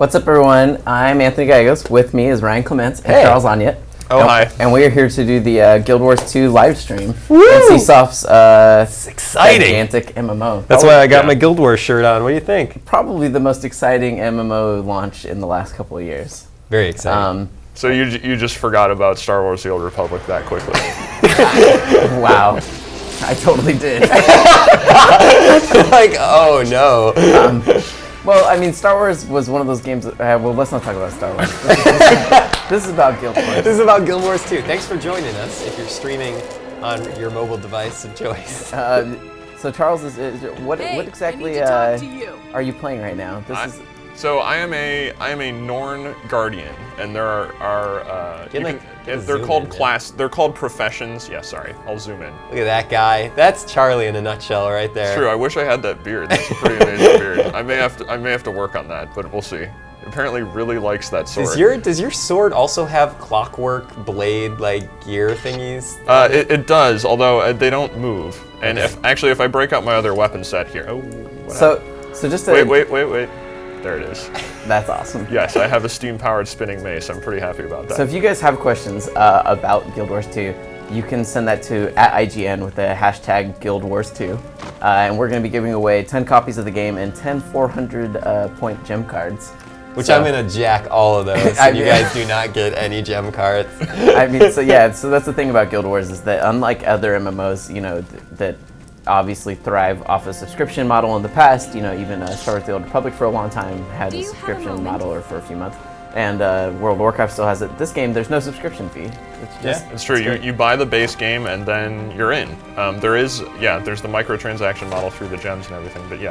What's up, everyone? I'm Anthony Gallegos. With me is Ryan Clements and Charles Onyet. Hi. And we are here to do the Guild Wars 2 live stream. Woo! NCSoft's exciting. gigantic MMO. That's why I got my Guild Wars shirt on. What do you think? Probably the most exciting MMO launch in the last couple of years. Very exciting. So you just forgot about Star Wars: The Old Republic that quickly? Wow. I totally did. Like, oh no. Well, I mean, Star Wars was one of those games that, well, let's not talk about Star Wars. This is about Guild Wars. This is about Guild Wars 2. Thanks for joining us if you're streaming on your mobile device of choice. So Charles, what exactly are you playing right now? So I am a Norn Guardian, and there are they're called professions. Yeah, sorry, I'll zoom in. Look at that guy. That's Charlie in a nutshell right there. It's true. I wish I had that beard. That's a pretty amazing beard. I may have to work on that, but we'll see. Apparently, really likes that sword. Does your sword also have clockwork blade gear thingies? It does, although they don't move. And if I break out my other weapon set here, so just wait. There it is. That's awesome. Yes, I have a steam-powered spinning mace. I'm pretty happy about that. So if you guys have questions about Guild Wars 2, you can send that to @IGN with the hashtag Guild Wars 2. And we're going to be giving away 10 copies of the game and 10 400-point gem cards. Which I'm going to jack all of those, so you guys do not get any gem cards. I mean, so that's the thing about Guild Wars is that unlike other MMOs, that obviously thrive off a subscription model in the past. Even Star Wars: The Old Republic for a long time had a subscription model, or for a few months. And World of Warcraft still has it. This game, there's no subscription fee. It's true. You buy the base game and then you're in. There's the microtransaction model through the gems and everything, but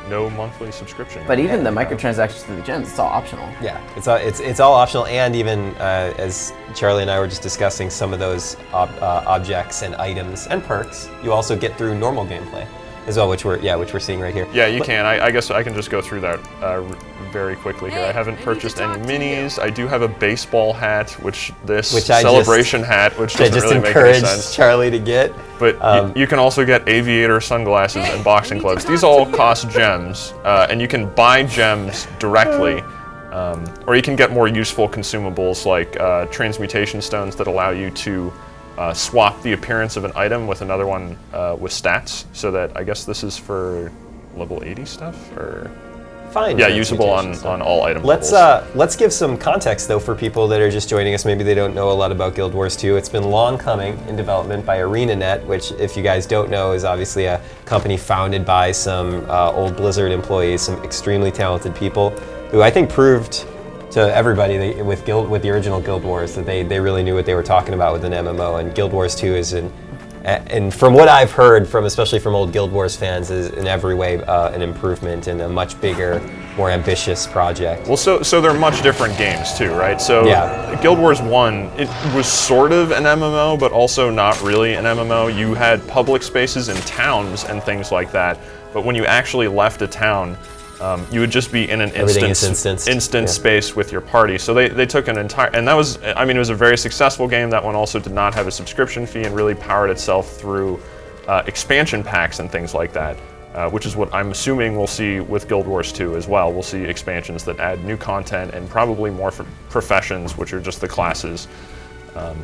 no monthly subscription. But even the microtransactions through the gems, it's all optional. Yeah, it's all optional, and even as Charlie and I were just discussing some of those objects and items and perks, you also get through normal gameplay as well, which we're seeing right here. Yeah, you can. I guess I can just go through that very quickly here. I haven't purchased any minis. I do have a baseball hat, which celebration hat, which doesn't really make any sense. Charlie to get. But you can also get aviator sunglasses and boxing gloves. These all cost gems, and you can buy gems directly. Or you can get more useful consumables like transmutation stones that allow you to swap the appearance of an item with another one with stats, so that I guess this is for level 80 stuff, or fine. Yeah, usable on all item levels. Let's give some context though for people that are just joining us. Maybe they don't know a lot about Guild Wars 2. It's been long coming in development by ArenaNet, which, if you guys don't know, is obviously a company founded by some old Blizzard employees, some extremely talented people who I think proved to everybody with the original Guild Wars that they really knew what they were talking about with an MMO, and Guild Wars 2 is and from what I've heard especially from old Guild Wars fans, is in every way an improvement and a much bigger, more ambitious project. Well, so they're much different games too, right? So Guild Wars 1, it was sort of an MMO, but also not really an MMO. You had public spaces and towns and things like that, but when you actually left a town, you would just be in an instant space with your party. So they took an entire, and that was, it was a very successful game. That one also did not have a subscription fee and really powered itself through expansion packs and things like that, which is what I'm assuming we'll see with Guild Wars 2 as well. We'll see expansions that add new content and probably more for professions, which are just the classes.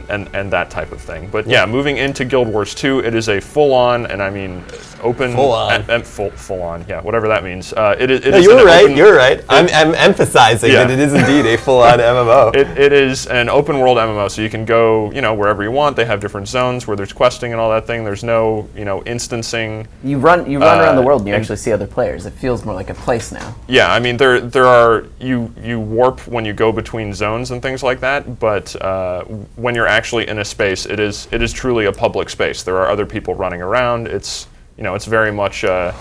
And that type of thing. But yeah, moving into Guild Wars 2, it is a full-on, and I mean open... Full-on. Full-on, yeah, whatever that means. You're right. I'm emphasizing that it is indeed a full-on MMO. It is an open-world MMO, so you can go, wherever you want. They have different zones where there's questing and all that thing. There's no, instancing. You run around the world and you actually see other players. It feels more like a place now. Yeah, I mean, there are, you warp when you go between zones and things like that, but when you're actually in a space, it is truly a public space. There are other people running around. It's very much a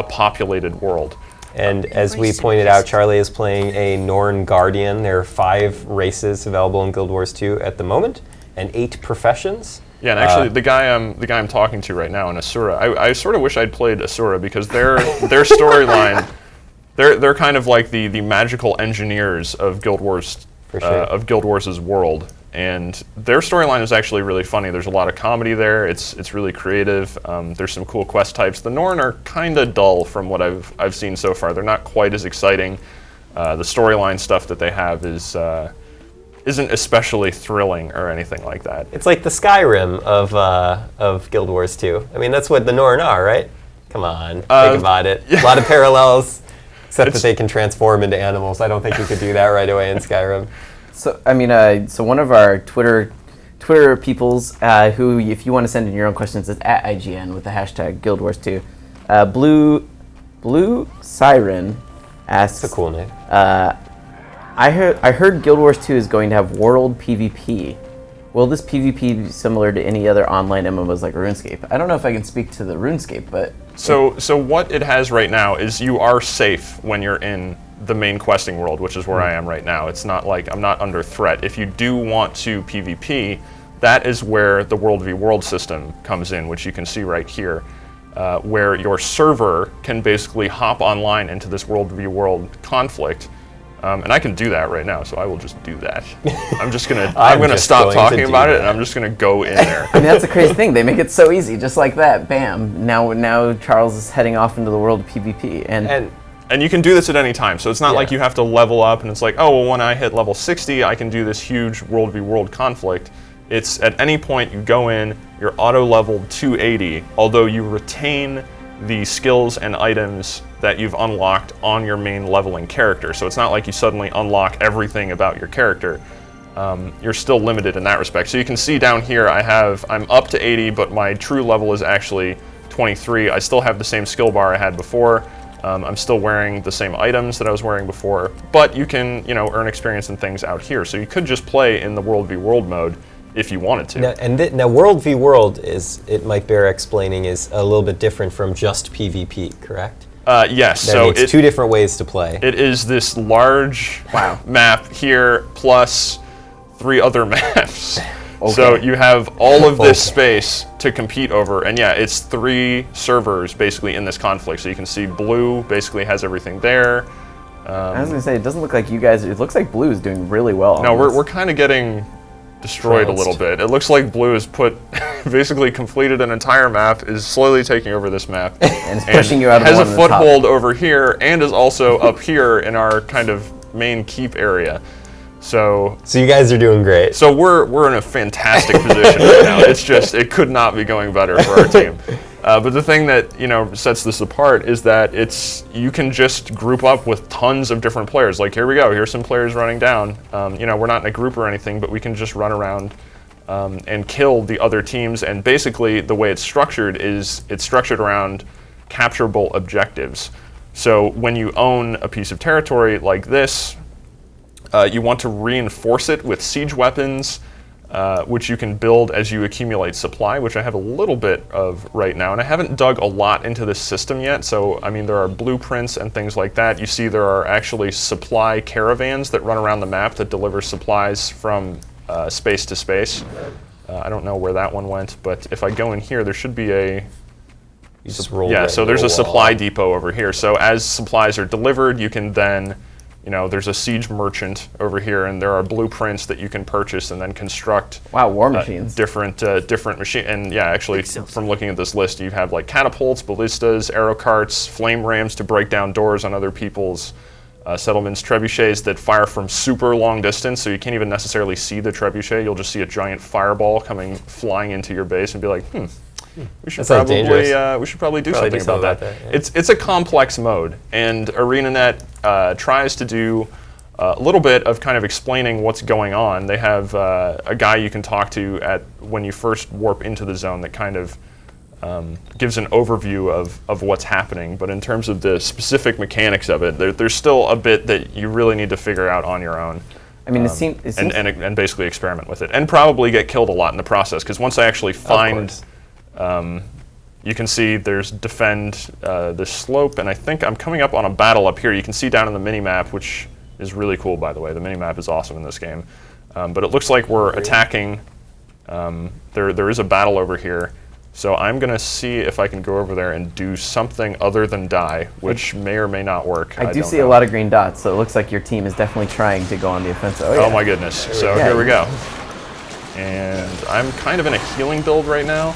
populated world. And as we pointed out, Charlie is playing a Norn Guardian. There are 5 races available in Guild Wars 2 at the moment, and 8 professions. Yeah, and actually, the guy I'm talking to right now in Asura, I sort of wish I'd played Asura, because their storyline, they're kind of like the magical engineers of Guild Wars, of Guild Wars' world. And their storyline is actually really funny. There's a lot of comedy there. It's really creative. There's some cool quest types. The Norn are kind of dull from what I've seen so far. They're not quite as exciting. The storyline stuff that they have isn't especially thrilling or anything like that. It's like the Skyrim of Guild Wars 2. I mean, that's what the Norn are, right? Come on, think about it. Yeah. A lot of parallels, except that they can transform into animals. I don't think you could do that right away in Skyrim. So, I mean, so one of our Twitter peoples, who, if you want to send in your own questions, is at IGN with the hashtag Guild Wars 2. Blue Siren asks... That's a cool name. I heard Guild Wars 2 is going to have world PvP. Will this PvP be similar to any other online MMOs like RuneScape? I don't know if I can speak to the RuneScape, but... So what it has right now is you are safe when you're in the main questing world, which is where I am right now. It's not like I'm not under threat. If you do want to PvP, that is where the World v World system comes in, which you can see right here, where your server can basically hop online into this World v World conflict. And I can do that right now, so I will just do that. I'm gonna stop talking about it, and I'm just gonna go in there. I mean, that's a crazy thing. They make it so easy, just like that. Bam! Now Charles is heading off into the world of PvP, and you can do this at any time. So it's not like you have to level up, and it's like, oh, well, when I hit level 60, I can do this huge World v World conflict. It's at any point you go in, you're auto-leveled to 80, although you retain the skills and items that you've unlocked on your main leveling character. So it's not like you suddenly unlock everything about your character. You're still limited in that respect. So you can see down here, I'm up to 80, but my true level is actually 23. I still have the same skill bar I had before. I'm still wearing the same items that I was wearing before, but you can, earn experience and things out here. So you could just play in the World v World mode if you wanted to. Now World v World it might bear explaining, is a little bit different from just PvP, correct? Yes. So it's two different ways to play. It is this large map here plus 3 other maps. Okay. So you have all of this space to compete over, and it's 3 servers basically in this conflict. So you can see Blue basically has everything there. I was gonna say, it doesn't look like you guys. It looks like Blue is doing really well. No, we're kind of getting destroyed a little bit. It looks like Blue has basically completed an entire map, is slowly taking over this map, and it's pushing you out of has a foothold over here, and is also up here in our kind of main keep area. So you guys are doing great. So we're in a fantastic position right now. It's just, it could not be going better for our team. But the thing that sets this apart is that you can just group up with tons of different players. Like, here we go. Here's some players running down. We're not in a group or anything, but we can just run around and kill the other teams. And basically, the way it's structured is it's structured around capturable objectives. So when you own a piece of territory like this, you want to reinforce it with siege weapons, which you can build as you accumulate supply, which I have a little bit of right now. And I haven't dug a lot into this system yet, so I mean, there are blueprints and things like that. You see there are actually supply caravans that run around the map that deliver supplies from space to space. I don't know where that one went, but if I go in here, there should be a... so there's a supply depot over here. So as supplies are delivered, you can then... there's a siege merchant over here, and there are blueprints that you can purchase and then construct. Wow, war machines. Different machine, and actually, from looking at this list, you have like catapults, ballistas, arrow carts, flame rams to break down doors on other people's settlements, trebuchets that fire from super long distance, so you can't even necessarily see the trebuchet. You'll just see a giant fireball flying into your base, and be like, we should probably do something about that. It's a complex mode, and ArenaNet tries to do a little bit of kind of explaining what's going on. They have a guy you can talk to when you first warp into the zone that kind of gives an overview of what's happening. But in terms of the specific mechanics of it, there's still a bit that you really need to figure out on your own. I mean, it seems and basically experiment with it, and probably get killed a lot in the process, because once I actually find... you can see there's defend this slope, and I think I'm coming up on a battle up here. You can see down in the mini-map, which is really cool, by the way. The mini-map is awesome in this game. But it looks like we're attacking. There is a battle over here. So I'm going to see if I can go over there and do something other than die, which may or may not work. I do see a lot of green dots, so it looks like your team is definitely trying to go on the offensive. Oh my goodness. So here we go. And I'm kind of in a healing build right now.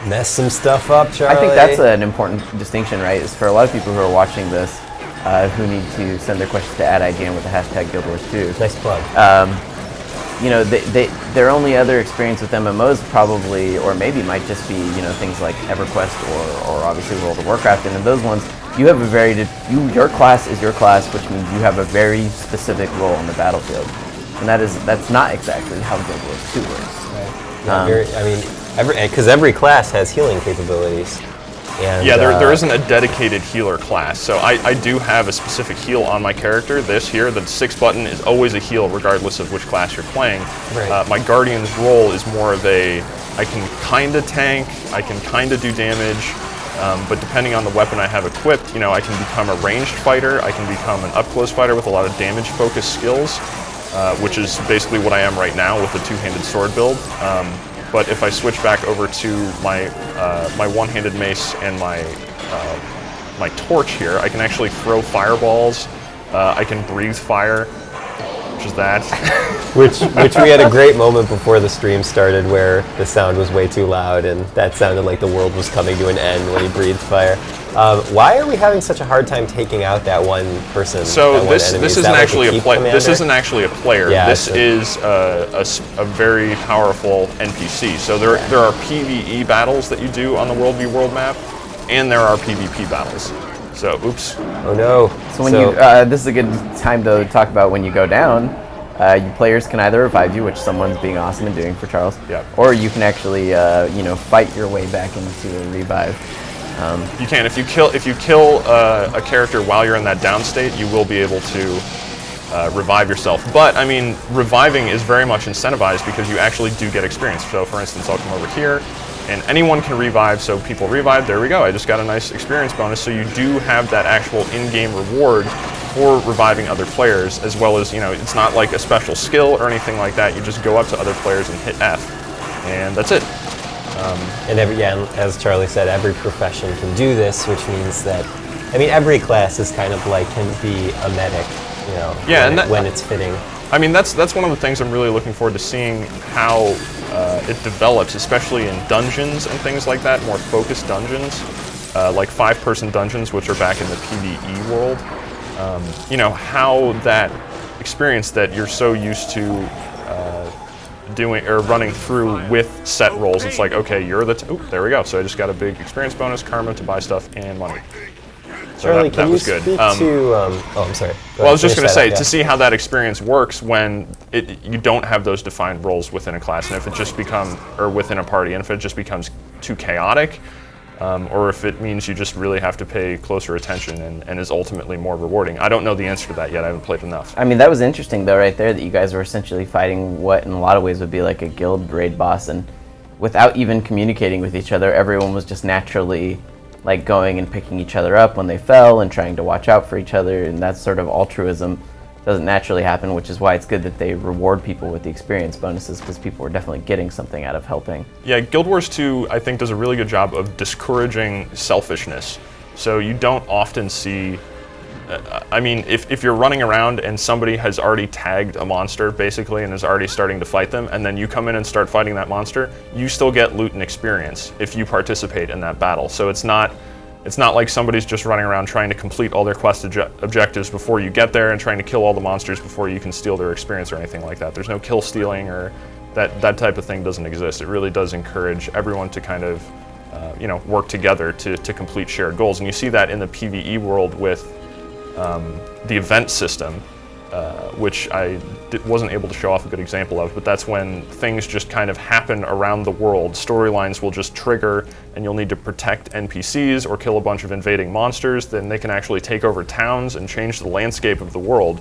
Mess some stuff up, Charlie. I think that's an important distinction, right? Is for a lot of people who are watching this, who need to send their questions to @IGN with the hashtag Guild Wars 2. Nice plug. You know, their only other experience with MMOs probably, or maybe might just be, you know, things like EverQuest or obviously World of Warcraft. And in those ones, you have a your class is your class, which means you have a very specific role on the battlefield. And that's not exactly how Guild Wars 2 works. Right. Yeah, because every class has healing capabilities. And, yeah, there isn't a dedicated healer class. So I do have a specific heal on my character. This here, the 6 button, is always a heal regardless of which class you're playing. Right. My Guardian's role is more of I can kind of tank, I can kind of do damage, but depending on the weapon I have equipped, you know, I can become a ranged fighter, I can become an up-close fighter with a lot of damage-focused skills, which is basically what I am right now with the two-handed sword build. But if I switch back over to my one-handed mace and my torch here, I can actually throw fireballs. I can breathe fire, which is that. which we had a great moment before the stream started where the sound was way too loud and that sounded like the world was coming to an end when he breathed fire. Why are we having such a hard time taking out that one person? So this isn't actually a player. This isn't actually a player. Yeah, this is a very powerful NPC. So there are PvE battles that you do on the World v World map, and there are PvP battles. So oops. Oh no. So when this is a good time to talk about when you go down. You players can either revive you, which someone's being awesome and doing for Charles, or you can actually fight your way back into a revive. You can. If you kill a character while you're in that down state, you will be able to revive yourself. But I mean, reviving is very much incentivized because you actually do get experience. So for instance, I'll come over here, and anyone can revive. So people revive. There we go. I just got a nice experience bonus. So you do have that actual in-game reward for reviving other players, as well as, you know, it's not like a special skill or anything like that. You just go up to other players and hit F, and that's it. And as Charlie said, every profession can do this, which means that, I mean, every class is kind of like can be a medic, you know, when it's fitting. I mean, that's one of the things I'm really looking forward to seeing how it develops, especially in dungeons and things like that, more focused dungeons, like 5-person dungeons, which are back in the PvE world. You know, how that experience that you're so used to doing or running through with set rolls, it's like, okay, you're there we go. So I just got a big experience bonus, karma to buy stuff, and money. So Charlie, that was good. Speak to, oh, I'm sorry. Well, I was just going to say, to see how that experience works when you don't have those defined roles within a class, and if it just becomes, or within a party, and if it just becomes too chaotic, or if it means you just really have to pay closer attention and is ultimately more rewarding. I don't know the answer to that yet. I haven't played enough. I mean, that was interesting, though, right there, that you guys were essentially fighting what in a lot of ways would be like a guild raid boss, and without even communicating with each other, everyone was just naturally like going and picking each other up when they fell and trying to watch out for each other, and that sort of altruism doesn't naturally happen, which is why it's good that they reward people with the experience bonuses, because people were definitely getting something out of helping. Yeah, Guild Wars 2, I think, does a really good job of discouraging selfishness. So you don't often see, I mean, if you're running around and somebody has already tagged a monster, basically, and is already starting to fight them, and then you come in and start fighting that monster, you still get loot and experience if you participate in that battle. So it's not like somebody's just running around trying to complete all their quest objectives before you get there and trying to kill all the monsters before you can steal their experience or anything like that. There's no kill stealing, or that type of thing doesn't exist. It really does encourage everyone to kind of work together to complete shared goals. And you see that in the PvE world with the event system, which I wasn't able to show off a good example of, but that's when things just kind of happen around the world. Storylines will just trigger, and you'll need to protect NPCs or kill a bunch of invading monsters. Then they can actually take over towns and change the landscape of the world.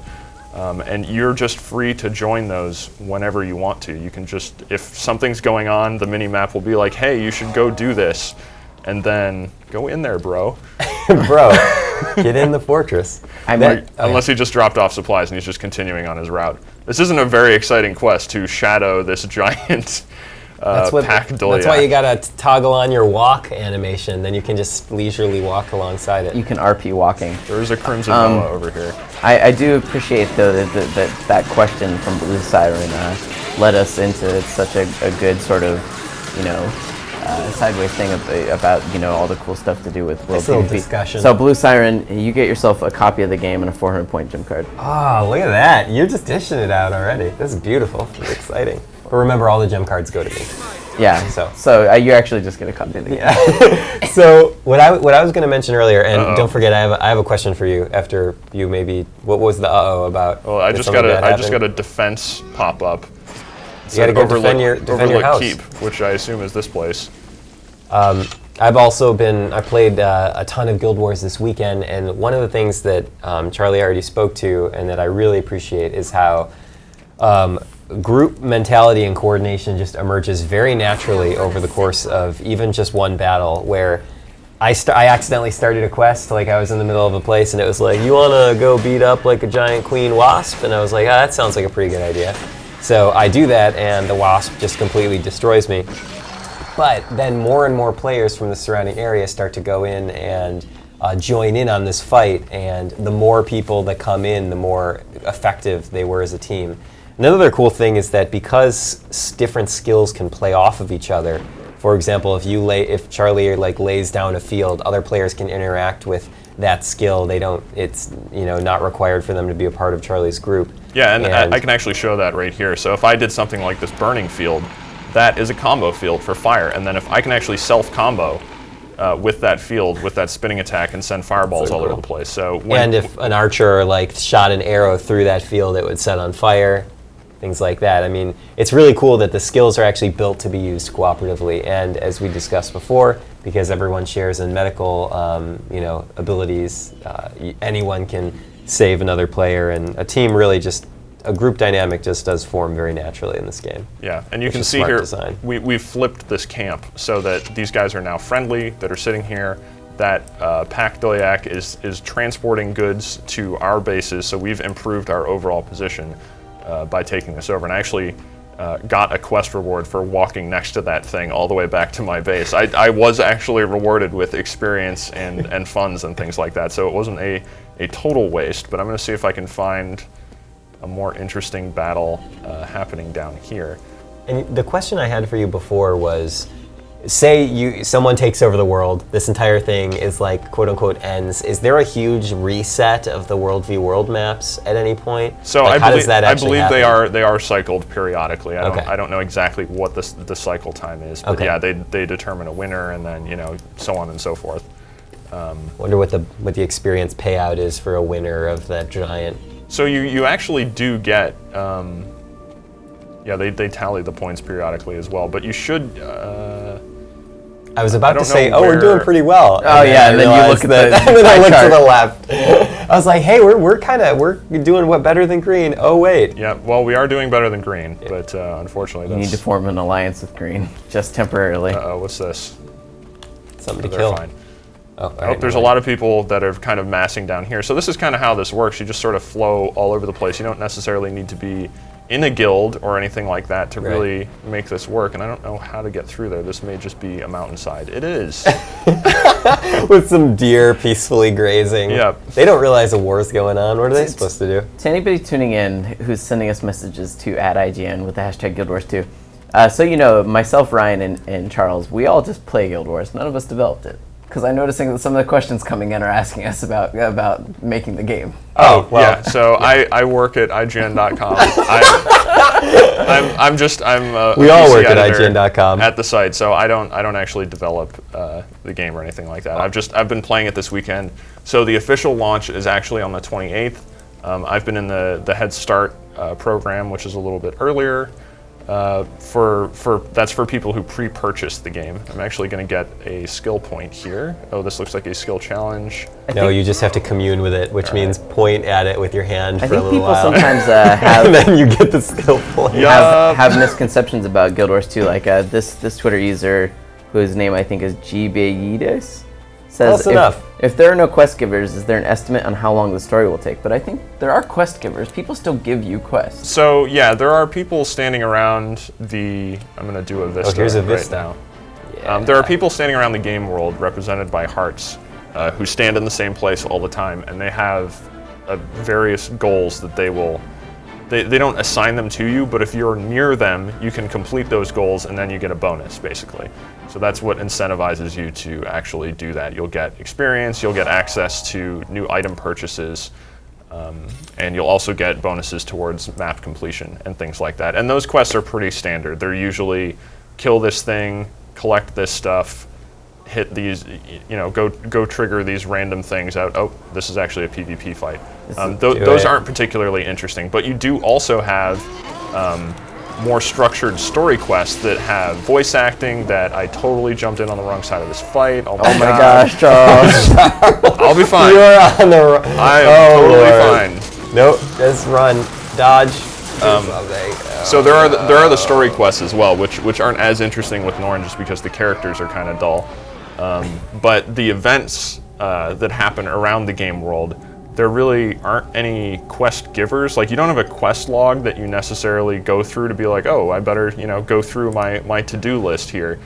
And you're just free to join those whenever you want to. You can just, if something's going on, the mini-map will be like, hey, you should go do this. And then, go in there, bro. Bro, get in the fortress. Unless he just dropped off supplies and he's just continuing on his route. This isn't a very exciting quest to shadow this giant pack Doliac. That's why you gotta toggle on your walk animation, then you can just leisurely walk alongside it. You can RP walking. There's a Crimson Noah over here. I do appreciate, though, that question from Blue Siren led us into such a good sort of, sideways thing about all the cool stuff to do with World little PvP. discussion. So Blue Siren, you get yourself a copy of the game and a 400-point gem card. Oh, look at that! You're just dishing it out already. This is beautiful. It's exciting. But remember, all the gem cards go to me. Yeah. So you actually just get a copy of the game. Yeah. So what I was going to mention earlier, and don't forget, I have a question for you after you maybe. What was the about? Well, I just got a defense pop up. You got to go defend your house. Keep, which I assume is this place. I've also I played a ton of Guild Wars this weekend, and one of the things that Charlie already spoke to and that I really appreciate is how group mentality and coordination just emerges very naturally over the course of even just one battle, where I accidentally started a quest, like I was in the middle of a place and it was like, you want to go beat up like a giant queen wasp? And I was like, that sounds like a pretty good idea. So I do that and the wasp just completely destroys me. But then more and more players from the surrounding area start to go in and join in on this fight, and the more people that come in, the more effective they were as a team. Another cool thing is that because different skills can play off of each other, for example, if Charlie lays down a field, other players can interact with that skill. It's not required for them to be a part of Charlie's group. Yeah, and I can actually show that right here. So if I did something like this burning field, that is a combo field for fire, and then if I can actually self-combo with that field, with that spinning attack, and send fireballs all over the place. So and if an archer shot an arrow through that field, it would set on fire. Things like that. I mean, it's really cool that the skills are actually built to be used cooperatively, and as we discussed before, because everyone shares in medical, abilities, anyone can save another player, and a group dynamic just does form very naturally in this game. Yeah, and you can see here, we've flipped this camp so that these guys are now friendly, that are sitting here. That Pack Doyak is transporting goods to our bases, so we've improved our overall position by taking this over. And I actually got a quest reward for walking next to that thing all the way back to my base. I was actually rewarded with experience and funds and things like that, so it wasn't a total waste, but I'm going to see if I can find a more interesting battle happening down here. And the question I had for you before was, say someone takes over the world, this entire thing is quote unquote ends. Is there a huge reset of the World v World maps at any point? So I believe they are cycled periodically. I don't know exactly what the cycle time is, but yeah, they determine a winner, and then so on and so forth. Wonder what the experience payout is for a winner of that giant. So you actually do get. Yeah, they tally the points periodically as well, but you should. I was about to say, we're doing pretty well. Oh yeah, and then you look at and then I looked to the left. I was like, hey, we're doing better than green. Oh wait. Yeah, well, we are doing better than green, but unfortunately, you need to form an alliance with green just temporarily. What's this? Something to kill. Fine. There's a lot of people that are kind of massing down here. So this is kind of how this works. You just sort of flow all over the place. You don't necessarily need to be in a guild or anything like that to really make this work. And I don't know how to get through there. This may just be a mountainside. It is. With some deer peacefully grazing. Yeah. They don't realize a war's going on. What are they supposed to do? To anybody tuning in who's sending us messages to @IGN with the hashtag Guild Wars 2, so myself, Ryan, and Charles, we all just play Guild Wars. None of us developed it. Because I'm noticing that some of the questions coming in are asking us about making the game. Oh, well. Yeah. So I work at IGN.com. We all work at IGN.com at the site. So I don't actually develop the game or anything like that. I've been playing it this weekend. So the official launch is actually on the 28th. I've been in the Head Start program, which is a little bit earlier. That's for people who pre-purchased the game. I'm actually going to get a skill point here. Oh, this looks like a skill challenge. No, you just have to commune with it, which means point at it with your hand for a little while. I think people sometimes have and then you get the skill point. Have misconceptions about Guild Wars 2. Like this Twitter user, whose name I think is GBayides, says if there are no quest givers, is there an estimate on how long the story will take? But I think there are quest givers. People still give you quests. So yeah, there are people standing around the. I'm going to do a vista. Oh, here's a vista. Right now. Yeah. There are people standing around the game world represented by hearts, who stand in the same place all the time, and they have various goals that they will they don't assign them to you, but if you're near them, you can complete those goals and then you get a bonus, basically. So that's what incentivizes you to actually do that. You'll get experience, you'll get access to new item purchases, and you'll also get bonuses towards map completion and things like that. And those quests are pretty standard. They're usually kill this thing, collect this stuff, hit these, go trigger these random things out. Oh, this is actually a PvP fight. Those aren't particularly interesting, but you do also have more structured story quests that have voice acting that I totally jumped in on the wrong side of this fight. Oh my gosh, Charles. I'll be fine. You are on the I am totally fine. Nope, just run, dodge. So there are the story quests as well, which aren't as interesting with Norn just because the characters are kind of dull. But the events that happen around the game world, there really aren't any quest givers. Like, you don't have a quest log that you necessarily go through to be like, oh, I better go through my to-do list here.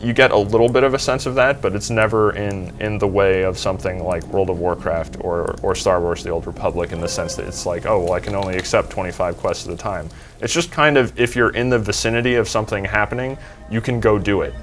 You get a little bit of a sense of that, but it's never in the way of something like World of Warcraft or Star Wars: The Old Republic, in the sense that it's like, oh, well, I can only accept 25 quests at a time. It's just kind of, if you're in the vicinity of something happening, you can go do it.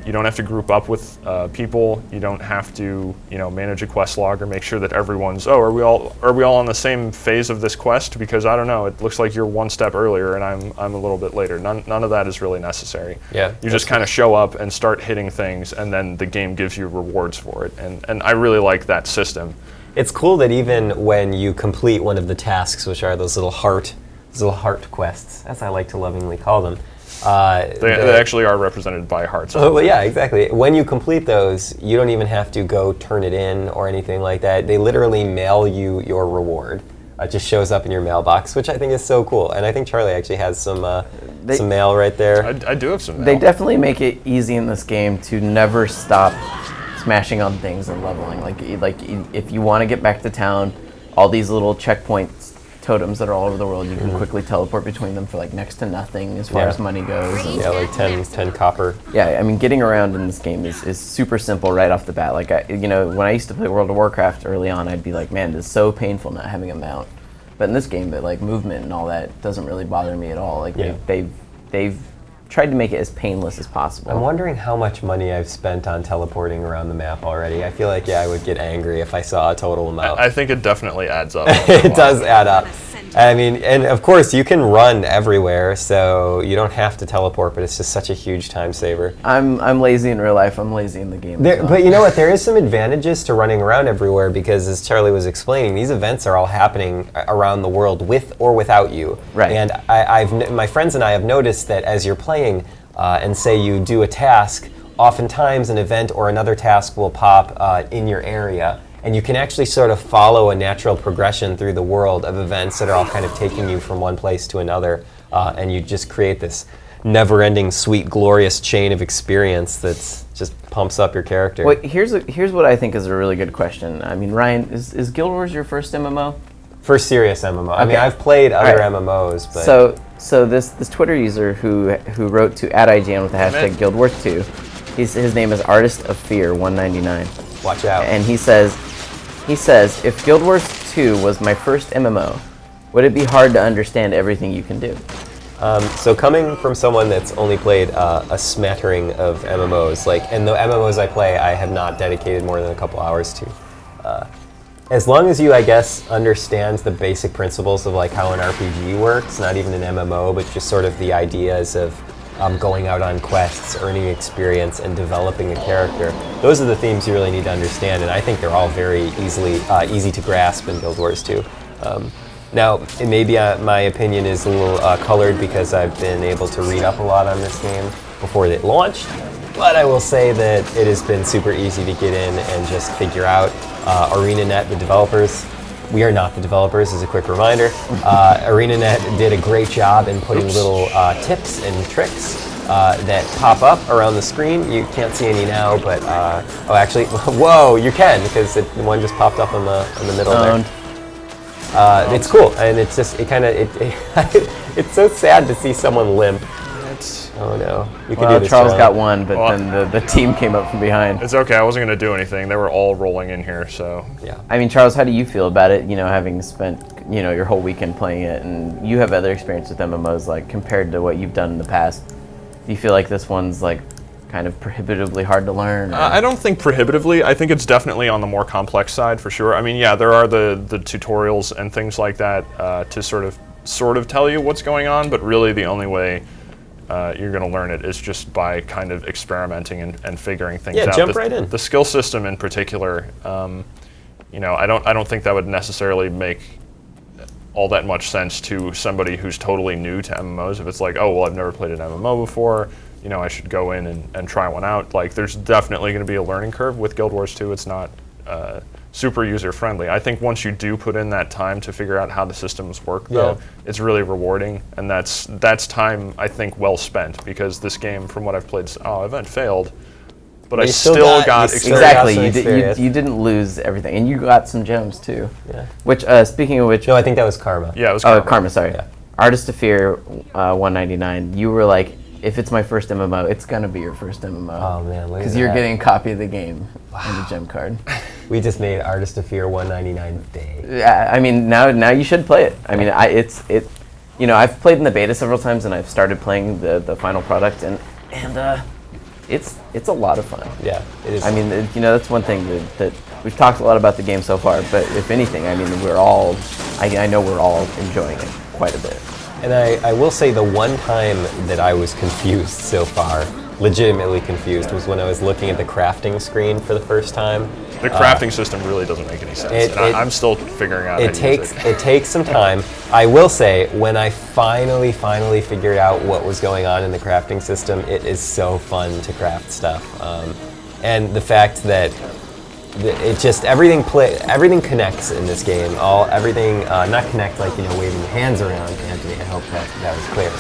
You don't have to group up with people. You don't have to, manage a quest log or make sure that everyone's. Oh, are we all on the same phase of this quest? Because I don't know. It looks like you're one step earlier, and I'm a little bit later. None of that is really necessary. Yeah. You just kind of show up and start hitting things, and then the game gives you rewards for it. And I really like that system. It's cool that even when you complete one of the tasks, which are those little heart quests, as I like to lovingly call them. They actually are represented by hearts. Oh, well, yeah, exactly. When you complete those, you don't even have to go turn it in or anything like that. They literally mail you your reward. It just shows up in your mailbox, which I think is so cool. And I think Charlie actually has some mail right there. I do have some mail. They definitely make it easy in this game to never stop smashing on things and leveling. Like if you want to get back to town, all these little checkpoints, totems that are all over the world, you can quickly teleport between them for like next to nothing as far as money goes. Yeah, like 10 copper. Yeah, I mean, getting around in this game is super simple right off the bat. Like, when I used to play World of Warcraft early on, I'd be like, man, it's so painful not having a mount. But in this game, like movement and all that doesn't really bother me at all. Like, they've tried to make it as painless as possible. I'm wondering how much money I've spent on teleporting around the map already. I feel like, I would get angry if I saw a total amount. I think it definitely adds up. It does add up. I mean, and of course, you can run everywhere, so you don't have to teleport, but it's just such a huge time saver. I'm lazy in real life. I'm lazy in the game. But you know what? There is some advantages to running around everywhere because, as Charlie was explaining, these events are all happening around the world with or without you. Right. And my friends and I have noticed that as you're playing and say you do a task, oftentimes an event or another task will pop in your area. And you can actually sort of follow a natural progression through the world of events that are all kind of taking you from one place to another. And you just create this never-ending, sweet, glorious chain of experience that just pumps up your character. Well, here's what I think is a really good question. I mean, Ryan, is Guild Wars your first MMO? First serious MMO. Okay. I mean, I've played other MMOs, but... So this Twitter user who wrote to @IGN with the hashtag Guild Wars 2, his name is Artist of Fear 199. Watch out. And he says, if Guild Wars 2 was my first MMO, would it be hard to understand everything you can do? So coming from someone that's only played a smattering of MMOs, and the MMOs I play, I have not dedicated more than a couple hours to. As long as you, I guess, understand the basic principles of how an RPG works, not even an MMO, but just sort of the ideas of going out on quests, earning experience, and developing a character. Those are the themes you really need to understand, and I think they're all very easy to grasp in Guild Wars 2. Now, maybe my opinion is a little colored because I've been able to read up a lot on this game before it launched, but I will say that it has been super easy to get in and just figure out. ArenaNet, the developers, we are not the developers, as a quick reminder. ArenaNet did a great job in putting little tips and tricks that pop up around the screen. You can't see any now, but oh, actually, whoa, you can, because one just popped up in the middle there. It's cool, and it's just it's so sad to see someone limp. Oh no, you can do this. Charles got one, but then the team came up from behind. It's okay. I wasn't going to do anything. They were all rolling in here, so yeah. I mean, Charles, how do you feel about it? Having spent your whole weekend playing it, and you have other experience with MMOs, like compared to what you've done in the past. Do you feel like this one's like kind of prohibitively hard to learn? I don't think prohibitively. I think it's definitely on the more complex side for sure. I mean, yeah, there are the tutorials and things like that to sort of tell you what's going on, but really the only way you're going to learn it is just by kind of experimenting and figuring things out. Yeah, jump right in. The skill system in particular, I don't think that would necessarily make all that much sense to somebody who's totally new to MMOs. If it's like, oh, well, I've never played an MMO before, I should go in and try one out. Like, there's definitely going to be a learning curve with Guild Wars 2. It's not super user-friendly. I think once you do put in that time to figure out how the systems work, though, it's really rewarding, and that's time, I think, well spent, because this game, from what I've played, event failed, but I still got exactly. You didn't lose everything, and you got some gems too. Yeah. Which, speaking of which, no, I think that was Karma. Yeah, it was Karma. Oh, Karma. Sorry. Yeah. Artist of Fear, 199. You were like, if it's my first MMO, it's gonna be your first MMO. Oh man, look at that. Because you're getting a copy of the game and a gem card. We just made Artist of Fear 199 day. Yeah, I mean, now you should play it. I mean, I've played in the beta several times, and I've started playing the final product, and it's a lot of fun. Yeah, it is. I mean, that's one thing that we've talked a lot about the game so far, but if anything, I mean, I know we're all enjoying it quite a bit. And I will say the one time that I was confused so far, legitimately confused, was when I was looking at the crafting screen for the first time. The crafting system really doesn't make any sense. I'm still figuring out how to use it. It takes some time. I will say, when I finally figured out what was going on in the crafting system, it is so fun to craft stuff. And the fact that it just everything connects in this game. Everything not connect like waving your hands around, Anthony. I hope that was clear.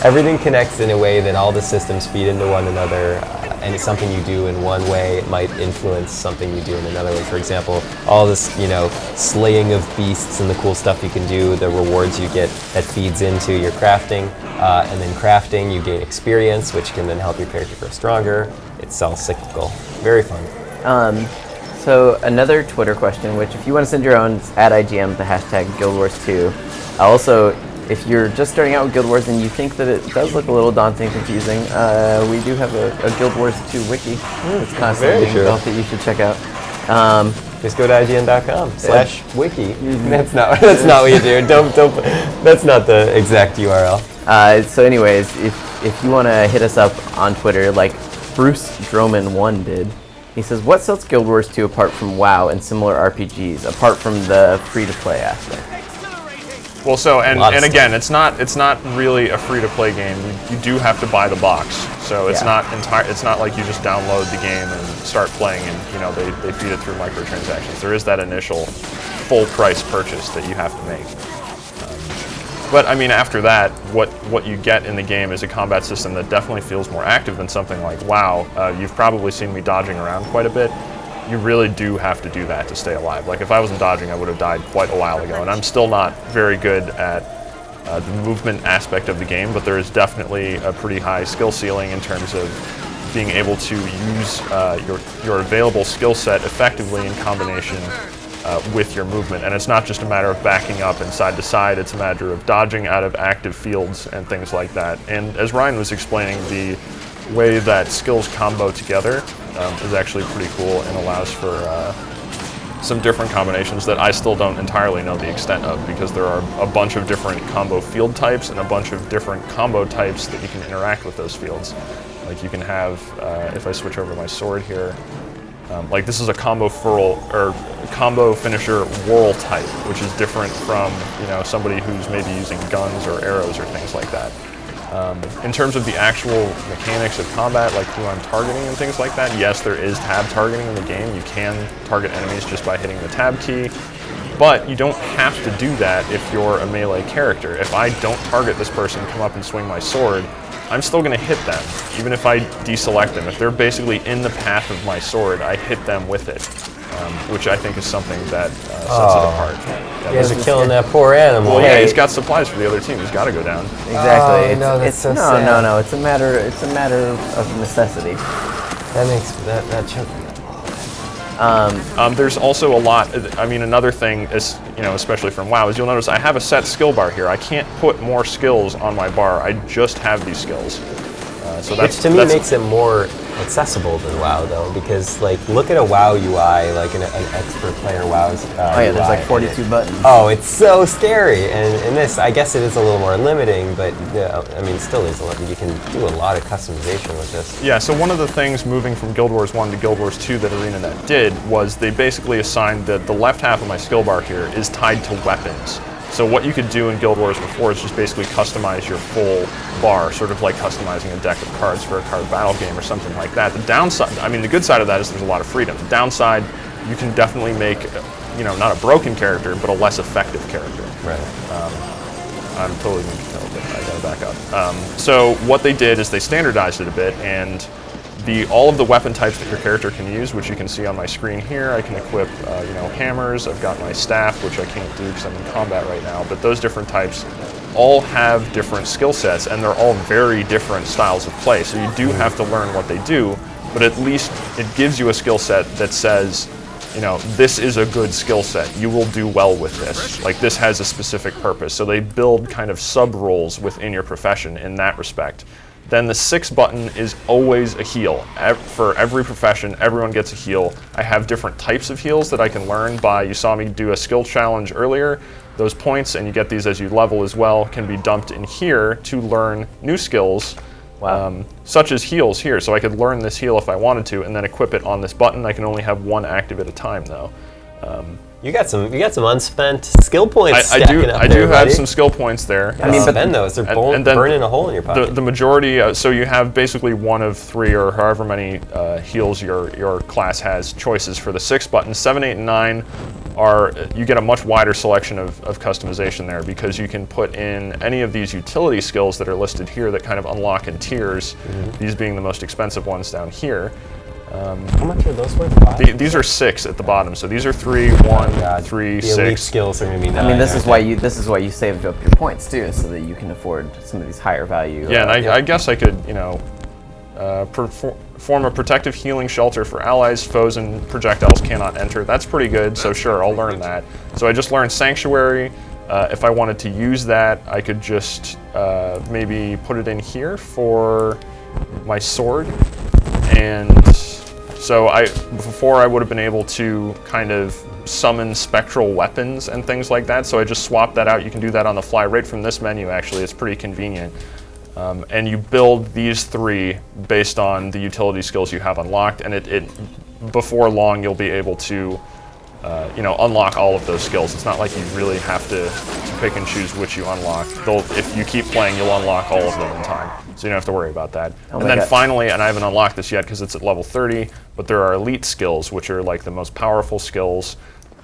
Everything connects in a way that all the systems feed into one another, and it's something you do in one way, it might influence something you do in another way. For example, all this slaying of beasts and the cool stuff you can do, the rewards you get, that feeds into your crafting, and then crafting you gain experience, which can then help your character grow stronger. It's all cyclical. Very fun. So another Twitter question, which if you want to send your own, it's at IGN with the hashtag Guild Wars 2. Also, if you're just starting out with Guild Wars and you think that it does look a little daunting, confusing, we do have a Guild Wars 2 wiki. It's constantly being built that you should check out. Just go to IGN.com/wiki. That's not what you do. Don't. That's not the exact URL. So anyways, if you want to hit us up on Twitter, like Bruce Droman1 did, he says, what sets Guild Wars 2 apart from WoW and similar RPGs, apart from the free-to-play aspect? Well, so and again, it's not really a free-to-play game. You do have to buy the box, so it's not It's not like you just download the game and start playing, and they feed it through microtransactions. There is that initial full-price purchase that you have to make. But I mean, after that, what you get in the game is a combat system that definitely feels more active than something like WoW. You've probably seen me dodging around quite a bit. You really do have to do that to stay alive. Like, if I wasn't dodging, I would have died quite a while ago, and I'm still not very good at the movement aspect of the game, but there is definitely a pretty high skill ceiling in terms of being able to use your available skill set effectively in combination with your movement. And it's not just a matter of backing up and side to side, it's a matter of dodging out of active fields and things like that. And as Ryan was explaining, the way that skills combo together is actually pretty cool and allows for some different combinations that I still don't entirely know the extent of, because there are a bunch of different combo field types and a bunch of different combo types that you can interact with those fields. Like, you can have, if I switch over my sword here, like, this is a combo combo finisher whirl type, which is different from somebody who's maybe using guns or arrows or things like that. In terms of the actual mechanics of combat, like who I'm targeting and things like that, yes, there is tab targeting in the game. You can target enemies just by hitting the tab key, but you don't have to do that if you're a melee character. If I don't target this person, come up and swing my sword, I'm still going to hit them, even if I deselect them. If they're basically in the path of my sword, I hit them with it, which I think is something that sets it apart. You guys are killing that poor animal. Well, yeah, he's got supplies for the other team. He's got to go down. Exactly. No, that's so sad. No. It's a matter of necessity. That choked me up. There's also a lot. I mean, another thing is, especially from WoW, is you'll notice I have a set skill bar here. I can't put more skills on my bar. I just have these skills. Which to me makes it more accessible than WoW, though, because look at a WoW UI, like an expert player WoW's oh yeah, there's like 42 buttons. Oh, it's so scary. And in this, I guess it is a little more limiting, but I mean, still is you can do a lot of customization with this. Yeah. So one of the things moving from Guild Wars 1 to Guild Wars 2 that ArenaNet did was they basically assigned that the left half of my skill bar here is tied to weapons. So what you could do in Guild Wars before is just basically customize your full bar, sort of like customizing a deck of cards for a card battle game or something like that. The downside, I mean, the good side of that is there's a lot of freedom. The downside, you can definitely make, not a broken character, but a less effective character. Right. I'm totally going to tell, but I gotta back up. So what they did is they standardized it a bit, and all of the weapon types that your character can use, which you can see on my screen here, I can equip, hammers. I've got my staff, which I can't do because I'm in combat right now. But those different types all have different skill sets, and they're all very different styles of play. So you do have to learn what they do, but at least it gives you a skill set that says, this is a good skill set. You will do well with this. Like, this has a specific purpose. So they build kind of sub-roles within your profession in that respect. Then the 6 button is always a heal. For every profession, everyone gets a heal. I have different types of heals that I can learn by, you saw me do a skill challenge earlier. Those points, and you get these as you level as well, can be dumped in here to learn new skills, such as heals here. So I could learn this heal if I wanted to, and then equip it on this button. I can only have one active at a time, though. You got some unspent skill points. I do have some skill points there. I mean, spend those. They're burning a hole in your pocket. The majority. So you have basically one of 3 or however many heals your class has choices for the 6 buttons. 7, 8, and 9 are you get a much wider selection of customization there because you can put in any of these utility skills that are listed here that kind of unlock in tiers. These being the most expensive ones down here. How much are those worth? 5? These are 6 at the bottom. So these are 3, 1, 3, 6. The elite skills are going to be 9. I mean, this is why you saved up your points too, so that you can afford some of these higher value. Yeah, and I guess I could, form a protective healing shelter for allies, foes, and projectiles cannot enter. That's pretty good. So sure, I'll learn that. So I just learned Sanctuary. If I wanted to use that, I could just maybe put it in here for my sword. And so before I would have been able to kind of summon spectral weapons and things like that. So I just swapped that out. You can do that on the fly right from this menu, actually. It's pretty convenient. And you build these 3 based on the utility skills you have unlocked. And before long, you'll be able to unlock all of those skills. It's not like you really have to pick and choose which you unlock. If you keep playing, you'll unlock all of them in time. So you don't have to worry about that. And then finally, and I haven't unlocked this yet because it's at level 30, but there are elite skills, which are like the most powerful skills.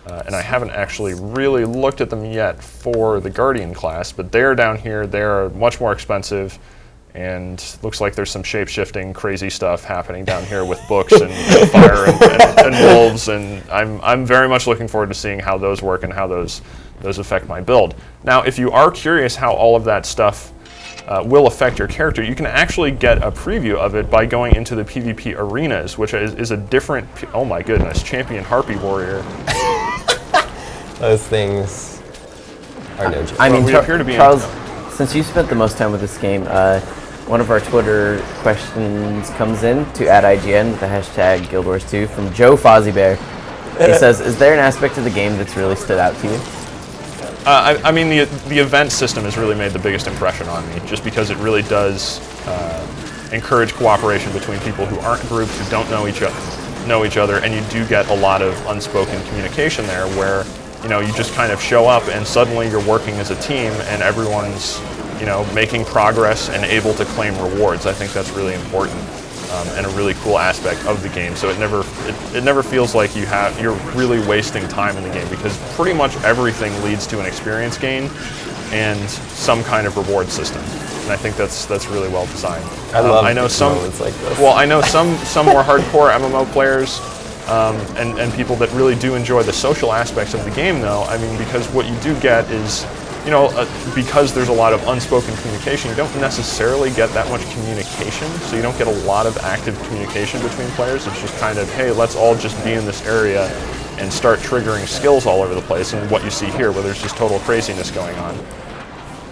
And I haven't actually really looked at them yet for the Guardian class, but they're down here. They're much more expensive. And looks like there's some shape-shifting, crazy stuff happening down here with books and fire and wolves. And I'm very much looking forward to seeing how those work and how those affect my build. Now, if you are curious how all of that stuff will affect your character, you can actually get a preview of it by going into the PvP arenas, which is a different. Oh my goodness, Champion Harpy Warrior. Those things are no joke. I mean, we appear to be Charles, since you spent the most time with this game, one of our Twitter questions comes in to @IGN with the hashtag Guild Wars 2 from Joe Fozziebear. He says, "Is there an aspect of the game that's really stood out to you?" I mean, the event system has really made the biggest impression on me, just because it really does encourage cooperation between people who aren't groups, who don't know each other, and you do get a lot of unspoken communication there, where you just kind of show up and suddenly you're working as a team and everyone's making progress and able to claim rewards. I think that's really important and a really cool aspect of the game. So it never feels like you're really wasting time in the game, because pretty much everything leads to an experience gain and some kind of reward system. And I think that's really well designed. I know some moments like this. Well, I know some more hardcore MMO players and people that really do enjoy the social aspects of the game, though. I mean, because what you do get is because there's a lot of unspoken communication, you don't necessarily get that much communication, so you don't get a lot of active communication between players. It's just kind of, hey, let's all just be in this area and start triggering skills all over the place, and what you see here, where there's just total craziness going on.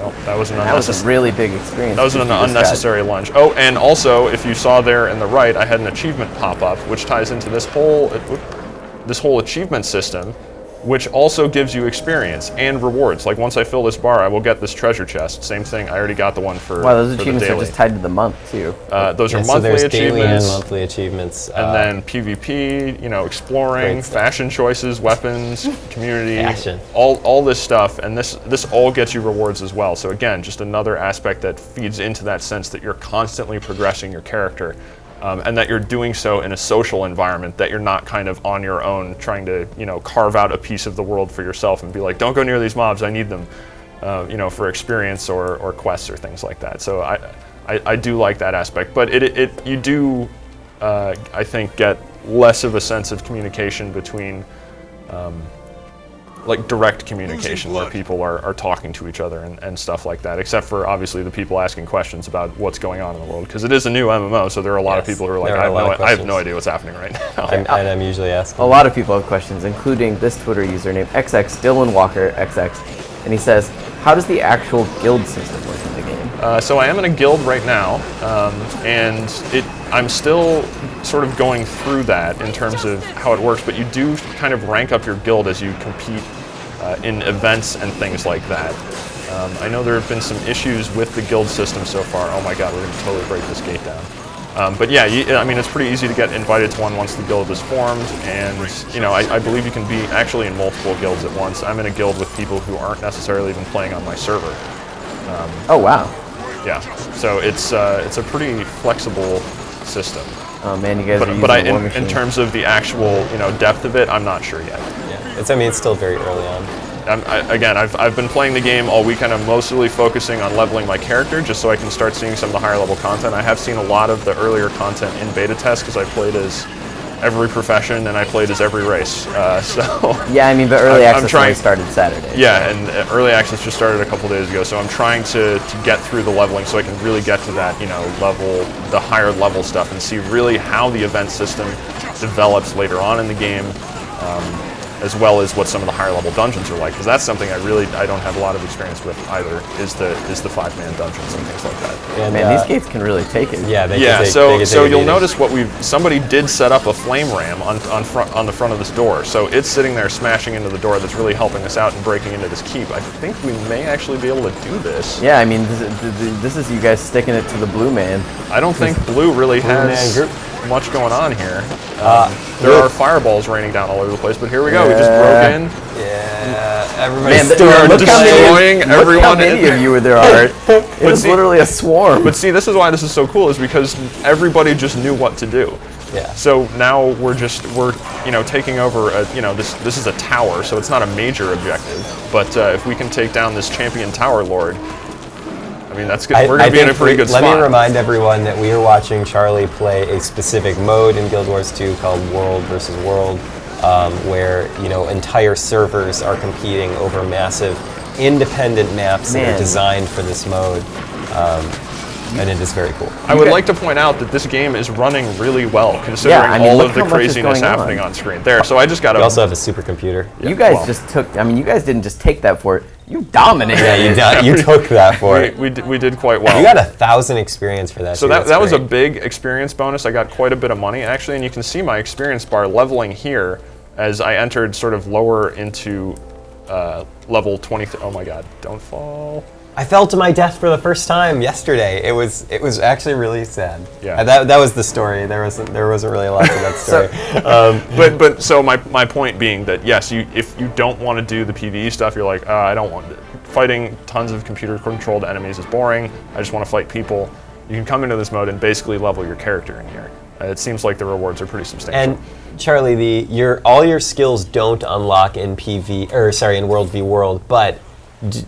Oh, that was a really big experience. That was an unnecessary lunge. Oh, and also, if you saw there in the right, I had an achievement pop up, which ties into this whole achievement system, which also gives you experience and rewards. Like once I fill this bar, I will get this treasure chest. Same thing. I already got the one for. Wow, those achievements are just tied to the month too. Those are monthly so there's achievements. Daily and monthly achievements. And then PvP, exploring, fashion choices, weapons, community, fashion. all this stuff, and this all gets you rewards as well. So again, just another aspect that feeds into that sense that you're constantly progressing your character. And that you're doing so in a social environment, that you're not kind of on your own trying to, carve out a piece of the world for yourself and be like, don't go near these mobs, I need them, for experience or quests or things like that. So I do like that aspect, but you do, I think, get less of a sense of communication between, like direct communication where people are talking to each other and stuff like that, except for obviously the people asking questions about what's going on in the world, because it is a new MMO, so there are a lot of people who are like, I have no idea what's happening right now. And I'm usually asking. A lot of people have questions, including this Twitter username, XX Dylan Walker XX, and he says, how does the actual guild system work in the game? So I am in a guild right now, and I'm still sort of going through that in terms of how it works, but you do kind of rank up your guild as you compete in events and things like that. I know there have been some issues with the guild system so far. Oh my god, we're going to totally break this gate down. But yeah, it's pretty easy to get invited to one once the guild is formed, and I believe you can be actually in multiple guilds at once. I'm in a guild with people who aren't necessarily even playing on my server. Oh wow. Yeah, so it's a pretty flexible system. Oh man, you guys are using but War Machine. in terms of the actual depth of it, I'm not sure yet. Yeah, it's still very early on. I've been playing the game all weekend. I'm mostly focusing on leveling my character just so I can start seeing some of the higher level content. I have seen a lot of the earlier content in beta test because I played as every profession and I played as every race. Yeah, I mean, the early access only started Saturday. Yeah, and early access just started a couple days ago. So I'm trying to get through the leveling so I can really get to that the higher level stuff and see really how the event system develops later on in the game. As well as what some of the higher level dungeons are like, because that's something I don't have a lot of experience with either. Is the 5-man dungeons and things like that. And man, these gates can really take it. Yeah, they can take, so you'll notice somebody did set up a flame ram on the front of this door, so it's sitting there smashing into the door. That's really helping us out and breaking into this keep. I think we may actually be able to do this. Yeah, I mean, this is you guys sticking it to the blue man. I don't think blue really has much going on here. There are fireballs raining down all over the place, but here we go. We just broke in. Yeah, everybody's destroying everyone. Look how many of you there are. It is literally a swarm. But see, this is why this is so cool, is because everybody just knew what to do. Yeah. So now we're taking over. This is a tower, so it's not a major objective. But if we can take down this champion tower lord, I mean, that's good. We're going to be in a pretty good spot. Let me remind everyone that we are watching Charlie play a specific mode in Guild Wars 2 called World versus World, where entire servers are competing over massive independent maps that are designed for this mode, and it is very cool. I would like to point out that this game is running really well, considering all of the craziness happening on screen. So I just got to. We also have a supercomputer. You guys just took. I mean, you guys didn't just take that for it. You dominated. Yeah, you took that for it. We did quite well. You got 1,000 experience for that. So that was a big experience bonus. I got quite a bit of money actually, and you can see my experience bar leveling here as I entered sort of lower into level 20. Oh my God! Don't fall. I fell to my death for the first time yesterday. It was actually really sad. Yeah. That was the story. There wasn't really a lot to that story. But so my point being that yes, if you don't want to do the PvE stuff, you're like, I don't want it. Fighting tons of computer controlled enemies is boring. I just want to fight people. You can come into this mode and basically level your character in here. It seems like the rewards are pretty substantial. And Charlie, all your skills don't unlock in in World v World, but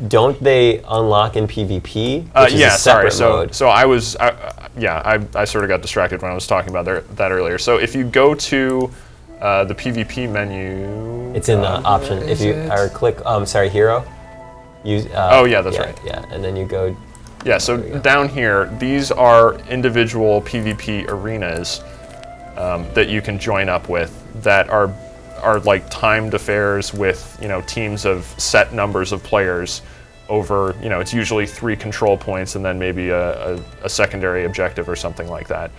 don't they unlock in PvP? So I sort of got distracted when I was talking about that earlier. So if you go to the PvP menu, it's in the option. If you click, hero. Oh yeah, that's right. Yeah, and then you go. Yeah, so down here, these are individual PvP arenas that you can join up with that are like timed affairs with teams of set numbers of players over it's usually 3 control points and then maybe a secondary objective or something like that.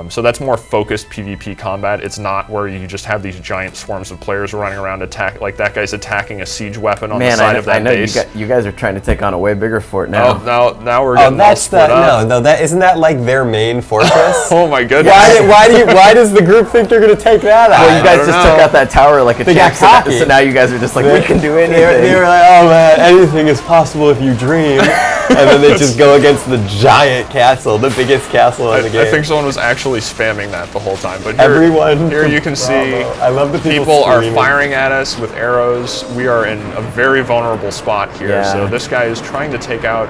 So that's more focused PvP combat. It's not where you just have these giant swarms of players running around like that guy's attacking a siege weapon on the side of that base. You guys are trying to take on a way bigger fort now. Oh, now we're getting all split up. No, isn't that like their main fortress? Oh my goodness. Why does the group think they're going to take that out? Well, you guys just took out that tower like a champ, so now you guys are just like, we can do anything. They were like, oh man, anything is possible if you dream. And then they just go against the giant castle, the biggest castle in the game. I think someone was actually spamming that the whole time. But here you can see I love the people are firing at us with arrows. We are in a very vulnerable spot here. Yeah. So this guy is trying to take out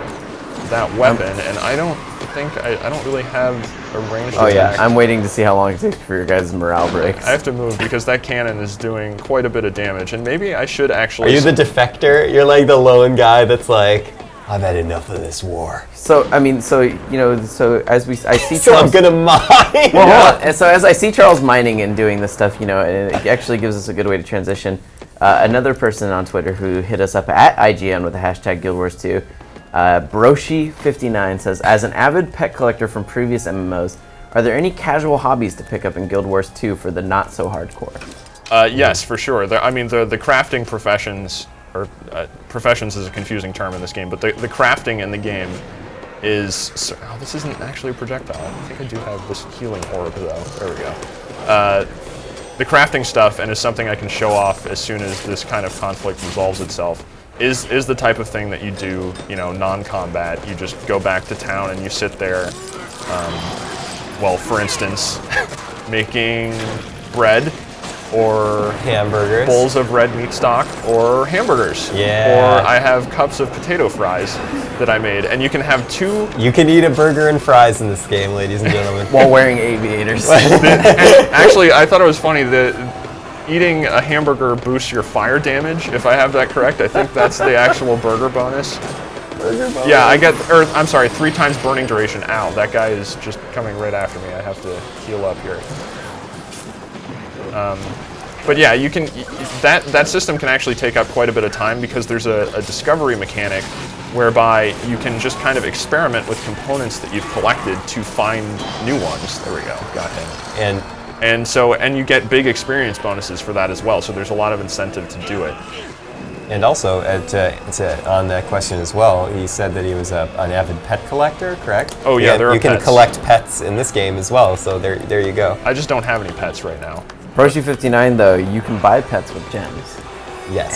that weapon, and I don't really have a ranged attack. Yeah, I'm waiting to see how long it takes for your guys' morale breaks. I have to move because that cannon is doing quite a bit of damage, and maybe I should actually... Are you the defector? You're like the lone guy that's like, I've had enough of this war. So I see Charles. So I'm gonna mine. Well, and so as I see Charles mining and doing this stuff, and it actually gives us a good way to transition. Another person on Twitter who hit us up at IGN with the hashtag Guild Wars 2, Broshi59 says, as an avid pet collector from previous MMOs, are there any casual hobbies to pick up in Guild Wars 2 for the not so hardcore? Yes, for sure. The crafting professions. Or professions is a confusing term in this game, but the crafting in the game is... Oh, this isn't actually a projectile. I think I do have this healing orb, though. There we go. The crafting stuff, and is something I can show off as soon as this kind of conflict resolves itself, is the type of thing that you do, non-combat. You just go back to town and you sit there, well, for instance, making bread, or hamburgers, bowls of red meat stock, or hamburgers. Yeah. Or I have cups of potato fries that I made, and you can have 2. You can eat a burger and fries in this game, ladies and gentlemen. While wearing aviators. Actually, I thought it was funny that eating a hamburger boosts your fire damage. If I have that correct, I think that's the actual burger bonus. Burger bonus. Yeah, I'm sorry, 3 times burning duration. Ow, that guy is just coming right after me. I have to heal up here. But yeah, you can. That system can actually take up quite a bit of time because there's a discovery mechanic whereby you can just kind of experiment with components that you've collected to find new ones. There we go, got him. And you get big experience bonuses for that as well. So there's a lot of incentive to do it. And also, on that question as well, he said that he was an avid pet collector, correct? Oh yeah, you can collect pets in this game as well. So there you go. I just don't have any pets right now. Broshi59 though, you can buy pets with gems. Yes.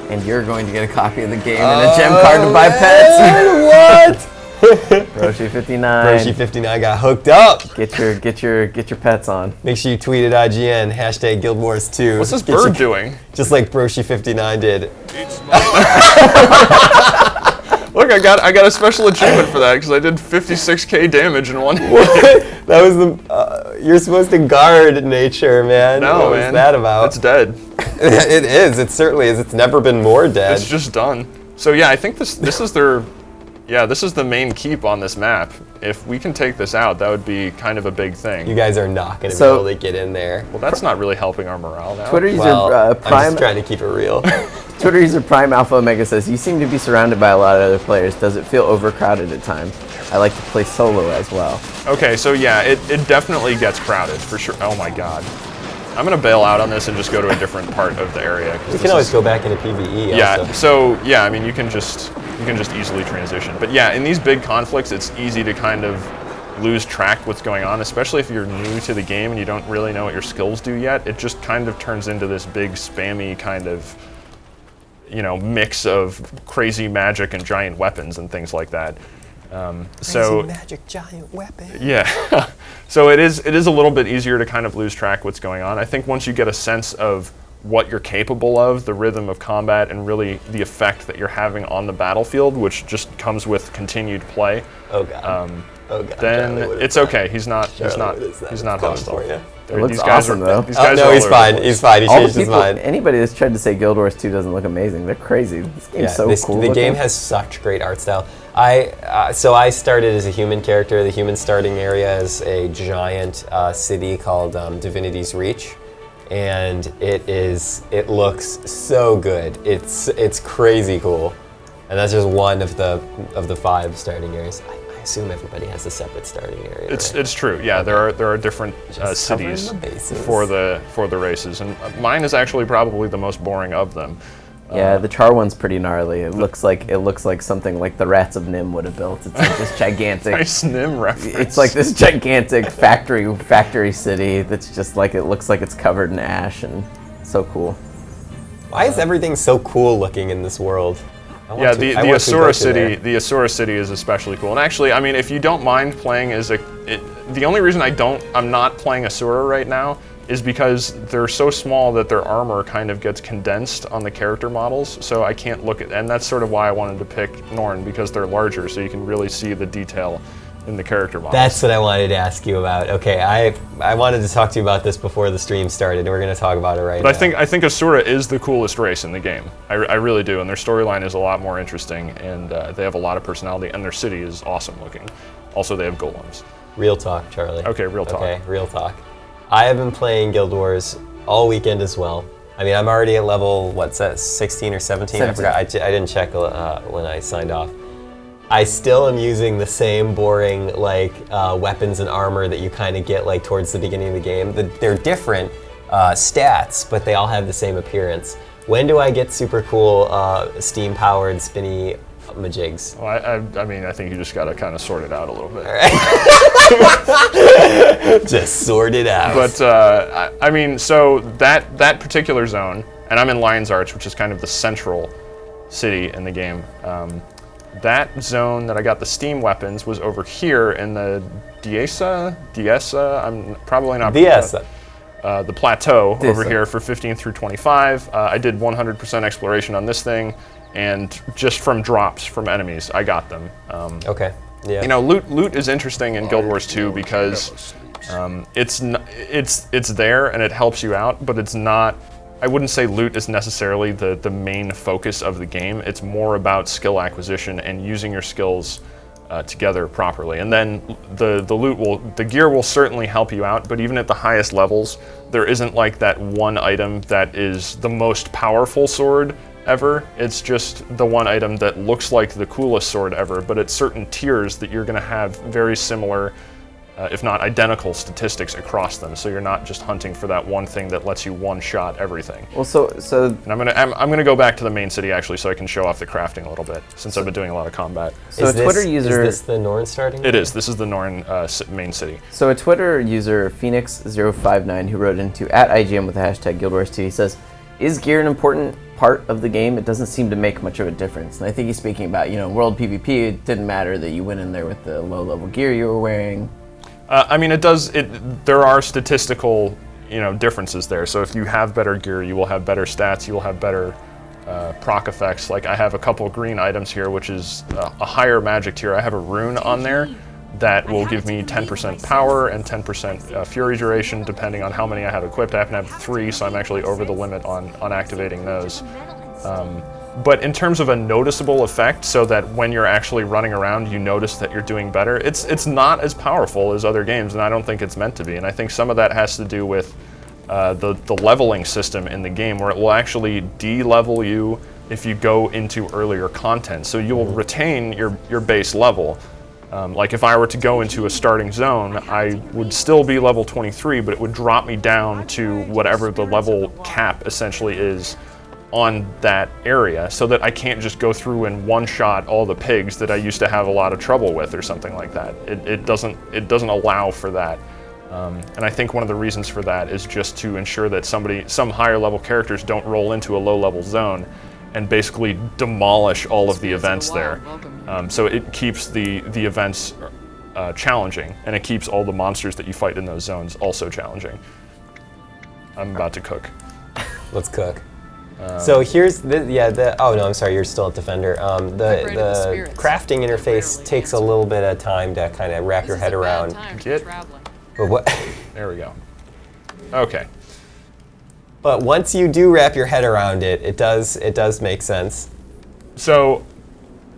And you're going to get a copy of the game and a gem card to buy pets. What? Broshi59. Broshi59 got hooked up. Get your pets on. Make sure you tweet at IGN hashtag Guild Wars 2. What's this bird doing? Just like Broshi59 did. Look, I got a special achievement for that because I did 56k damage in one hit. What? That was the. You're supposed to guard nature, man. No, what man. What's that about? It's dead. It is. It certainly is. It's never been more dead. It's just done. So yeah, I think this is their. Yeah, this is the main keep on this map. If we can take this out, that would be kind of a big thing. You guys are not going to be able to get in there. Well, that's not really helping our morale now. Twitter user Prime. I'm just trying to keep it real. Twitter user Prime Alpha Omega says, "You seem to be surrounded by a lot of other players. Does it feel overcrowded at times? I like to play solo as well." Okay, so yeah, it definitely gets crowded for sure. Oh my god. I'm gonna bail out on this and just go to a different part of the area. You can always go back into PvE. Yeah. Also. So yeah, I mean you can just easily transition. But yeah, in these big conflicts, it's easy to kind of lose track what's going on, especially if you're new to the game and you don't really know what your skills do yet. It just kind of turns into this big spammy kind of, mix of crazy magic and giant weapons and things like that. Crazy magic giant weapon. Yeah. So it is a little bit easier to kind of lose track what's going on. I think once you get a sense of what you're capable of, the rhythm of combat, and really the effect that you're having on the battlefield, which just comes with continued play. Oh god. Then it's okay. He's not hostile. It looks awesome, though. These guys no, are he's fine. He's fine. He changed his mind. Anybody that's tried to say Guild Wars 2 doesn't look amazing, they're crazy. This game's so cool. The game has such great art style. So I started as a human character. The human starting area is a giant city called Divinity's Reach, and it looks so good. It's crazy cool, and that's just one of the 5 starting areas. I assume everybody has a separate starting area. It's true. Yeah, there are different cities for the races, and mine is actually probably the most boring of them. Yeah, the Char one's pretty gnarly. It looks like something like the Rats of Nim would have built. It's like this gigantic. Nice Nim reference. It's like this gigantic factory city that's just like it looks like it's covered in ash and so cool. Why is everything so cool looking in this world? Yeah, the Asura city. The Asura city is especially cool. And actually, I mean, if you don't mind playing as the only reason I'm not playing Asura right now is because they're so small that their armor kind of gets condensed on the character models. So I can't look at, and that's sort of why I wanted to pick Norn, because they're larger, so you can really see the detail in the character models. That's what I wanted to ask you about. Okay, I wanted to talk to you about this before the stream started, and we're going to talk about it right now. But I think Asura is the coolest race in the game. I really do, and their storyline is a lot more interesting, and they have a lot of personality, and their city is awesome looking. Also, they have golems. Real talk, Charlie. Okay, real talk. Okay, real talk. I have been playing Guild Wars all weekend as well. I mean, I'm already at level, what's that, 16 or 17? I forgot. I didn't check when I signed off. I still am using the same boring weapons and armor that you kind of get towards the beginning of the game. They're different stats, but they all have the same appearance. When do I get super cool steam-powered spinny majigs? Well, I mean, I think you just got to kind of sort it out a little bit. Just sort it out. But I mean, so that particular zone, and I'm in Lion's Arch, which is kind of the central city in the game. That zone that I got the steam weapons was over here in the Diesa. I'm probably not. Diesa. The plateau Diesa. Over here for 15 through 25. I did 100% exploration on this thing, and just from drops from enemies, I got them. Okay. Yeah. You know, loot is interesting in Guild Wars 2 because it's there and it helps you out, but it's not. I wouldn't say loot is necessarily the main focus of the game. It's more about skill acquisition and using your skills together properly. And then the gear will certainly help you out, but even at the highest levels, there isn't like that one item that is the most powerful sword ever. It's just the one item that looks like the coolest sword ever, but at certain tiers that you're gonna have very similar, if not identical statistics across them. So you're not just hunting for that one thing that lets you one-shot everything. Well, so and I'm gonna go back to the main city actually, so I can show off the crafting a little bit, since I've been doing a lot of combat. So a Twitter user. Is this the Norn starting? It is. This is the Norn main city. So a Twitter user, Phoenix059, who wrote into @IGN with the hashtag Guild Wars 2, he says, "Is gear an important part of the game? It doesn't seem to make much of a difference." And I think he's speaking about, world PvP. It didn't matter that you went in there with the low-level gear you were wearing. I mean, it does. There are statistical, differences there. So if you have better gear, you will have better stats. You will have better proc effects. Like I have a couple green items here, which is a higher magic tier. I have a rune on there that will give me 10% power and 10% fury duration, depending on how many I have equipped. I happen to have 3, so I'm actually over the limit on activating those. But in terms of a noticeable effect, so that when you're actually running around, you notice that you're doing better, it's not as powerful as other games, and I don't think it's meant to be. And I think some of that has to do with the leveling system in the game, where it will actually de-level you if you go into earlier content. So you'll retain your base level. Like if I were to go into a starting zone, I would still be level 23, but it would drop me down to whatever the level cap essentially is on that area, so that I can't just go through and one-shot all the pigs that I used to have a lot of trouble with or something like that. It doesn't allow for that. And I think one of the reasons for that is just to ensure that some higher level characters don't roll into a low level zone and basically demolish all of the events there. So it keeps the events challenging, and it keeps all the monsters that you fight in those zones also challenging. I'm about to cook. Let's cook. So here's oh no, I'm sorry, you're still at Defender. The crafting interface takes a little bit of time to kind of wrap your head around. But what? There we go. Okay. But once you do wrap your head around it, it does make sense. So,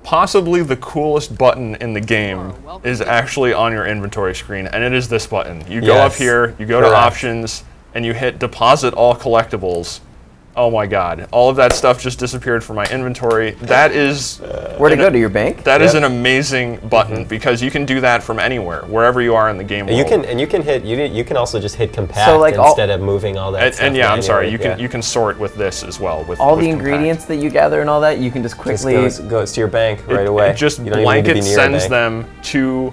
possibly the coolest button in the game is actually on your inventory screen, and it is this button. You go up here, you go to options, and you hit deposit all collectibles. Oh my god, all of that stuff just disappeared from my inventory. That is... Where'd it go, to your bank? That is an amazing button, because you can do that from anywhere, wherever you are in the game world. You can also just hit compact instead of moving all that stuff. And yeah, I'm sorry, you can sort with this as well. With all the ingredients that you gather and all that, you can just quickly... Just goes to your bank right away. It just blanket sends them to...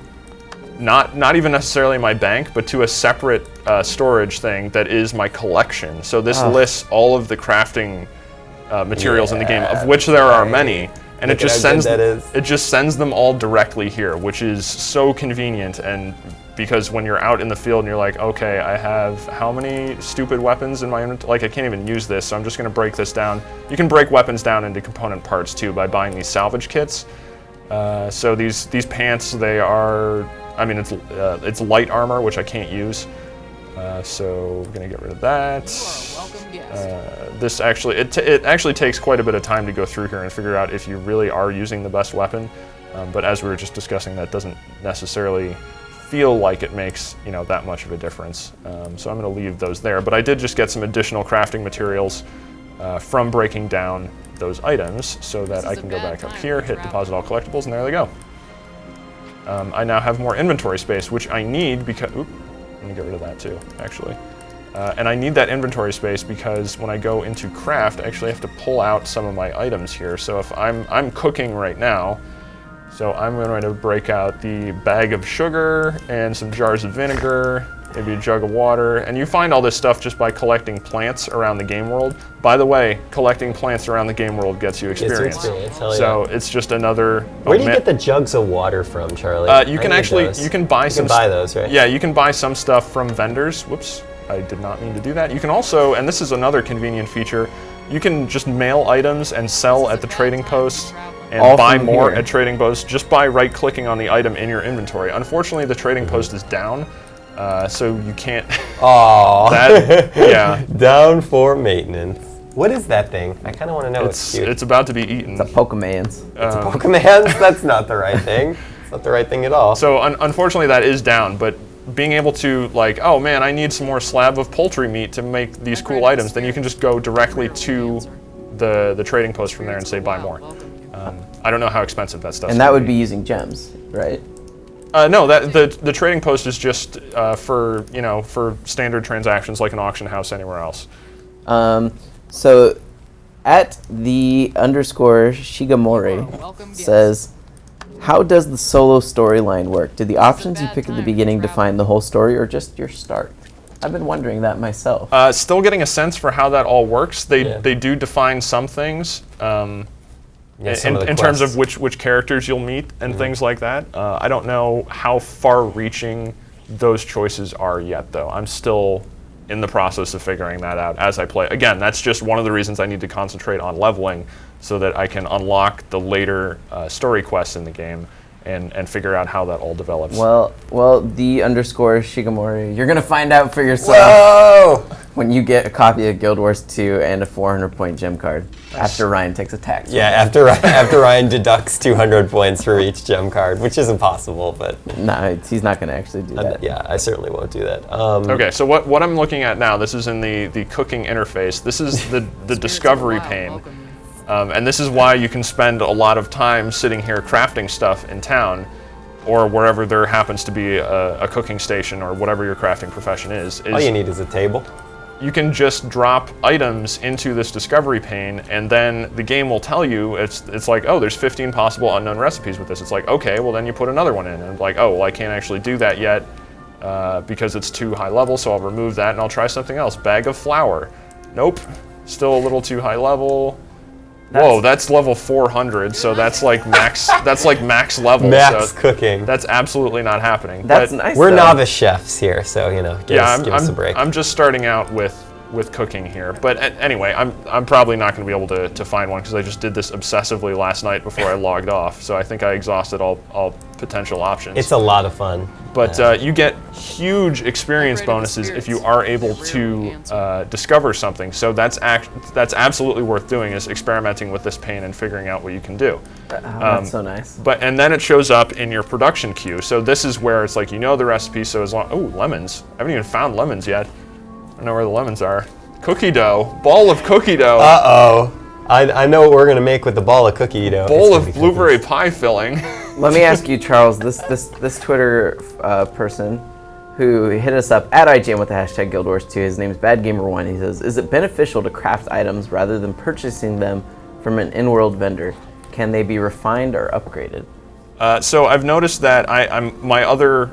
Not even necessarily my bank, but to a separate storage thing that is my collection. So this lists all of the crafting materials in the game, of which there are many, and it just sends them all directly here, which is so convenient. And because when you're out in the field and you're like, okay, I have how many stupid weapons in my inventory? Like, I can't even use this, so I'm just going to break this down. You can break weapons down into component parts too by buying these salvage kits. So these pants, they are... I mean, it's light armor, which I can't use, so we're gonna get rid of that. This actually, it actually takes quite a bit of time to go through here and figure out if you really are using the best weapon. But as we were just discussing, that doesn't necessarily feel like it makes that much of a difference. So I'm gonna leave those there. But I did just get some additional crafting materials from breaking down those items, so that I can go back up here, hit deposit all collectibles, and there they go. I now have more inventory space, which I need because... Oop, let me get rid of that too, actually. And I need that inventory space because when I go into craft, I actually have to pull out some of my items here. So if I'm cooking right now, so I'm going to break out the bag of sugar and some jars of vinegar, maybe a jug of water, and you find all this stuff just by collecting plants around the game world. By the way, collecting plants around the game world gets you experience. So it's just another... Where do you get the jugs of water from, Charlie? You can buy some... You can buy those, right? Yeah, you can buy some stuff from vendors. Whoops, I did not mean to do that. You can also, and this is another convenient feature, you can just mail items and sell at the trading post and buy more at trading posts just by right-clicking on the item in your inventory. Unfortunately, the trading post is down. So you can't... Aww. Yeah. Down for maintenance. What is that thing? I kind of want to know. It's about to be eaten. It's a Pokemans. It's a Pokemans? That's not the right thing. It's not the right thing at all. So unfortunately that is down, but being able to, like, oh man, I need some more slab of poultry meat to make these cool items, then you can just go directly to the trading post from there and say buy more. I don't know how expensive that stuff is. And that would be using gems, right? No, the trading post is just for standard transactions like an auction house anywhere else. So at the _ Shigamori says, how does the solo storyline work? Do the options you pick at the beginning define the whole story or just your start? I've been wondering that myself. Still getting a sense for how that all works. They do define some things. In terms of which characters you'll meet and things like that. I don't know how far-reaching those choices are yet, though. I'm still in the process of figuring that out as I play. Again, that's just one of the reasons I need to concentrate on leveling so that I can unlock the later story quests in the game and figure out how that all develops. Well, the _ Shigamori, you're gonna find out for yourself. Whoa! When you get a copy of Guild Wars 2 and a 400-point gem card after Ryan takes a tax. Yeah, after Ryan deducts 200 points for each gem card, which is impossible, but... No, he's not going to actually do that. Yeah, I certainly won't do that. Okay, so what I'm looking at now, this is in the cooking interface. This is the discovery pane. And this is why you can spend a lot of time sitting here crafting stuff in town or wherever there happens to be a cooking station or whatever your crafting profession is. All you need is a table. You can just drop items into this discovery pane, and then the game will tell you, it's like, oh, there's 15 possible unknown recipes with this. It's like, okay, well then you put another one in. And like, oh, well I can't actually do that yet because it's too high level, so I'll remove that and I'll try something else. Bag of flour. Nope, still a little too high level. Whoa, that's level 400, so that's like max. That's like max level. Max so cooking. That's absolutely not happening. That's nice. We're novice chefs here, so give us a break. I'm just starting out with with cooking here. But anyway, I'm probably not going to be able to find one because I just did this obsessively last night before I logged off. So I think I exhausted all potential options. It's a lot of fun. But you get huge experience bonuses if you are able to discover something. So that's absolutely worth doing, is experimenting with this pane and figuring out what you can do. That's so nice. And then it shows up in your production queue. So this is where it's like, you know the recipe, so as long, oh, lemons. I haven't even found lemons yet. I don't know where the lemons are. Cookie dough, ball of cookie dough. Uh-oh. I know what we're going to make with the ball of cookie dough. Bowl of blueberry pie filling. Let me ask you, Charles, this Twitter person who hit us up at IGN with the hashtag Guild Wars 2, his name is BadGamer1. He says, is it beneficial to craft items rather than purchasing them from an in-world vendor? Can they be refined or upgraded? So I've noticed that my other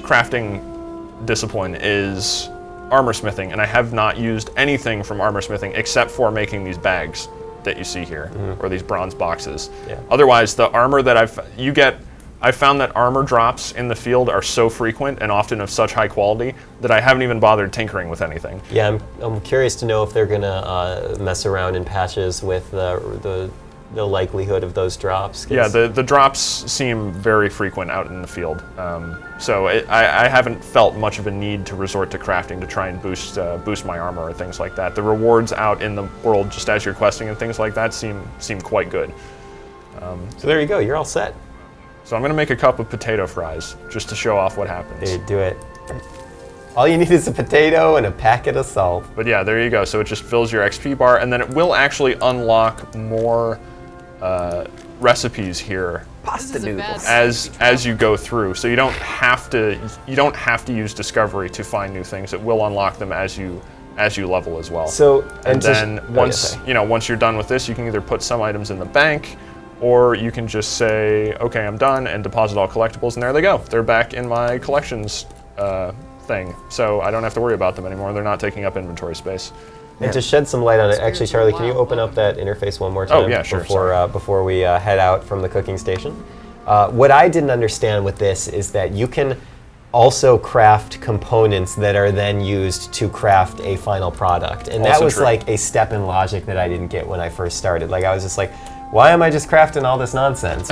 crafting discipline is armor smithing, and I have not used anything from armor smithing except for making these bags that you see here, or these bronze boxes. Yeah. Otherwise, the armor that I've found that armor drops in the field are so frequent and often of such high quality that I haven't even bothered tinkering with anything. Yeah, I'm curious to know if they're gonna mess around in patches with the likelihood of those drops. Yeah, the drops seem very frequent out in the field. So I haven't felt much of a need to resort to crafting to try and boost my armor or things like that. The rewards out in the world, just as you're questing and things like that, seem quite good. So there you go, you're all set. So I'm gonna make a cup of potato fries just to show off what happens. Hey, do it. All you need is a potato and a packet of salt. But yeah, there you go. So it just fills your XP bar, and then it will actually unlock more recipes here Pasta noodles. as you go through. So you don't have to use discovery to find new things. It will unlock them as you level as well. So and then once you're done with this, you can either put some items in the bank, or you can just say, okay, I'm done, and deposit all collectibles, and there they go. They're back in my collections thing. So I don't have to worry about them anymore. They're not taking up inventory space. And to shed some light on it, actually, Charlie, can you open up that interface one more time? Oh, yeah, sure. Before we head out from the cooking station? What I didn't understand with this is that you can also craft components that are then used to craft a final product. And that was like a step in logic that I didn't get when I first started. Like, I was just like, why am I just crafting all this nonsense?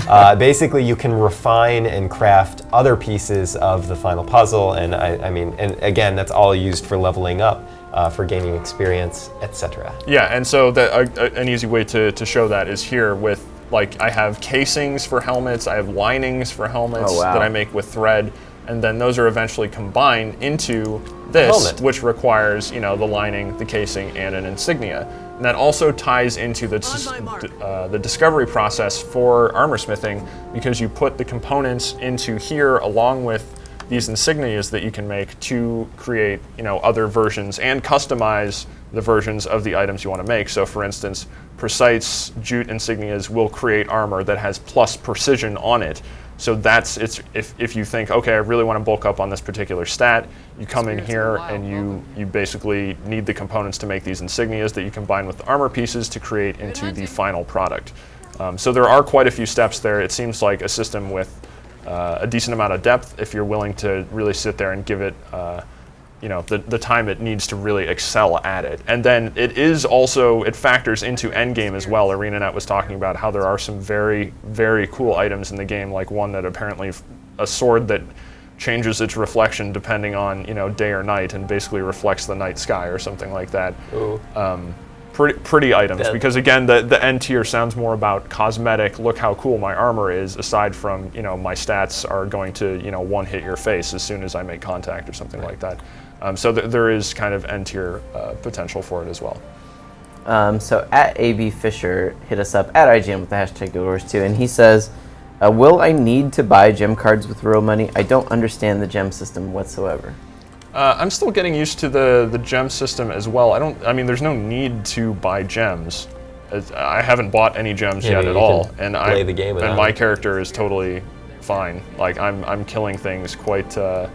But basically, you can refine and craft other pieces of the final puzzle. And I mean, and again, that's all used for leveling up. For gaining experience, etc. Yeah, and so an easy way to show that is here with, like, I have casings for helmets, I have linings for helmets that I make with thread, and then those are eventually combined into this, which requires, the lining, the casing, and an insignia. And that also ties into the discovery process for armor smithing, because you put the components into here along with these insignias that you can make to create, other versions and customize the versions of the items you want to make. So, for instance, precise jute insignias will create armor that has plus precision on it. So if you think, okay, I really want to bulk up on this particular stat, you come in here and you basically need the components to make these insignias that you combine with the armor pieces to create into the final product. So there are quite a few steps there. It seems like a system with a decent amount of depth if you're willing to really sit there and give it the time it needs to really excel at it. And then it factors into endgame as well. ArenaNet was talking about how there are some very, very cool items in the game, like one that apparently, a sword that changes its reflection depending on day or night and basically reflects the night sky or something like that. Ooh. Pretty items, because again, the end tier sounds more about cosmetic, look how cool my armor is, aside from, my stats are going to, one hit your face as soon as I make contact or something like that. So there is kind of end tier potential for it as well. So at AB Fisher hit us up at IGN with the hashtag GuildWars2, and he says, will I need to buy gem cards with real money? I don't understand the gem system whatsoever. I'm still getting used to the gem system as well. There's no need to buy gems. I haven't bought any gems yet at all, and my character is totally fine. Like I'm killing things quite, at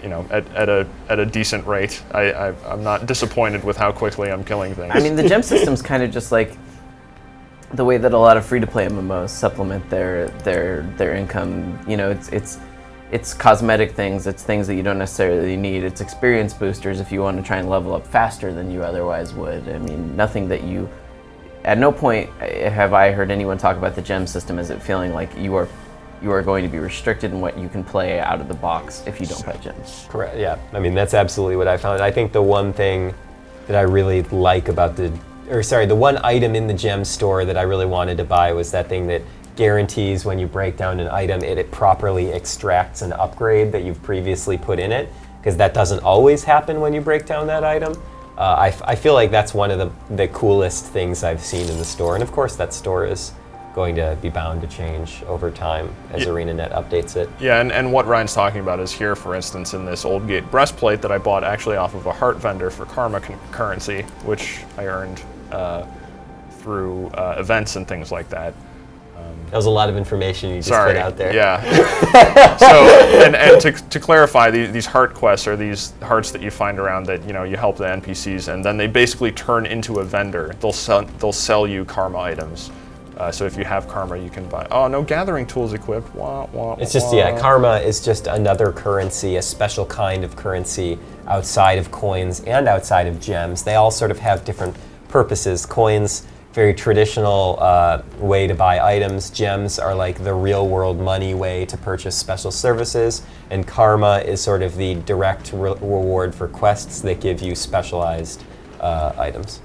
a decent rate. I'm not disappointed with how quickly I'm killing things. I mean, the gem system's kind of just like the way that a lot of free-to-play MMOs supplement their income. it's cosmetic things, it's things that you don't necessarily need, it's experience boosters if you want to try and level up faster than you otherwise would. I mean, nothing that you, at no point have I heard anyone talk about the gem system as it feeling like you are going to be restricted in what you can play out of the box if you don't buy gems. Correct, yeah. I mean, that's absolutely what I found. I think the one thing that I really like about the one item in the gem store that I really wanted to buy was that thing that guarantees when you break down an item, it properly extracts an upgrade that you've previously put in it, because that doesn't always happen when you break down that item. I feel like that's one of the coolest things I've seen in the store, and of course that store is going to be bound to change over time as ArenaNet updates it. Yeah, and what Ryan's talking about is here, for instance, in this Old Gate breastplate that I bought actually off of a heart vendor for karma currency, which I earned through events and things like that. That was a lot of information you just put out there. Yeah. So, and to clarify, these heart quests are these hearts that you find around that you help the NPCs, and then they basically turn into a vendor. They'll sell you karma items. So if you have karma, you can buy. Oh, no gathering tools equipped. Wah, wah, it's just karma is just another currency, a special kind of currency outside of coins and outside of gems. They all sort of have different purposes. Coins, very traditional way to buy items. Gems are like the real world money way to purchase special services, and karma is sort of the direct reward for quests that give you specialized items.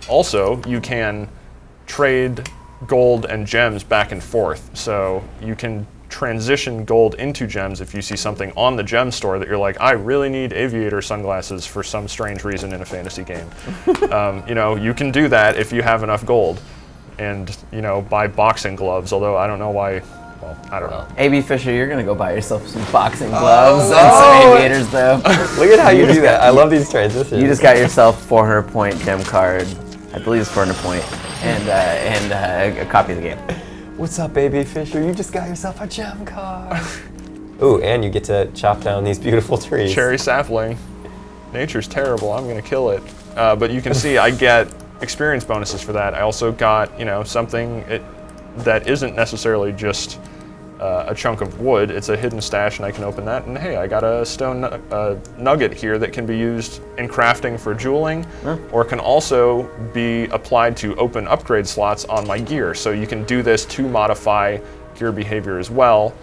Also you can trade gold and gems back and forth. So you can transition gold into gems if you see something on the gem store that you're like, I really need aviator sunglasses for some strange reason in a fantasy game. You can do that if you have enough gold, and buy boxing gloves. Although I don't know why. Well, I don't know. AB Fisher, you're gonna go buy yourself some boxing gloves and some aviators, though. Look at how you do that. I love these transitions. You just got yourself 400 point gem card. I believe it's 400 point, and a copy of the game. What's up, AB Fisher? You just got yourself a gem card. Ooh, and you get to chop down these beautiful trees. Cherry sapling. Nature's terrible. I'm gonna kill it. But you can see I get experience bonuses for that. I also got something that isn't necessarily just a chunk of wood. It's a hidden stash, and I can open that. And hey, I got a stone nugget here that can be used in crafting for jeweling, or can also be applied to open upgrade slots on my gear. So you can do this to modify gear behavior as well.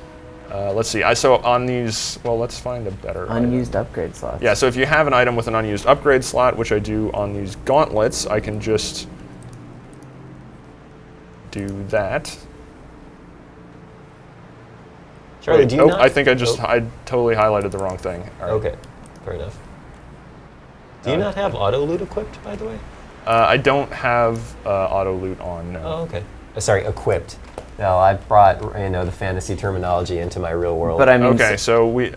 Let's see. So on these, well, let's find a better unused item. Upgrade slots. Yeah. So if you have an item with an unused upgrade slot, which I do on these gauntlets, I can just do that. Charlie, do you not? I think I totally highlighted the wrong thing. Right. Okay, fair enough. Do you not have auto loot equipped, by the way? I don't have auto loot on. No. Oh, okay. Sorry, equipped. No, I brought the fantasy terminology into my real world. But I mean, okay, so we.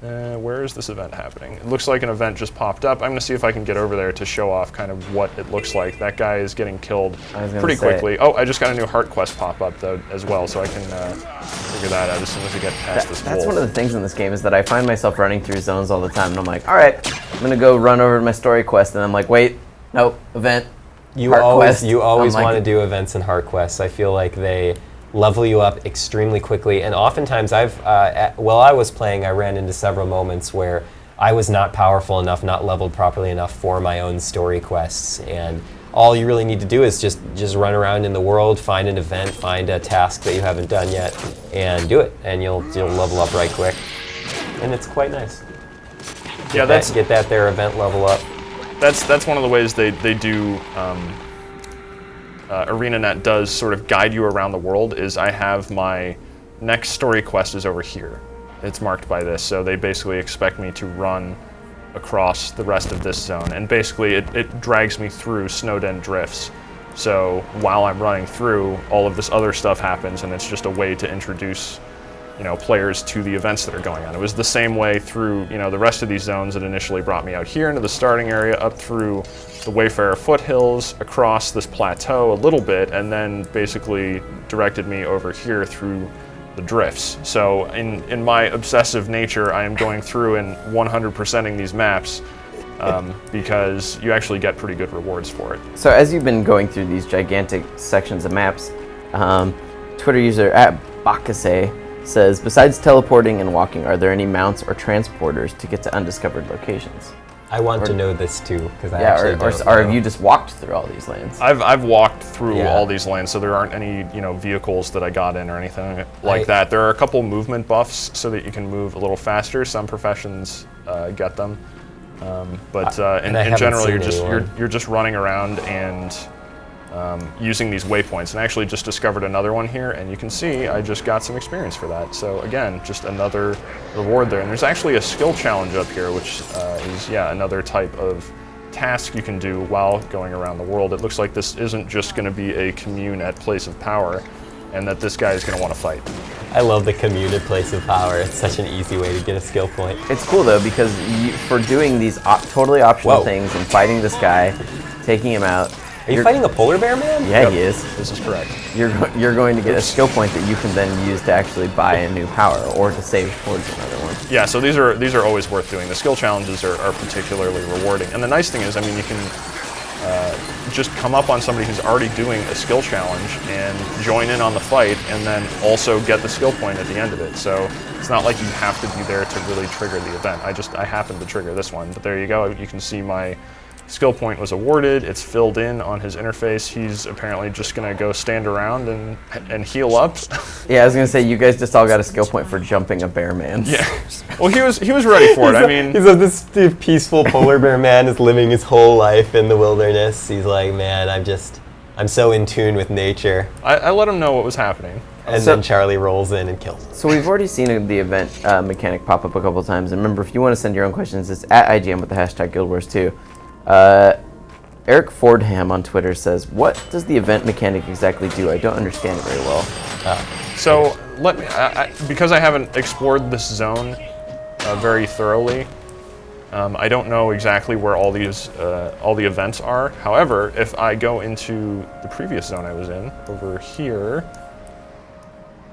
Where is this event happening? It looks like an event just popped up. I'm going to see if I can get over there to show off kind of what it looks like. That guy is getting killed pretty quickly. Oh, I just got a new heart quest pop up though as well, so I can figure that out as soon as we get past this That's wolf. one of the things in this game is that I find myself running through zones all the time, and I'm like, all right, I'm going to go run over to my story quest, and I'm like, wait, nope, event. You always want to do events and heart quests. I feel like they level you up extremely quickly, and oftentimes while I was playing, I ran into several moments where I was not powerful enough, not leveled properly enough for my own story quests, and all you really need to do is just run around in the world, find an event, find a task that you haven't done yet, and do it, and you'll level up right quick, and it's quite nice. Get that there event level up. That's one of the ways they do. ArenaNet does sort of guide you around the world. Is I have my next story quest is over here. It's marked by this, so they basically expect me to run across the rest of this zone, and basically it drags me through Snowden drifts. So while I'm running through, all of this other stuff happens, and it's just a way to introduce players to the events that are going on. It was the same way through the rest of these zones. It initially brought me out here into the starting area, up through the Wayfarer foothills, across this plateau a little bit, and then basically directed me over here through the drifts. So in my obsessive nature, I am going through and 100%ing these maps because you actually get pretty good rewards for it. So as you've been going through these gigantic sections of maps, Twitter user @Bakase says, besides teleporting and walking, are there any mounts or transporters to get to undiscovered locations? I want to know this too, because I actually don't know. Or have you just walked through all these lands? I've walked through all these lands, so there aren't any vehicles that I got in or anything like that. There are a couple movement buffs so that you can move a little faster. Some professions get them, but in general, you're just running around and using these waypoints. And I actually just discovered another one here, and you can see I just got some experience for that. So again, just another reward there. And there's actually a skill challenge up here, which is another type of task you can do while going around the world. It looks like this isn't just going to be a commune at place of power, and that this guy is going to want to fight. I love the commune at place of power. It's such an easy way to get a skill point. It's cool though, because for doing these totally optional things and fighting this guy, taking him out. Are you fighting a polar bear man? Yeah, he is. This is correct. You're going to get a skill point that you can then use to actually buy a new power or to save towards another one. Yeah, so these are always worth doing. The skill challenges are particularly rewarding. And the nice thing is, I mean, you can just come up on somebody who's already doing a skill challenge and join in on the fight, and then also get the skill point at the end of it. So it's not like you have to be there to really trigger the event. I happened to trigger this one, but there you go. You can see my skill point was awarded. It's filled in on his interface. He's apparently just gonna go stand around and heal up. Yeah, I was gonna say, you guys just all got a skill point for jumping a bear man. Yeah. Well, he was ready for it. This peaceful polar bear man is living his whole life in the wilderness. He's like, man, I'm so in tune with nature. I let him know what was happening. And then Charlie rolls in and kills him. So we've already seen the event mechanic pop up a couple times. And remember, if you want to send your own questions, it's at IGN with the hashtag Guild Wars 2. Eric Fordham on Twitter says, what does the event mechanic exactly do? I don't understand it very well. So let me, because I haven't explored this zone very thoroughly, I don't know exactly where all the events are. However, if I go into the previous zone I was in, over here,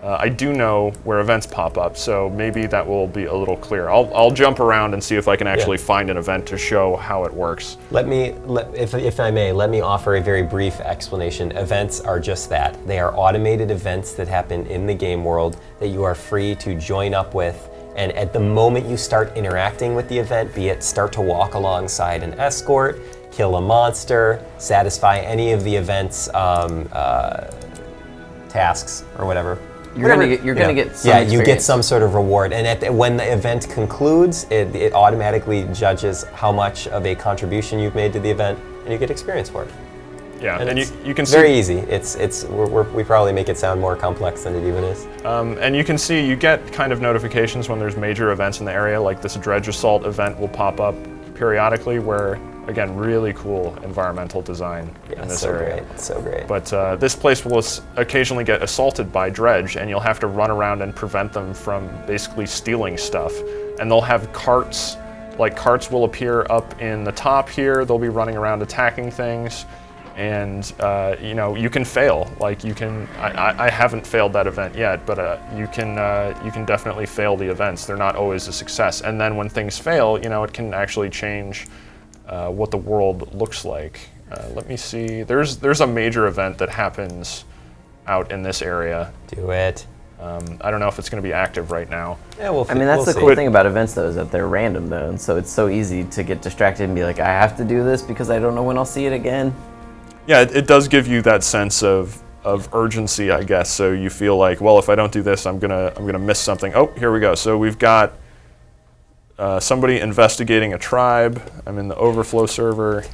I do know where events pop up, so maybe that will be a little clearer. I'll jump around and see if I can actually find an event to show how it works. If I may, let me offer a very brief explanation. Events are just that. They are automated events that happen in the game world that you are free to join up with. And at the moment you start interacting with the event, be it start to walk alongside an escort, kill a monster, satisfy any of the event's tasks or whatever. You're gonna get some experience. You get some sort of reward, and when the event concludes, it automatically judges how much of a contribution you've made to the event, and you get experience for it. Yeah, and you can see very easy. We probably make it sound more complex than it even is. And you can see you get kind of notifications when there's major events in the area, like this Dredge Assault event will pop up periodically, where again, really cool environmental design in this area. Great, so great. But this place will occasionally get assaulted by Dredge, and you'll have to run around and prevent them from basically stealing stuff. And they'll have carts, like carts will appear up in the top here. They'll be running around attacking things, and you can fail. Like you can, I haven't failed that event yet, but you can definitely fail the events. They're not always a success. And then when things fail, it can actually change what the world looks like. Let me see. There's a major event that happens out in this area. Do it. I don't know if it's going to be active right now. Yeah, we'll. I mean, that's the cool thing about events, though, is that they're random, though, and so it's so easy to get distracted and be like, I have to do this because I don't know when I'll see it again. Yeah, it does give you that sense of urgency, I guess. So you feel like, well, if I don't do this, I'm gonna miss something. Oh, here we go. So we've got somebody investigating a tribe. I'm in the overflow server.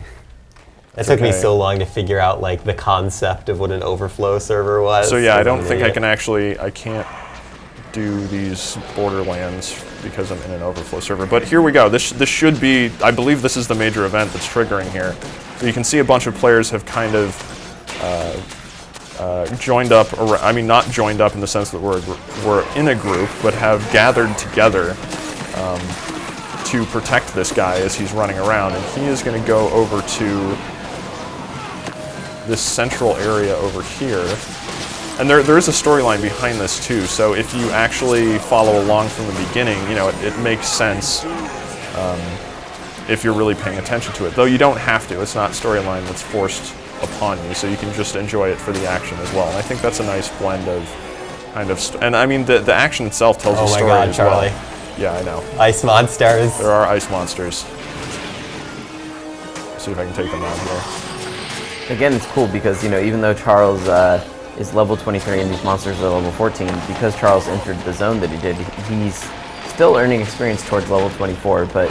It took me so long to figure out like the concept of what an overflow server was. So yeah, I don't think I can't do these Borderlands because I'm in an overflow server. But here we go. This should be, I believe this is the major event that's triggering here. So you can see a bunch of players have kind of joined up, I mean not joined up in the sense that we're in a group, but have gathered together to protect this guy as he's running around. And he is going to go over to this central area over here. And there is a storyline behind this too, so if you actually follow along from the beginning, it makes sense if you're really paying attention to it. Though you don't have to, it's not storyline that's forced upon you, so you can just enjoy it for the action as well. And I think that's a nice blend of kind of, and I mean the action itself tells a story God, as Charlie. well. Yeah, I know. Ice monsters. There are ice monsters. See if I can take them out here. Again, it's cool because, you know, even though Charles is level 23 and these monsters are level 14, because Charles entered the zone that he did, he's still earning experience towards level 24, but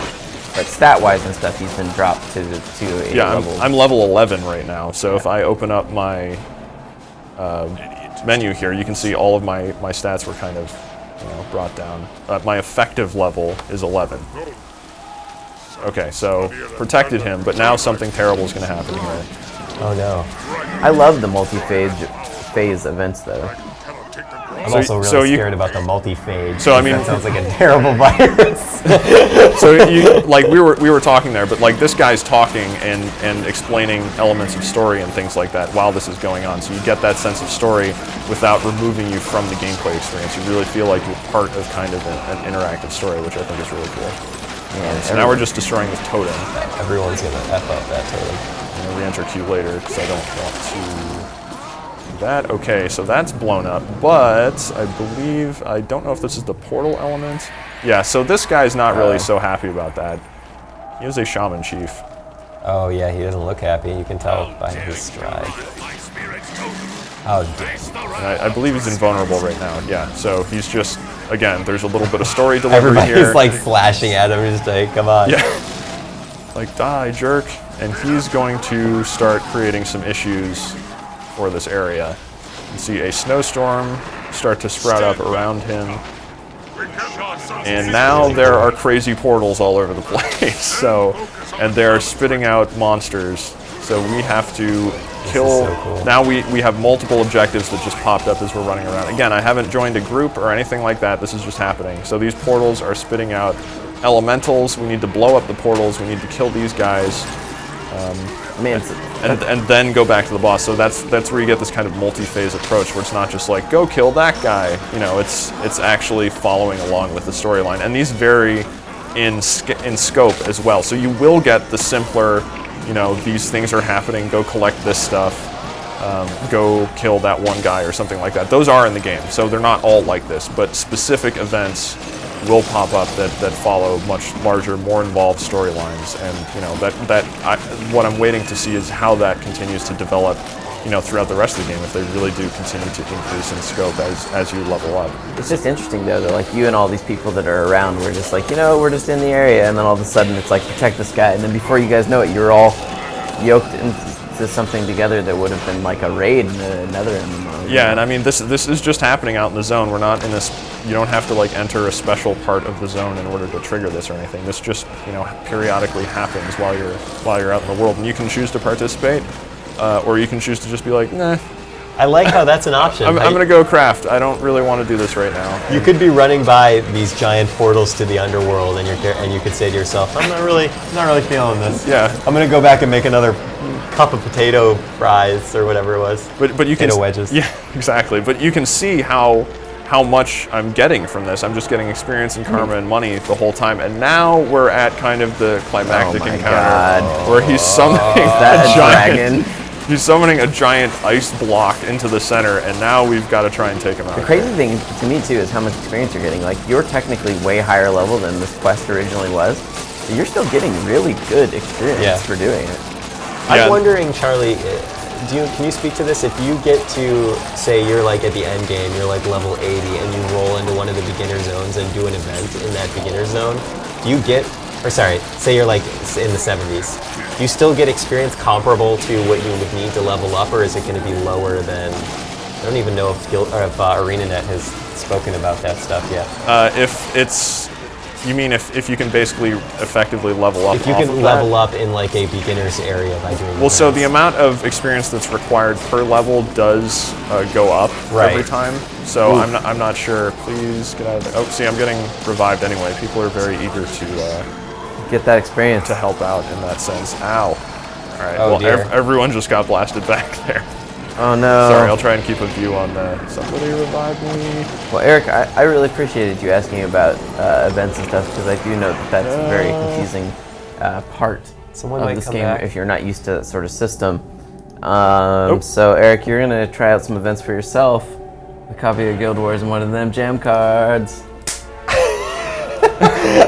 stat-wise and stuff, he's been dropped to a level. I'm level 11 right now, so if I open up my menu here, you can see all of my stats were kind of, you know, brought down. My effective level is 11. Okay, so protected him, but now something terrible is going to happen here. Oh no. I love the multi-phase events, though. I'm also really scared about the multi-phage. So I mean, that sounds like a terrible virus. So like we were talking there, but like this guy's talking and explaining elements of story and things like that while this is going on. So you get that sense of story without removing you from the gameplay experience. You really feel like you're part of kind of an interactive story, which I think is really cool. Yeah, so now we're just destroying this totem. Everyone's gonna F up that totem. I'm gonna re-enter queue later because I don't want to do that. Okay, so that's blown up, but I believe, I don't know if this is the portal element. Yeah, so this guy's not really so happy about that. He is a shaman chief. Oh yeah, he doesn't look happy. You can tell by his stride. Oh, and I believe he's invulnerable right now. Yeah, so he's just, again, there's a little bit of story delivery here. Everybody's like flashing at him, just like, come on. Yeah. Like, die, jerk. And he's going to start creating some issues for this area. You see a snowstorm start to sprout up around him. And now there are crazy portals all over the place. So, and they're spitting out monsters. So we have to kill. So cool. Now we have multiple objectives that just popped up as we're running around. Again, I haven't joined a group or anything like that. This is just happening. So these portals are spitting out elementals. We need to blow up the portals. We need to kill these guys. And then go back to the boss. So that's where you get this kind of multi-phase approach, where it's not just like go kill that guy. You know, it's actually following along with the storyline. And these vary in scope as well. So you will get the simpler, you know, these things are happening. Go collect this stuff. Go kill that one guy or something like that. Those are in the game, so they're not all like this. But specific events will pop up that follow much larger, more involved storylines, and you know what I'm waiting to see is how that continues to develop, you know, throughout the rest of the game. If they really do continue to increase in scope as you level up. It's just interesting though that like you and all these people that are around, we're just like, you know, we're just in the area, and then all of a sudden it's like protect this guy, and then before you guys know it, you're all yoked into something together that would have been like a raid in another MMO. Yeah, and I mean this is just happening out in the zone. We're not in this. You don't have to like enter a special part of the zone in order to trigger this or anything. This just, you know, periodically happens while you're out in the world, and you can choose to participate, or you can choose to just be like, nah. I like how that's an option. I'm gonna go craft. I don't really want to do this right now. You could be running by these giant portals to the underworld, and you could say to yourself, I'm not really feeling this. Yeah. I'm gonna go back and make another cup of potato fries or whatever it was. But you can potato wedges. Yeah, exactly. But you can see how much I'm getting from this. I'm just getting experience and karma and money the whole time. And now we're at kind of the climactic encounter where he's summoning a dragon. He's summoning a giant ice block into the center, and now we've got to try and take him out. The crazy thing to me too is how much experience you're getting. Like, you're technically way higher level than this quest originally was, so you're still getting really good experience for doing it. I'm wondering, Charlie, can you speak to this? If you get to, say you're like at the end game, you're like level 80, and you roll into one of the beginner zones and do an event in that beginner zone, do you get, or sorry, say you're like in the 70s, do you still get experience comparable to what you would need to level up, or is it going to be lower than, I don't even know if ArenaNet has spoken about that stuff yet. If it's, you mean if you can basically effectively level up? If you can level up in like a beginner's area by doing. Well, so the amount of experience that's required per level does go up every time. So I'm not sure. Please get out of there. Oh, see, I'm getting revived anyway. People are very eager to get that experience to help out in that sense. Ow! All right. Oh, well, everyone just got blasted back there. Oh no. Sorry, I'll try and keep a view on somebody revive me. Well, Eric, I really appreciated you asking about events and stuff, because I do know that that's a very confusing part of this game if you're not used to that sort of system. So Eric, you're gonna try out some events for yourself. A copy of Guild Wars and one of them jam cards.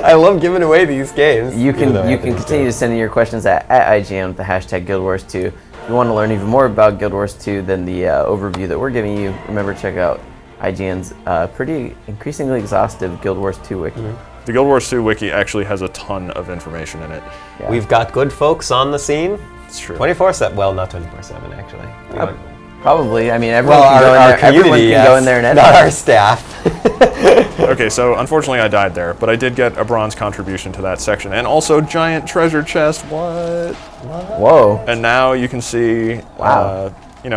I love giving away these games. You can continue to send in your questions at IGN with the hashtag Guild Wars 2. If you want to learn even more about Guild Wars 2 than the overview that we're giving you, remember to check out IGN's pretty increasingly exhaustive Guild Wars 2 wiki. The Guild Wars 2 wiki actually has a ton of information in it. Yeah. We've got good folks on the scene. It's true. 24/7. Well, not 24/7 actually. Probably. I mean, everyone can go in our there. community, Everyone can go in there and edit. not our staff. Okay, so unfortunately I died there, but I did get a bronze contribution to that section, and also giant treasure chest. What? Whoa. And now you can see, Wow.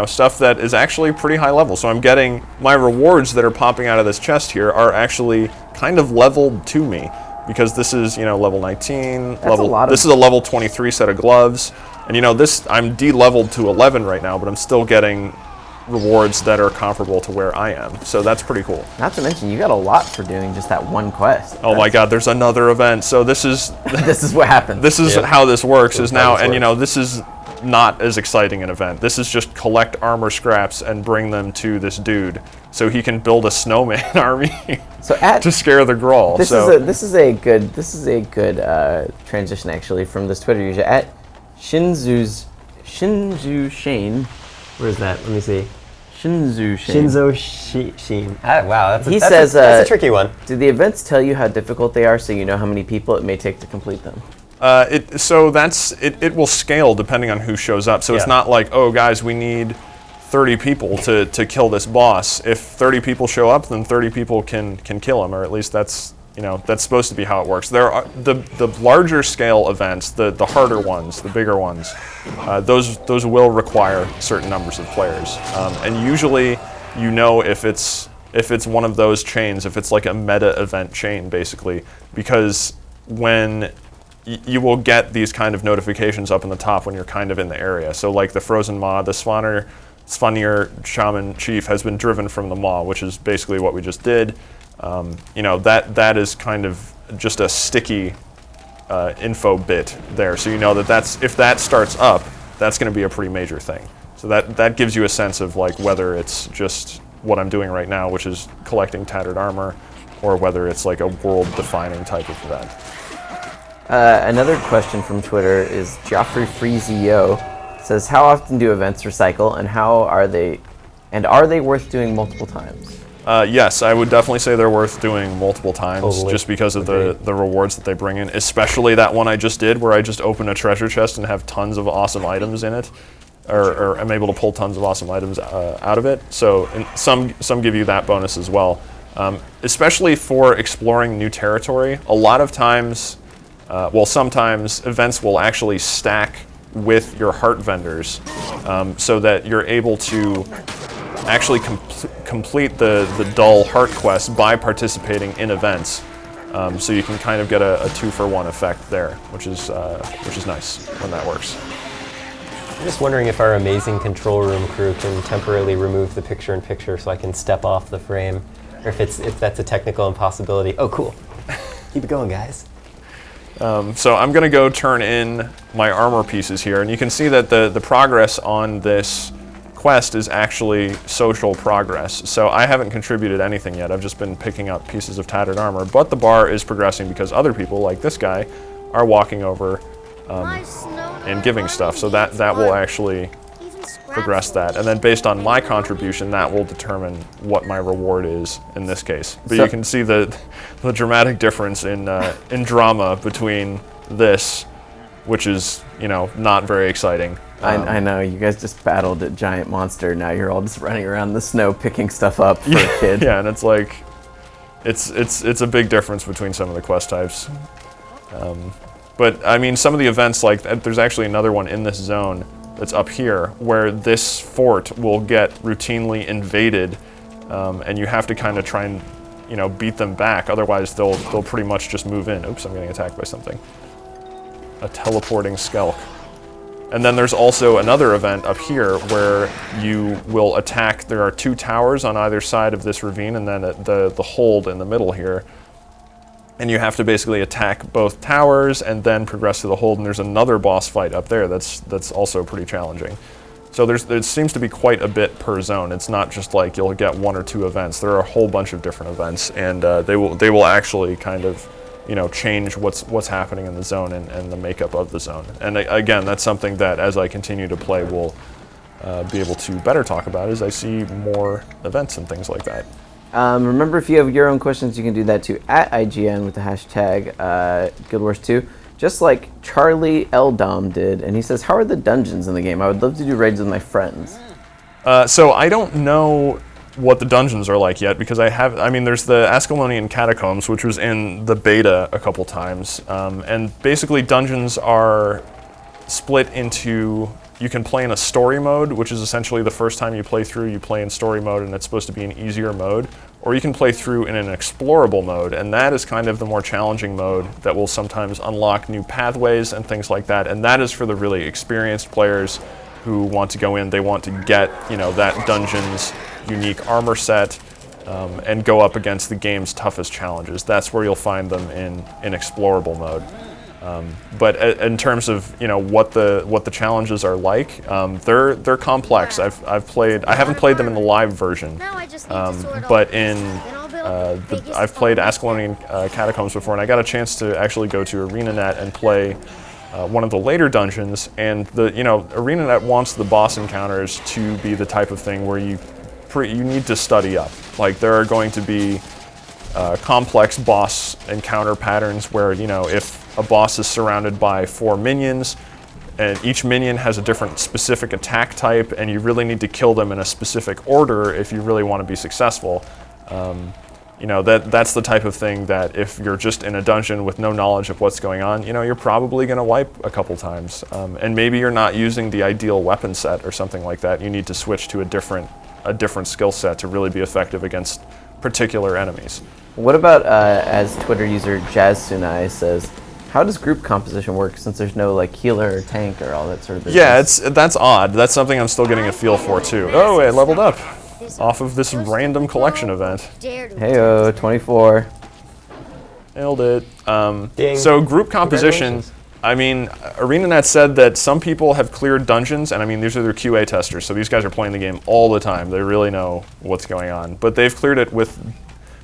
stuff that is actually pretty high level. So I'm getting my rewards that are popping out of this chest here are actually kind of leveled to me, because this is level 19. This is a level 23 set of gloves, and this I'm de-leveled to 11 right now, but I'm still getting rewards that are comparable to where I am. So that's pretty cool. Not to mention, you got a lot for doing just that one quest. Oh my God, there's another event. So this is This is what happens. this is how this works. Is now, and works. this is not as exciting an event. This is just collect armor scraps and bring them to this dude, so he can build a snowman army So to scare the Grawl. This is a good transition actually from this Twitter user at Shinzu Shane. Where is that? Let me see. Shinzu Shane. Sheen. Wow, He says, that's a tricky one. Do the events tell you how difficult they are, so you know how many people it may take to complete them? It will scale depending on who shows up. So it's not like, oh guys, we need 30 people to kill this boss. If 30 people show up, then 30 people can kill him, or at least that's supposed to be how it works. There are the larger scale events, the harder ones, the bigger ones. Those will require certain numbers of players, and usually if it's one of those chains, if it's like a meta event chain basically, because when you will get these kind of notifications up in the top when you're kind of in the area. So like the Frozen Maw, the Svanir Shaman Chief has been driven from the Maw, which is basically what we just did. That is kind of just a sticky info bit there. So if that starts up, that's going to be a pretty major thing. So that gives you a sense of like whether it's just what I'm doing right now, which is collecting tattered armor, or whether it's like a world-defining type of event. Another question from Twitter is Joffrey Freezio says, how often do events recycle, and are they worth doing multiple times? Yes, I would definitely say they're worth doing multiple times, Totally. just because of the rewards that they bring in, especially that one I just did where I just open a treasure chest and have tons of awesome items in it, or I'm able to pull tons of awesome items out of it. So some give you that bonus as well, especially for exploring new territory. A lot of times, sometimes events will actually stack with your heart vendors, so that you're able to actually complete the dull heart quest by participating in events. So you can kind of get a 2-for-1 effect there, which is nice when that works. I'm just wondering if our amazing control room crew can temporarily remove the picture-in-picture so I can step off the frame, or if that's a technical impossibility. Oh, cool. Keep it going, guys. So I'm going to go turn in my armor pieces here, and you can see that the progress on this quest is actually social progress. So I haven't contributed anything yet. I've just been picking up pieces of tattered armor, but the bar is progressing because other people, like this guy, are walking over and giving stuff. So that will actually progress that. And then based on my contribution, that will determine what my reward is in this case. But you can see the dramatic difference in drama between this, which is, not very exciting. I know, you guys just battled a giant monster, now you're all just running around the snow picking stuff up for a kid. Yeah, and it's like, it's a big difference between some of the quest types. But I mean, some of the events, like there's actually another one in this zone that's up here where this fort will get routinely invaded, and you have to kind of try and beat them back, otherwise they'll pretty much just move in. Oops, I'm getting attacked by something. A teleporting skelk. And then there's also another event up here where you will attack. There are 2 towers on either side of this ravine, and then the hold in the middle here. And you have to basically attack both towers and then progress to the hold. And there's another boss fight up there that's also pretty challenging. So there seems to be quite a bit per zone. It's not just like you'll get 1 or 2 events. There are a whole bunch of different events, and they will actually kind of, change what's happening in the zone and the makeup of the zone. And again, that's something that as I continue to play, we'll be able to better talk about as I see more events and things like that. Remember, if you have your own questions, you can do that too at IGN with the hashtag Guild Wars 2, just like Charlie Eldom did. And he says, how are the dungeons in the game? I would love to do raids with my friends. So I don't know what the dungeons are like yet, because there's the Ascalonian Catacombs, which was in the beta a couple times. And basically dungeons are split into, you can play in a story mode, which is essentially the first time you play through, you play in story mode, and it's supposed to be an easier mode. Or you can play through in an explorable mode, and that is kind of the more challenging mode that will sometimes unlock new pathways and things like that. And that is for the really experienced players who want to go in, they want to get, that dungeon's unique armor set, and go up against the game's toughest challenges. That's where you'll find them in explorable mode. But in terms of what the challenges are like, they're complex. I haven't played them in the live version, but I've played Ascalonian Catacombs before, and I got a chance to actually go to ArenaNet and play one of the later dungeons. And ArenaNet wants the boss encounters to be the type of thing where you need to study up. Like, there are going to be complex boss encounter patterns where, if a boss is surrounded by 4 minions, and each minion has a different specific attack type, and you really need to kill them in a specific order if you really want to be successful. That's the type of thing that if you're just in a dungeon with no knowledge of what's going on, you're probably going to wipe a couple times. And maybe you're not using the ideal weapon set or something like that. You need to switch to a different skill set to really be effective against particular enemies. What about, as Twitter user Jazz Sunai says, how does group composition work since there's no healer or tank or all that sort of business? Yeah, that's odd. That's something I'm still getting a feel for too. Oh, I leveled up off of this random collection event. Heyo, 24. Nailed it. Ding. So group composition, ArenaNet said that some people have cleared dungeons, and these are their QA testers, so these guys are playing the game all the time. They really know what's going on. But they've cleared it with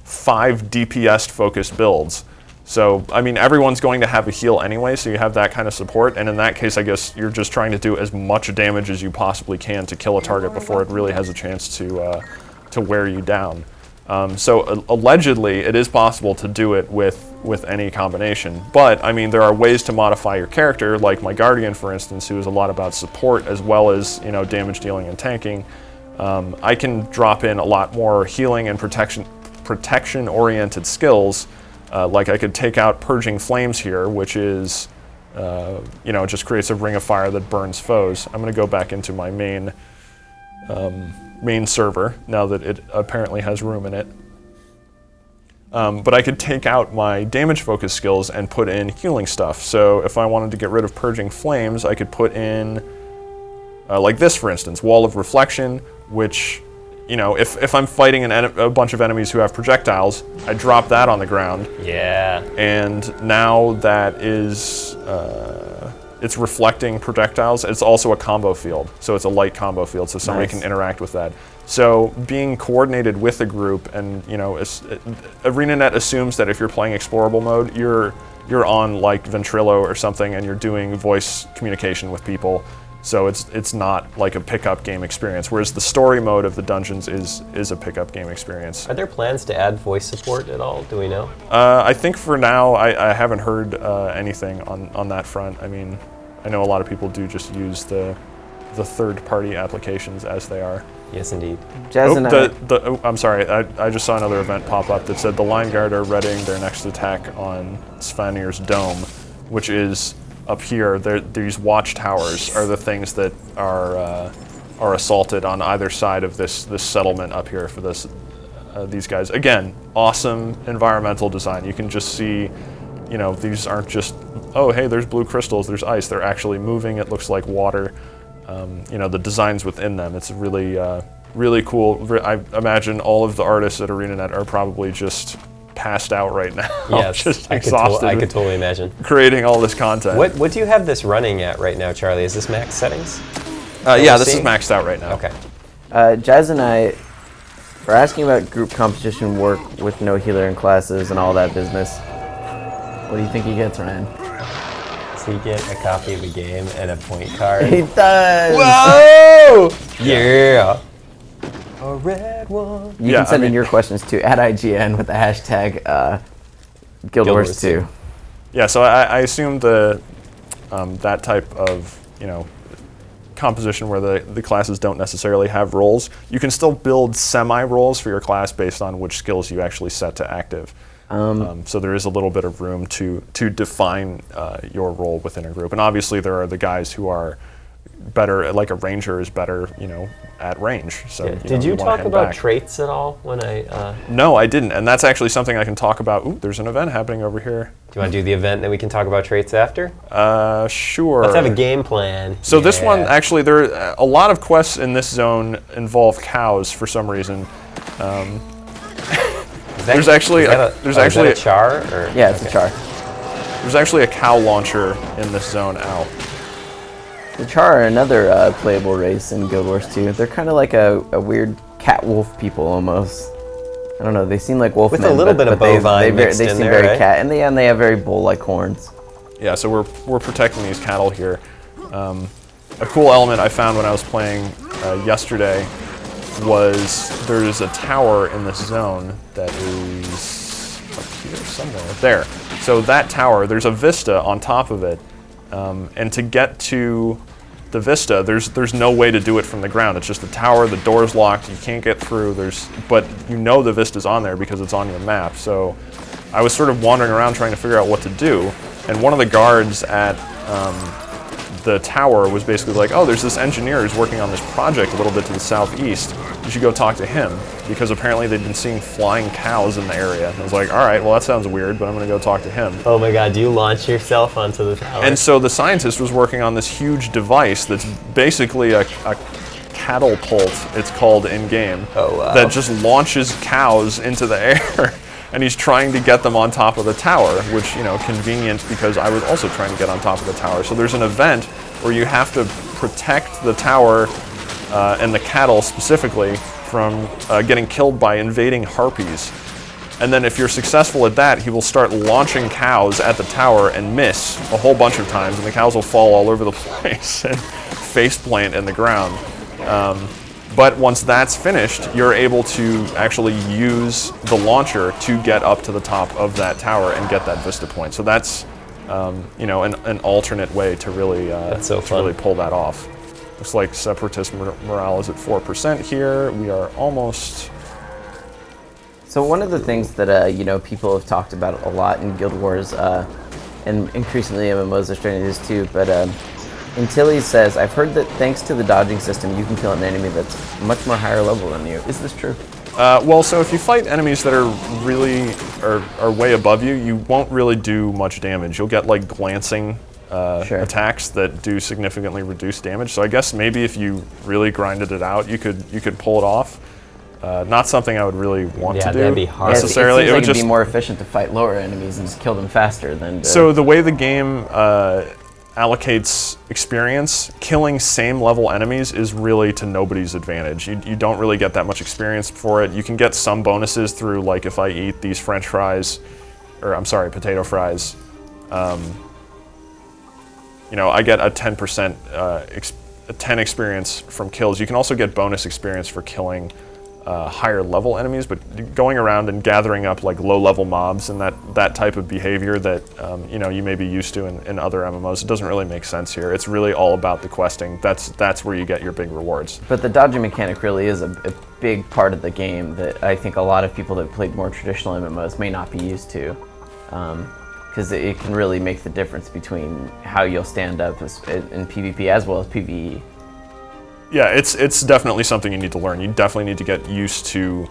5 DPS focused builds. So, everyone's going to have a heal anyway, so you have that kind of support, and in that case, I guess you're just trying to do as much damage as you possibly can to kill a target before it really has a chance to wear you down. So allegedly, it is possible to do it with any combination, but there are ways to modify your character, like my Guardian, for instance, who is a lot about support as well as damage dealing and tanking. I can drop in a lot more healing and protection-oriented skills. Like I could take out Purging Flames here, which is, it just creates a ring of fire that burns foes. I'm going to go back into my main server now that it apparently has room in it. But I could take out my damage focus skills and put in healing stuff. So if I wanted to get rid of Purging Flames, I could put in, like this for instance, Wall of Reflection, which, if I'm fighting a bunch of enemies who have projectiles, I drop that on the ground. Yeah. And now that is, it's reflecting projectiles. It's also a combo field, so it's a light combo field, so somebody can interact with that. So being coordinated with a group, and ArenaNet assumes that if you're playing explorable mode, you're on like Ventrilo or something, and you're doing voice communication with people. So it's not like a pickup game experience, whereas the story mode of the dungeons is a pickup game experience. Are there plans to add voice support at all? Do we know? I think for now, I haven't heard anything on that front. I know a lot of people do just use the third-party applications as they are. Yes, indeed. I'm sorry, I just saw another event pop up that said the Line Guard are readying their next attack on Svanir's Dome, which is up here. These watchtowers are the things that are assaulted on either side of this settlement up here for these guys. Again, awesome environmental design. You can just see, these aren't just, oh hey, there's blue crystals, there's ice. They're actually moving. It looks like water. The designs within them. It's really really cool. I imagine all of the artists at ArenaNet are probably just passed out right now. Yes, just exhausted. I could totally imagine creating all this content. What do you have this running at right now, Charlie? Is this max settings? Yeah, this is maxed out right now. Okay. Jazz and I were asking about group competition work with no healer in classes and all that business. What do you think he gets, Ryan? Does he get a copy of the game and a point card? He does! Whoa! Yeah! A red one. You can send in your questions to @IGN with the hashtag Guild Wars 2. Yeah, so I assume that type of, composition where the classes don't necessarily have roles, you can still build semi-roles for your class based on which skills you actually set to active. So there is a little bit of room to define your role within a group. And obviously there are the guys who are better, like a ranger is better, at range. So did you talk about traits at all when I? No, I didn't, and that's actually something I can talk about. Ooh, there's an event happening over here. Do you want to do the event, then we can talk about traits after? Sure. Let's have a game plan. So this one, actually, a lot of quests in this zone involve cows for some reason. There's actually a char? Or? Yeah, it's a char. There's actually a cow launcher in this zone. Ow. The Char are another playable race in Guild Wars 2. They're kind of like a weird cat-wolf people almost. I don't know, they seem like wolfmen. With a little bit of bovine mixed in there, they seem very cat, and they have very bull-like horns. Yeah, so we're protecting these cattle here. A cool element I found when I was playing yesterday was there's a tower in this zone that is up here somewhere. There. So that tower, there's a vista on top of it. And to get to the vista, there's no way to do it from the ground. It's just a tower, the door's locked, you can't get through, but the vista's on there because it's on your map. So I was sort of wandering around trying to figure out what to do, and one of the guards at the tower was basically like, oh, there's this engineer who's working on this project a little bit to the southeast. You should go talk to him, because apparently they'd been seeing flying cows in the area. And I was like, all right, well, that sounds weird, but I'm going to go talk to him. Oh my god, do you launch yourself onto the tower? And so the scientist was working on this huge device that's basically a catapult, it's called in-game, that just launches cows into the air. And he's trying to get them on top of the tower, which, convenient because I was also trying to get on top of the tower. So there's an event where you have to protect the tower and the cattle specifically from getting killed by invading harpies. And then if you're successful at that, he will start launching cows at the tower and miss a whole bunch of times, and the cows will fall all over the place and face plant in the ground. But once that's finished, you're able to actually use the launcher to get up to the top of that tower and get that vista point. So that's, an alternate way to really, really pull that off. Looks like Separatist morale is at 4% here. We are almost. So one of the things that people have talked about a lot in Guild Wars, and increasingly MMOs are starting to do this too, but. Intilli says, I've heard that thanks to the dodging system, you can kill an enemy that's much more higher level than you. Is this true? Well, so if you fight enemies that are really, are way above you, you won't really do much damage. You'll get like glancing attacks that do significantly reduced damage. So I guess maybe if you really grinded it out, you could pull it off. Not something I would really want to do that'd be hard. necessarily. It would just be more efficient to fight lower enemies and just kill them faster than. So the way the game allocates experience, killing same level enemies is really to nobody's advantage. You don't really get that much experience for it. You can get some bonuses through, like if I eat these French fries, or I'm sorry, potato fries, I get a 10% 10 experience from kills. You can also get bonus experience for killing higher level enemies, but going around and gathering up like low level mobs and that type of behavior that you may be used to in other MMOs, it doesn't really make sense here. It's really all about the questing. That's where you get your big rewards. But the dodging mechanic really is a big part of the game that I think a lot of people that played more traditional MMOs may not be used to, because it can really make the difference between how you'll stand up in PvP as well as PvE. Yeah, it's definitely something you need to learn. You definitely need to get used to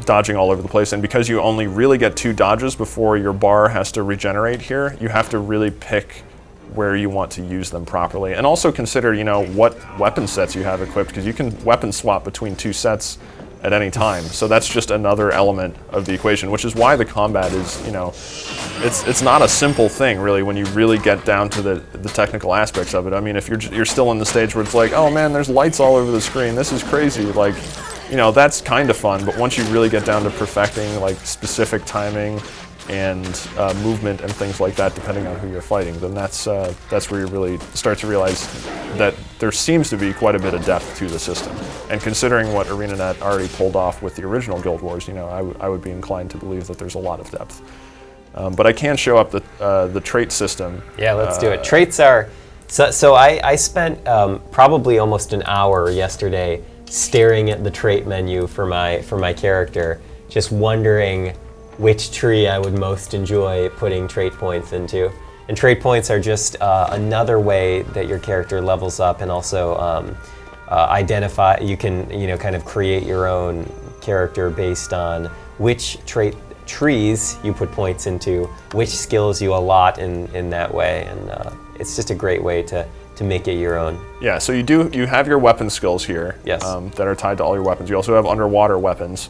dodging all over the place. And because you only really get 2 dodges before your bar has to regenerate here, you have to really pick where you want to use them properly. And also consider, what weapon sets you have equipped, because you can weapon swap between 2 sets at any time. So that's just another element of the equation, which is why the combat is, it's not a simple thing really when you really get down to the technical aspects of it. I mean, if you're still in the stage where it's like, oh man, there's lights all over the screen, this is crazy, like, that's kind of fun, but once you really get down to perfecting like specific timing and movement and things like that, depending on who you're fighting, then that's where you really start to realize that there seems to be quite a bit of depth to the system. And considering what ArenaNet already pulled off with the original Guild Wars, I would be inclined to believe that there's a lot of depth. But I can show up the trait system. Yeah, let's do it. Traits are so I spent probably almost an hour yesterday staring at the trait menu for my character, just wondering which tree I would most enjoy putting trait points into. And trait points are just another way that your character levels up, and also identify, you can kind of create your own character based on which trees you put points into, which skills you allot in that way, and it's just a great way to make it your own. Yeah, so you have your weapon skills here. Yes. That are tied to all your weapons. You also have underwater weapons,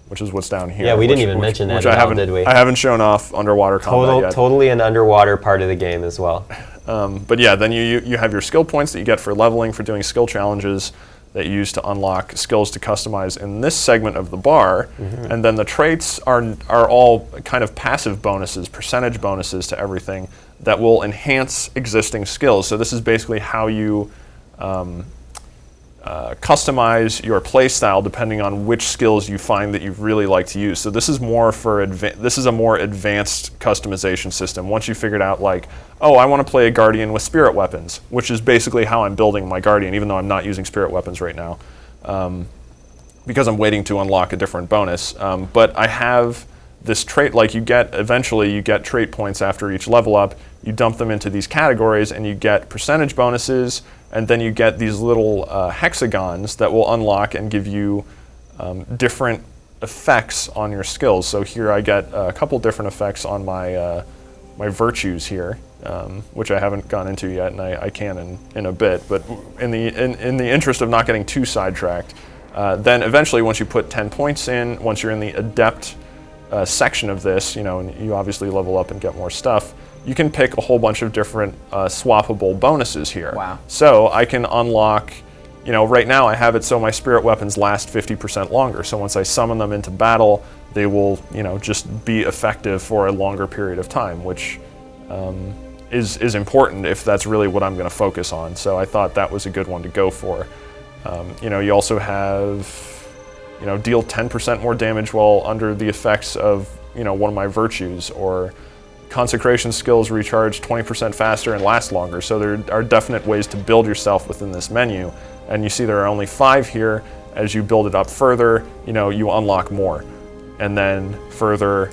which is what's down here. Yeah, we didn't even mention that at all, did we? I haven't shown off underwater combat yet. Totally an underwater part of the game as well. But yeah, then you have your skill points that you get for leveling, for doing skill challenges that you use to unlock skills to customize in this segment of the bar. Mm-hmm. And then the traits are all kind of passive bonuses, percentage bonuses to everything that will enhance existing skills. So this is basically how you customize your play style depending on which skills you find that you really like to use. So this is more for this is a more advanced customization system. Once you figured out like, oh, I want to play a guardian with spirit weapons, which is basically how I'm building my guardian, even though I'm not using spirit weapons right now, because I'm waiting to unlock a different bonus. But I have this trait, like eventually you get trait points after each level up, you dump them into these categories and you get percentage bonuses, and then you get these little hexagons that will unlock and give you different effects on your skills. So here I get a couple different effects on my my virtues here, which I haven't gone into yet, and I can in a bit. But in the interest of not getting too sidetracked, then eventually once you put 10 points in, once you're in the adept section of this, and you obviously level up and get more stuff, you can pick a whole bunch of different swappable bonuses here. Wow. So I can unlock, right now I have it so my spirit weapons last 50% longer. So once I summon them into battle, they will, just be effective for a longer period of time, which is important if that's really what I'm going to focus on. So I thought that was a good one to go for. You also have, deal 10% more damage while under the effects of, one of my virtues, or consecration skills recharge 20% faster and last longer. So there are definite ways to build yourself within this menu. And you see there are only 5 here. As you build it up further, you unlock more. And then further,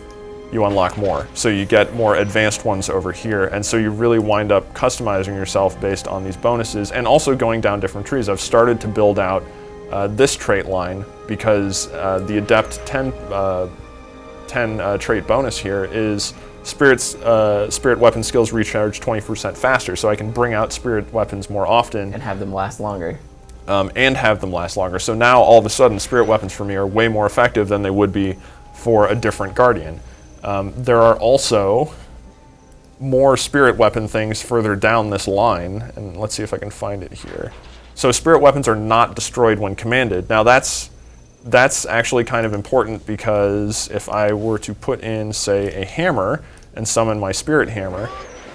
you unlock more. So you get more advanced ones over here. And so you really wind up customizing yourself based on these bonuses and also going down different trees. I've started to build out this trait line because the Adept 10 trait bonus here is spirit weapon skills recharge 20% faster, so I can bring out spirit weapons more often. And have them last longer. So now all of a sudden spirit weapons for me are way more effective than they would be for a different guardian. There are also more spirit weapon things further down this line, and let's see if I can find it here. So spirit weapons are not destroyed when commanded. Now that's actually kind of important, because if I were to put in, say, a hammer and summon my spirit hammer,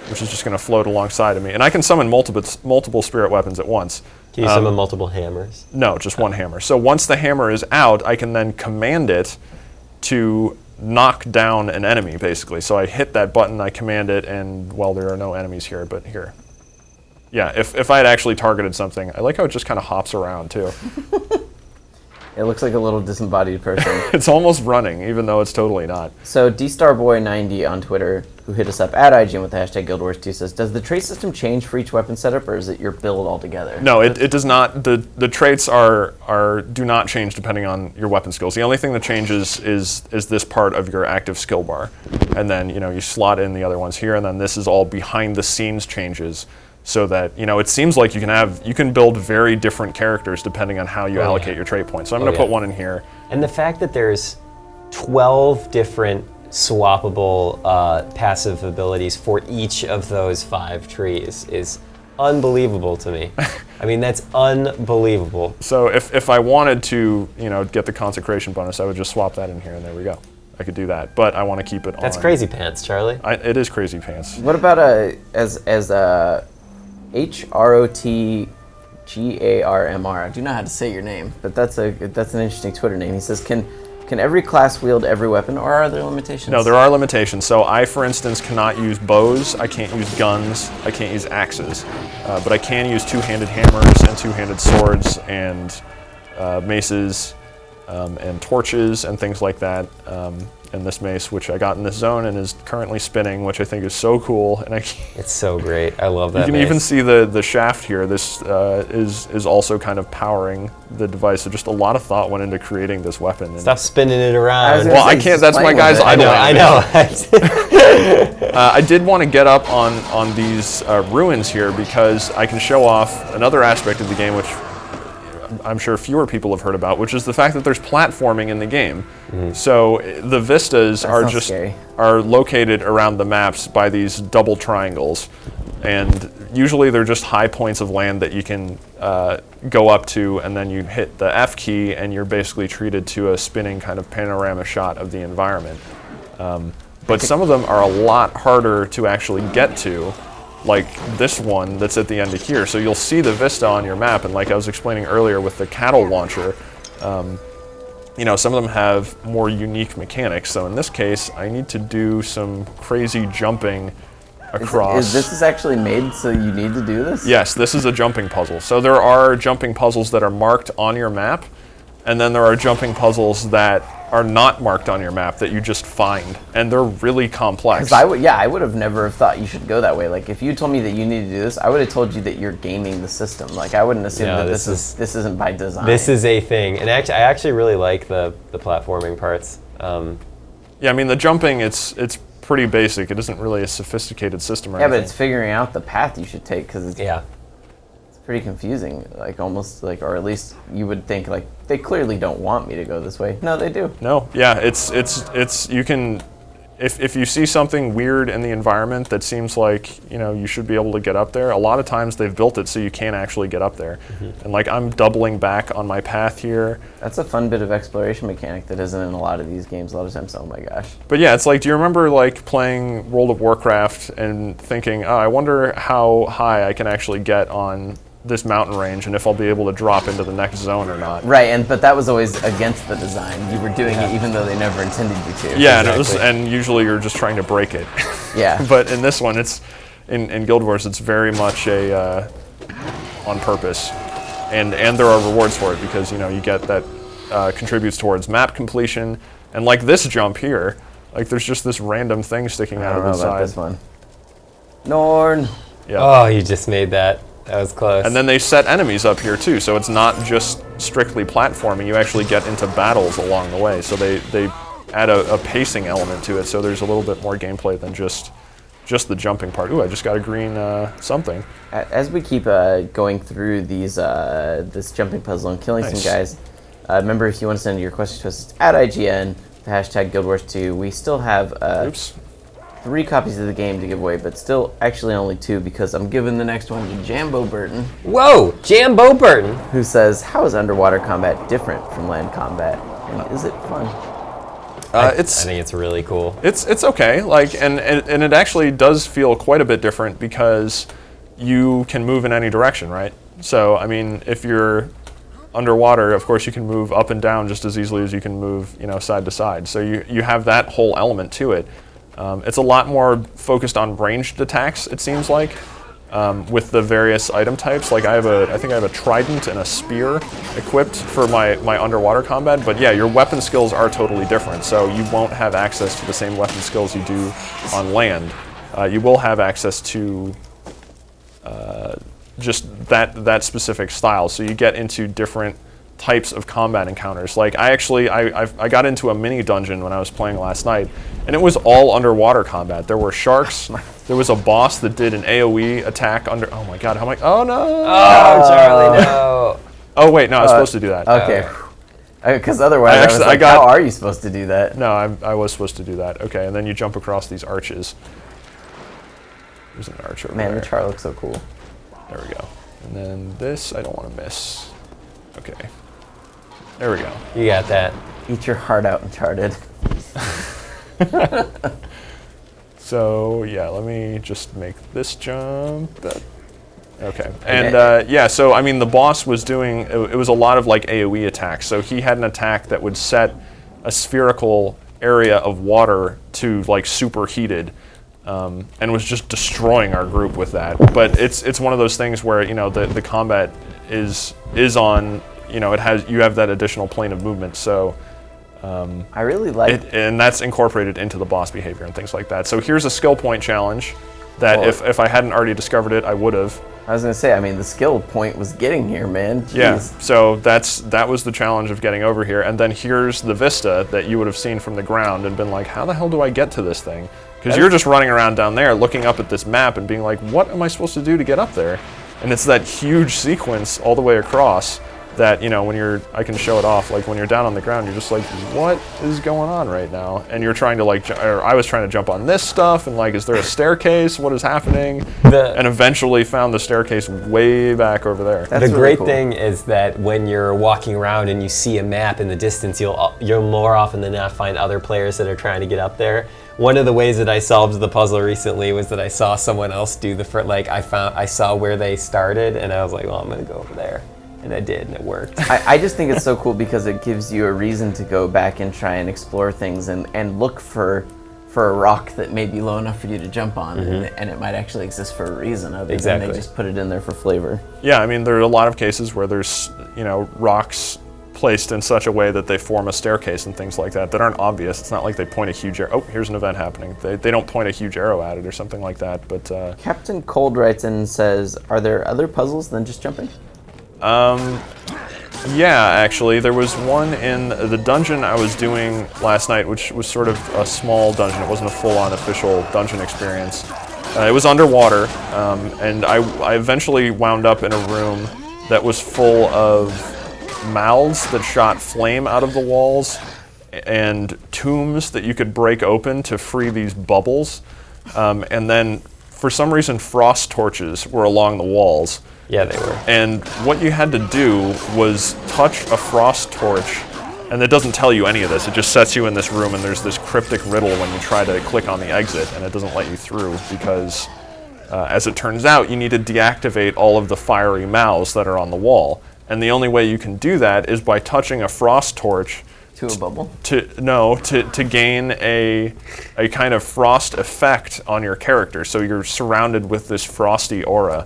which is just going to float alongside of me, and I can summon multiple spirit weapons at once. Can you summon multiple hammers? No, just one hammer. So once the hammer is out, I can then command it to knock down an enemy, basically. So I hit that button, I command it, and, well, there are no enemies here, but here. Yeah, if I had actually targeted something, I like how it just kind of hops around, too. It looks like a little disembodied person. It's almost running, even though it's totally not. So DStarboy90 on Twitter, who hit us up at IGN with the hashtag #GuildWars2, says, does the trait system change for each weapon setup, or is it your build altogether? No, it does not. The traits do not change depending on your weapon skills. The only thing that changes is this part of your active skill bar. And then, you slot in the other ones here, and then this is all behind the scenes changes so that it seems like you can build very different characters depending on how you allocate your trait points. So I'm going to put one in here. And the fact that there's 12 different swappable passive abilities for each of those 5 trees is unbelievable to me. I mean, that's unbelievable. So if I wanted to, get the consecration bonus, I would just swap that in here, and there we go. I could do that, but I want to keep it on. That's crazy pants, Charlie. It is crazy pants. What about as HROTGARMR? I do not know how to say your name, but that's an interesting Twitter name. He says, Can every class wield every weapon, or are there limitations? No, there are limitations. So I, for instance, cannot use bows, I can't use guns, I can't use axes, but I can use two-handed hammers and two-handed swords and maces and torches and things like that. And this mace, which I got in this zone and is currently spinning, which I think is so cool. And it's so great. I love that. You can even see the shaft here. This is also kind of powering the device. So just a lot of thought went into creating this weapon. And stop spinning it around. Well, I can't. That's my guy's idle. I know. I did want to get up on these ruins here because I can show off another aspect of the game, which I'm sure fewer people have heard about, which is the fact that there's platforming in the game. So the vistas are located around the maps by these double triangles, and usually they're just high points of land that you can go up to, and then you hit the F key and you're basically treated to a spinning kind of panorama shot of the environment. But some of them are a lot harder to actually get to, like this one that's at the end of here. So you'll see the vista on your map, and like I was explaining earlier with the cattle launcher, some of them have more unique mechanics. So in this case, I need to do some crazy jumping across. Is this actually made so you need to do this? Yes, this is a jumping puzzle. So there are jumping puzzles that are marked on your map, and then there are jumping puzzles that are not marked on your map that you just find, and they're really complex. Because I would have never thought you should go that way. Like if you told me that you needed to do this, I would have told you that you're gaming the system. Like I wouldn't assume that this isn't by design. This is a thing, and actually, I actually really like the platforming parts. Yeah, I mean the jumping, it's pretty basic. It isn't really a sophisticated system or anything. Yeah, but it's figuring out the path you should take because it's pretty confusing, like almost like, or at least you would think like they clearly don't want me to go this way. No, they do. No, yeah, it's you can, if you see something weird in the environment that seems like you should be able to get up there. A lot of times they've built it so you can't actually get up there. And like I'm doubling back on my path here. That's a fun bit of exploration mechanic that isn't in a lot of these games. A lot of times, oh my gosh. But yeah, it's like, do you remember like playing World of Warcraft and thinking, oh, I wonder how high I can actually get on this mountain range and if I'll be able to drop into the next zone or not. Right, but that was always against the design. You were doing it even though they never intended you to. Yeah, exactly. and usually you're just trying to break it. Yeah. But in this one, it's in Guild Wars, it's very much a on purpose, and there are rewards for it because you get that contributes towards map completion, and like this jump here, like there's just this random thing sticking out of the side. About this one. Norn. Yeah. Oh, you just made that. That was close. And then they set enemies up here too, so it's not just strictly platforming. You actually get into battles along the way, so they add a pacing element to it, so there's a little bit more gameplay than just the jumping part. Ooh, I just got a green something. As we keep going through these this jumping puzzle and killing some guys, remember if you want to send your questions to us, it's at IGN, the hashtag Guild Wars 2. We still have 3 copies of the game to give away, but still actually only 2 because I'm giving the next one to Jambo Burton. Whoa, Jambo Burton! Who says, how is underwater combat different from land combat? And is it fun? I think it's really cool. It's okay, like, and it actually does feel quite a bit different because you can move in any direction, right? So, I mean, if you're underwater, of course you can move up and down just as easily as you can move, side to side. So you have that whole element to it. It's a lot more focused on ranged attacks, it seems like, with the various item types. Like I think I have a trident and a spear equipped for my underwater combat, but yeah, your weapon skills are totally different, so you won't have access to the same weapon skills you do on land. You will have access to just that specific style, so you get into different types of combat encounters. Like I got into a mini dungeon when I was playing last night, and it was all underwater combat. There were sharks. There was a boss that did an AOE attack under. Oh my god! How am I? Oh no! Oh, Charlie, no! Oh wait, no, I was supposed to do that. Okay. Because otherwise, I was like, how are you supposed to do that? No, I was supposed to do that. Okay, and then you jump across these arches. There's an arch over there. Man, the char looks so cool. There we go. And then this, I don't want to miss. Okay. There we go. You got that. Eat your heart out, Uncharted. So, yeah, let me just make this jump. Okay. And, yeah, so, I mean, the boss was doing, it was a lot of, like, AoE attacks. So he had an attack that would set a spherical area of water to, like, superheated. And was just destroying our group with that. But it's one of those things where, you know, the combat is on, you know, you have that additional plane of movement. So I really like it, and that's incorporated into the boss behavior and things like that. So here's a skill point challenge that if I hadn't already discovered it, I would have. I was gonna say, I mean, the skill point was getting here, man. Jeez. Yeah. So that was the challenge of getting over here, and then here's the vista that you would have seen from the ground and been like, how the hell do I get to this thing? Because you're just running around down there looking up at this map and being like, what am I supposed to do to get up there? And it's that huge sequence all the way across that, you know, when I can show it off, like when you're down on the ground, you're just like, what is going on right now? And you're trying to like, or I was trying to jump on this stuff and like, is there a staircase? What is happening? And eventually found the staircase way back over there. That's the great thing is that when you're walking around and you see a map in the distance, you'll more often than not find other players that are trying to get up there. One of the ways that I solved the puzzle recently was that I saw someone else do I saw where they started, and I was like, well, I'm gonna go over there. And I did, and it worked. I just think it's so cool because it gives you a reason to go back and try and explore things and look for a rock that may be low enough for you to jump on, and it might actually exist for a reason other than they just put it in there for flavor. Yeah, I mean, there are a lot of cases where there's, you know, rocks placed in such a way that they form a staircase and things like that aren't obvious. It's not like they point a huge arrow. Oh, here's an event happening. They don't point a huge arrow at it or something like that. But Captain Cold writes in and says, are there other puzzles than just jumping? Yeah, actually, there was one in the dungeon I was doing last night, which was sort of a small dungeon. It wasn't a full-on official dungeon experience. It was underwater, and I eventually wound up in a room that was full of mouths that shot flame out of the walls and tombs that you could break open to free these bubbles. And then, for some reason, frost torches were along the walls. Yeah, they were. And what you had to do was touch a frost torch, and it doesn't tell you any of this. It just sets you in this room, and there's this cryptic riddle when you try to click on the exit, and it doesn't let you through because, as it turns out, you need to deactivate all of the fiery mouths that are on the wall. And the only way you can do that is by touching a frost torch to a bubble? To gain a kind of frost effect on your character. So you're surrounded with this frosty aura.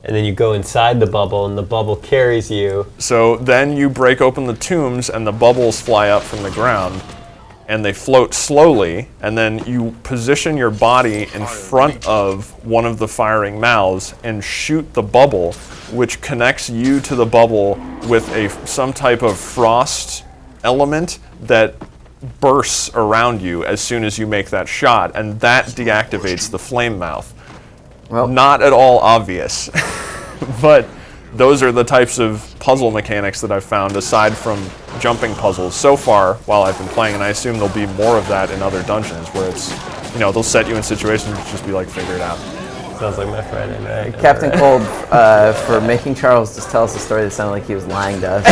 And then you go inside the bubble, and the bubble carries you. So then you break open the tombs, and the bubbles fly up from the ground, and they float slowly, and then you position your body in front of one of the firing mouths and shoot the bubble, which connects you to the bubble with some type of frost element that bursts around you as soon as you make that shot, and that deactivates the flame mouth. Well, not at all obvious, but those are the types of puzzle mechanics that I've found aside from jumping puzzles so far while I've been playing, and I assume there'll be more of that in other dungeons where it's, you know, they'll set you in situations to just be like, figure it out. Sounds like my Friday night. Captain Cold, for making Charles just tell us a story that sounded like he was lying to us.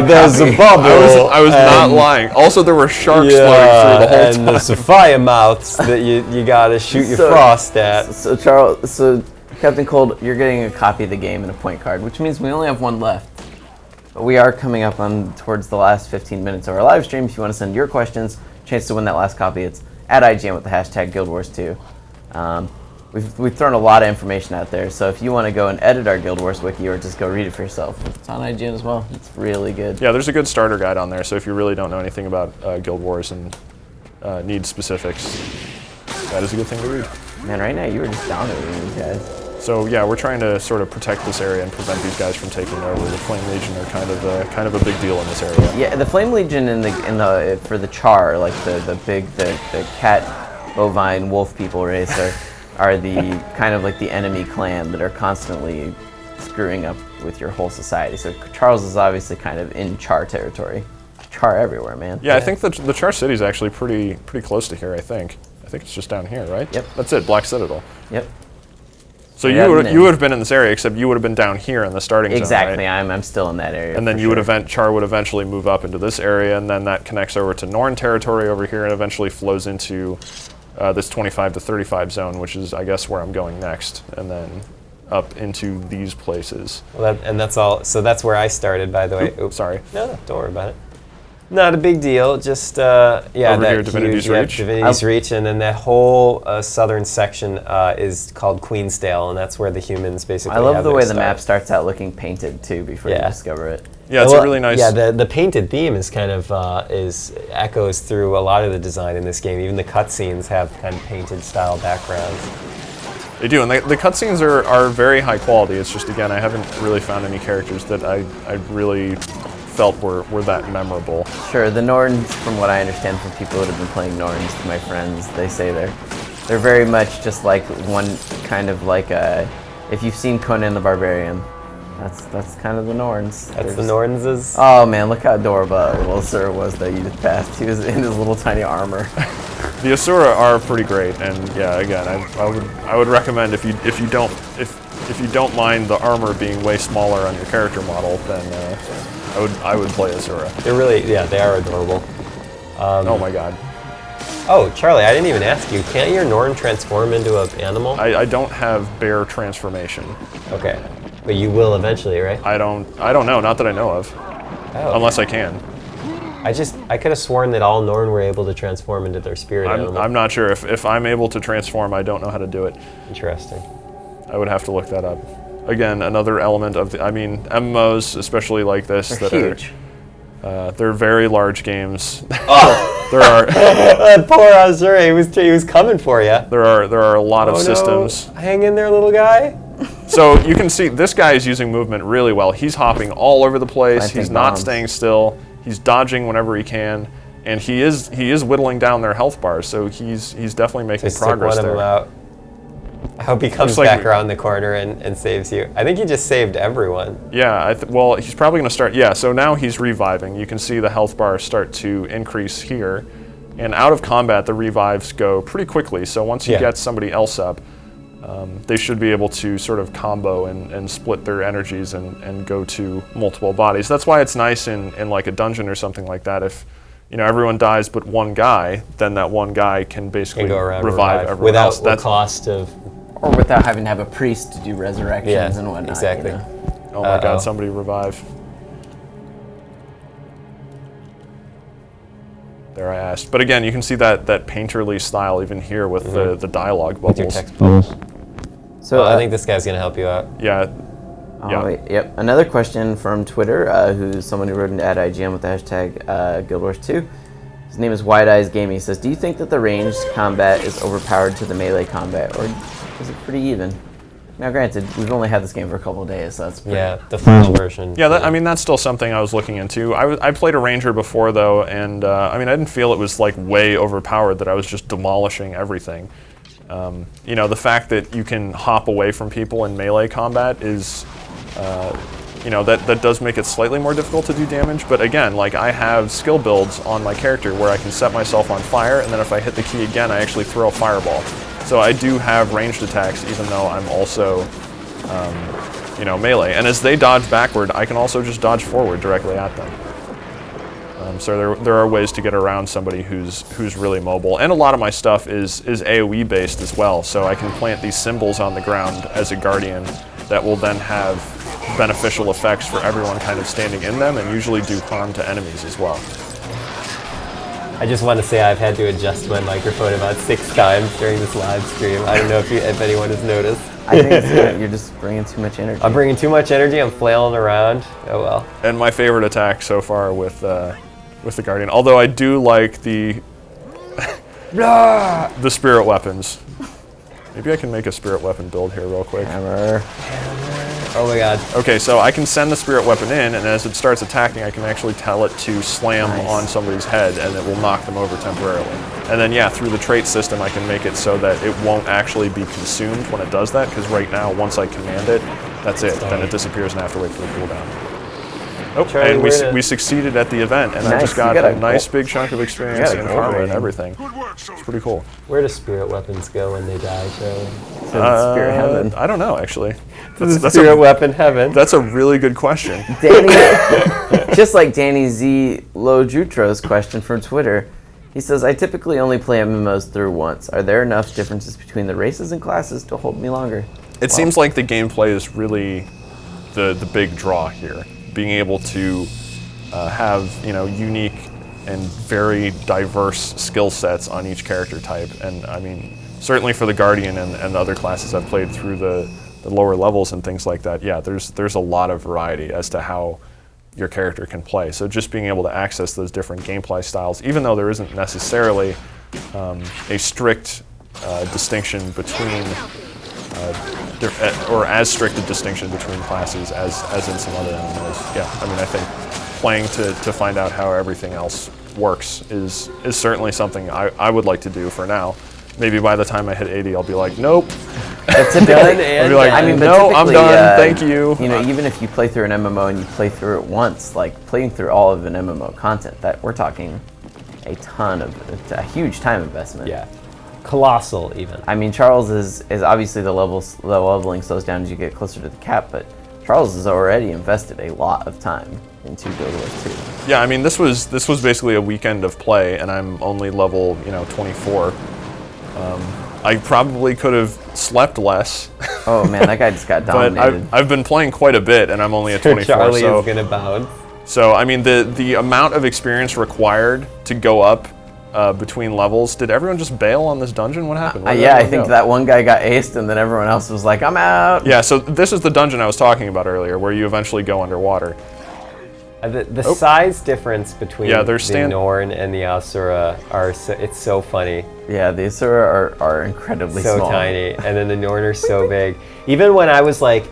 There's a bubble. I was not lying. Also, there were sharks floating through the whole time. And there's fire mouths that you gotta shoot your frost at. So Captain Cold, you're getting a copy of the game and a point card, which means we only have one left. But we are coming up towards the last 15 minutes of our live stream. If you want to send your questions, chance to win that last copy, it's at IGN with the hashtag Guild Wars 2. We've thrown a lot of information out there, so if you want to go and edit our Guild Wars wiki or just go read it for yourself, it's on IGN as well. It's really good. Yeah, there's a good starter guide on there, so if you really don't know anything about Guild Wars and need specifics, that is a good thing to read. Man, right now you were just dominating these guys. So yeah, we're trying to sort of protect this area and prevent these guys from taking over. The Flame Legion are kind of a big deal in this area. Yeah, the Flame Legion for the Char, like the cat, bovine, wolf people race are the kind of like the enemy clan that are constantly screwing up with your whole society. So Charles is obviously kind of in Char territory. Char everywhere, man. Yeah, I think the Char City is actually pretty close to here. I think it's just down here, right? Yep. That's it, Black Citadel. Yep. So you would have been in this area, except you would have been down here in the starting zone. Exactly. Right? I'm still in that area. And then Char would eventually move up into this area, and then that connects over to Norn territory over here, and eventually flows into this 25 to 35 zone, which is, I guess, where I'm going next, and then up into these places. Well, that's all. So that's where I started, by the way. Oops, sorry. No, don't worry about it. Not a big deal. Just yeah, over that here, Divinity's Reach. Divinity's Reach, and then that whole southern section is called Queensdale, and that's where the humans basically. I love the way the start. map starts out looking painted too before you discover it. Yeah, it's a really nice. Yeah, the painted theme is kind of echoes through a lot of the design in this game. Even the cutscenes have kind of painted style backgrounds. They do, and the cutscenes are very high quality. It's just, again, I haven't really found any characters that I really felt were that memorable. Sure, the Norns, from what I understand from people that have been playing Norns, my friends, they say they're very much just like one kind of like if you've seen Conan the Barbarian, that's kind of the Norns. That's the Norns. Oh man, look how adorable little Asura was that you just passed. He was in his little tiny armor. The Asura are pretty great, and yeah, again, I would recommend if you don't mind the armor being way smaller on your character model, then I would play Asura. They're really, they are adorable. Oh my god. Oh, Charlie, I didn't even ask you. Can't your Norn transform into an animal? I don't have bear transformation. Okay, but you will eventually, right? I don't know, not that I know of. Oh. Unless I can. I could have sworn that all Norn were able to transform into their spirit animal. I'm not sure. If I'm able to transform, I don't know how to do it. Interesting. I would have to look that up. Again, another element of MMOs, especially like this, They're huge. They're very large games. Oh, there are. Poor Azure, he was coming for you. There are a lot of systems. No. Hang in there, little guy. So you can see this guy is using movement really well. He's hopping all over the place. He's not staying still. He's dodging whenever he can, and he is whittling down their health bars. So he's definitely making progress there. Out. I hope he comes back around the corner and saves you. I think he just saved everyone. Yeah, well, he's probably going to start. Yeah, so now he's reviving. You can see the health bars start to increase here, and out of combat, the revives go pretty quickly. So once you get somebody else up, they should be able to sort of combo and split their energies and go to multiple bodies. That's why it's nice in like a dungeon or something like that. If everyone dies but one guy, then that one guy can basically revive everyone without else. That's the cost of, or without having to have a priest to do resurrections and whatnot. Exactly. Oh my God! Somebody revive. There, I asked. But again, you can see that painterly style even here with the dialogue bubbles. With your text bubbles. So I think this guy's gonna help you out. Yeah. Yep. Another question from Twitter, who's someone who wrote into @IGN with the hashtag Guild Wars 2. His name is Wide Eyes Gaming. He says, "Do you think that the ranged combat is overpowered to the melee combat, or is it pretty even?" Now, granted, we've only had this game for a couple of days, so that's pretty the final version. Yeah, that's still something I was looking into. I played a ranger before though, and I didn't feel it was like way overpowered that I was just demolishing everything. The fact that you can hop away from people in melee combat is, that does make it slightly more difficult to do damage. But again, like I have skill builds on my character where I can set myself on fire, and then if I hit the key again, I actually throw a fireball. So I do have ranged attacks, even though I'm also, melee. And as they dodge backward, I can also just dodge forward directly at them. So there are ways to get around somebody who's really mobile. And a lot of my stuff is AoE based as well. So I can plant these symbols on the ground as a guardian that will then have beneficial effects for everyone kind of standing in them, and usually do harm to enemies as well. I just want to say I've had to adjust my microphone about 6 times during this live stream. I don't know if anyone has noticed. I think you're just bringing too much energy. I'm bringing too much energy. I'm flailing around. Oh well. And my favorite attack so far with the Guardian, although I do like the the spirit weapons. Maybe I can make a spirit weapon build here real quick. Hammer. Oh my god. Okay, so I can send the spirit weapon in, and as it starts attacking, I can actually tell it to slam on somebody's head, and it will knock them over temporarily. And then, yeah, through the trait system, I can make it so that it won't actually be consumed when it does that, because right now, once I command it, that's it. Then it disappears and I have to wait for the cooldown. Oh, Charlie, and we succeeded at the event, and I just got a nice big chunk of experience and karma and everything. It's pretty cool. Where do spirit weapons go when they die, Charlie? Spirit heaven. I don't know, actually. That's spirit weapon heaven. That's a really good question. Danny, just like Danny Z. Lojutro's question from Twitter, he says, I typically only play MMOs through once. Are there enough differences between the races and classes to hold me longer? It seems like the gameplay is really the big draw here. Being able to have unique and very diverse skill sets on each character type, and I mean certainly for the Guardian and the other classes I've played through the lower levels and things like that. Yeah, there's a lot of variety as to how your character can play. So just being able to access those different gameplay styles, even though there isn't necessarily a strict distinction between. Or as strict a distinction between classes as in some other MMOs. Yeah, I mean, I think playing to find out how everything else works is certainly something I would like to do for now. Maybe by the time I hit 80, I'll be like, nope. But typically, I'll be like, no, I'm done, thank you. Even if you play through an MMO and you play through it once, like playing through all of an MMO content, that we're talking a huge time investment. Yeah. Colossal, even. I mean, Charles is obviously the leveling slows down as you get closer to the cap, but Charles has already invested a lot of time into Guild Wars 2. Yeah, I mean, this was basically a weekend of play, and I'm only level 24. I probably could have slept less. Oh man, that guy just got dominated. But I've been playing quite a bit, and I'm only at 24. Charlie is gonna bounce. So I mean, the amount of experience required to go up. Between levels. Did everyone just bail on this dungeon? What happened? Yeah, I think that one guy got aced and then everyone else was like, I'm out. Yeah, so this is the dungeon I was talking about earlier where you eventually go underwater. The size difference between the Norn and the Asura it's so funny. Yeah, the Asura are incredibly small. So tiny, and then the Norn are so big. Even when I was like,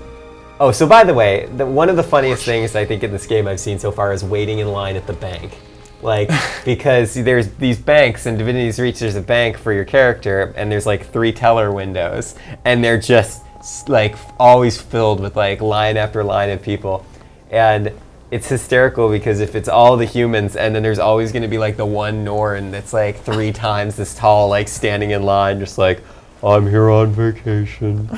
oh, so by the way, one of the funniest things I think in this game I've seen so far is waiting in line at the bank. Like, because there's these banks, in Divinity's Reach there's a bank for your character, and there's like 3 teller windows, and they're just like always filled with like line after line of people. And it's hysterical because if it's all the humans, and then there's always going to be like the one Norn that's like 3 times this tall, like standing in line, just like, I'm here on vacation.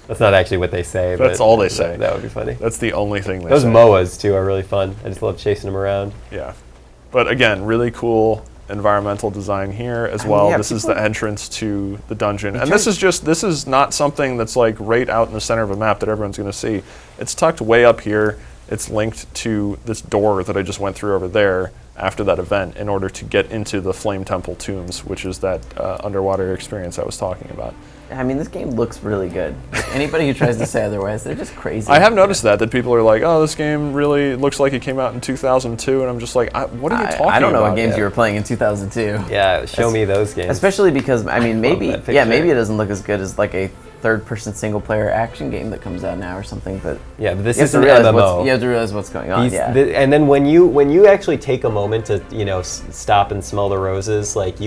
That's not actually what they say. That's all they say. That would be funny. That's the only thing they say. Those MOAs, too, are really fun. I just love chasing them around. Yeah. But again, really cool environmental design here as well. Yeah, this is the entrance to the dungeon. And this is not something that's like right out in the center of a map that everyone's going to see. It's tucked way up here. It's linked to this door that I just went through over there after that event in order to get into the Flame Temple tombs, which is that underwater experience I was talking about. I mean, this game looks really good. Like, anybody who tries to say otherwise, they're just crazy. I have noticed that people are like, oh, this game really looks like it came out in 2002, and I'm just like, what are you talking about? I don't know what games you were playing in 2002. Yeah, show me those games. Especially because, I mean, maybe it doesn't look as good as like a third-person single-player action game that comes out now or something, but yeah, but this is an MMO. You have to realize what's going on. And then when you actually take a moment to stop and smell the roses, like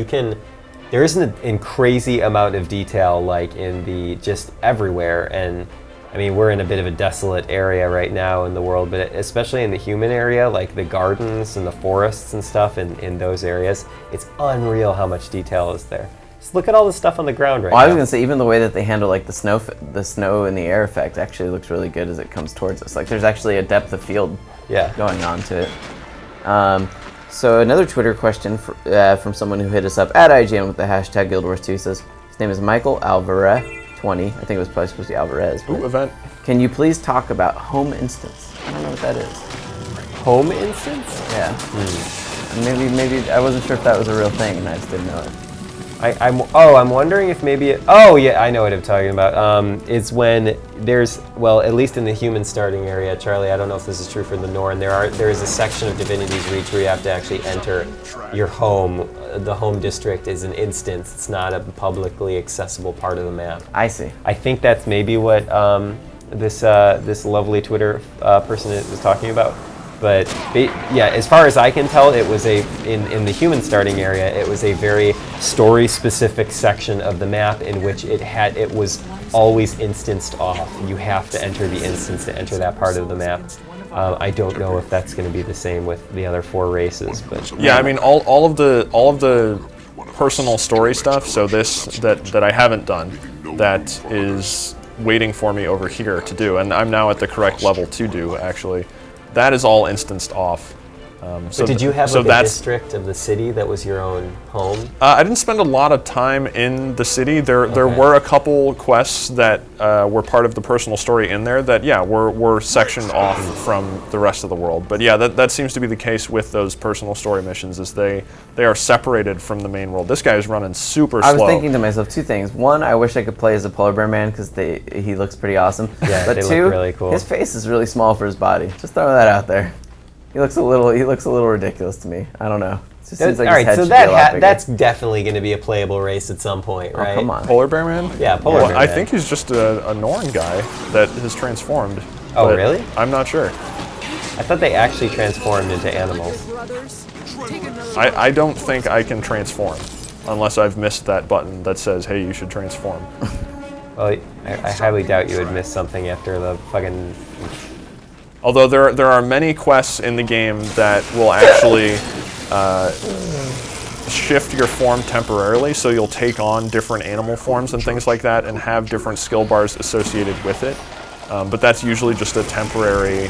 there isn't a crazy amount of detail like in the just everywhere. And I mean, we're in a bit of a desolate area right now in the world, but especially in the human area, like the gardens and the forests and stuff in those areas, it's unreal how much detail is there. Just look at all the stuff on the ground right now. I was gonna say, even the way that they handle like the snow in the air effect actually looks really good as it comes towards us. Like there's actually a depth of field going on to it. So another Twitter question from someone who hit us up at IGN with the hashtag Guild Wars 2 says, his name is Michael Alvarez 20. I think it was probably supposed to be Alvarez. Event. Can you please talk about home instance? I don't know what that is. Home instance? Yeah. Maybe I wasn't sure if that was a real thing and I just didn't know it. I'm wondering if maybe oh yeah, I know what I'm talking about. It's when there's, well, at least in the human starting area, Charlie, I don't know if this is true for the Norn, there is a section of Divinity's Reach where you have to actually enter your home. The home district is an instance. It's not a publicly accessible part of the map. I see. I think that's maybe what this lovely Twitter person was talking about. But yeah, as far as I can tell, it was in the human starting area. It was a very story-specific section of the map in which it was always instanced off. You have to enter the instance to enter that part of the map. I don't know if that's going to be the same with the other 4 races, but yeah, I mean all of the personal story stuff. So that I haven't done, that is waiting for me over here to do, and I'm now at the correct level to do actually. That is all instanced off. So did you have a district of the city that was your own home? I didn't spend a lot of time in the city. There were a couple quests that were part of the personal story in there that, yeah, were sectioned off from the rest of the world. But yeah, that seems to be the case with those personal story missions, is they are separated from the main world. This guy is running super slow. I was thinking to myself 2 things. One, I wish I could play as a polar bear man because he looks pretty awesome. Yeah, but they 2, look really cool. His face is really small for his body. Just throw that out there. He looks a little ridiculous to me. I don't know. It just seems like all his right, head so should be a lot bigger. that's definitely going to be a playable race at some point, right? Oh, come on. Polar bear man? Yeah, polar bear I man. think he's just a Norn guy that has transformed. Oh, but really? I'm not sure. I thought they actually transformed into animals. I don't think I can transform unless I've missed that button that says, hey, you should transform. Well, I highly doubt you would miss something after the fucking... Although there are many quests in the game that will actually shift your form temporarily, so you'll take on different animal forms and things like that and have different skill bars associated with it. But that's usually just a temporary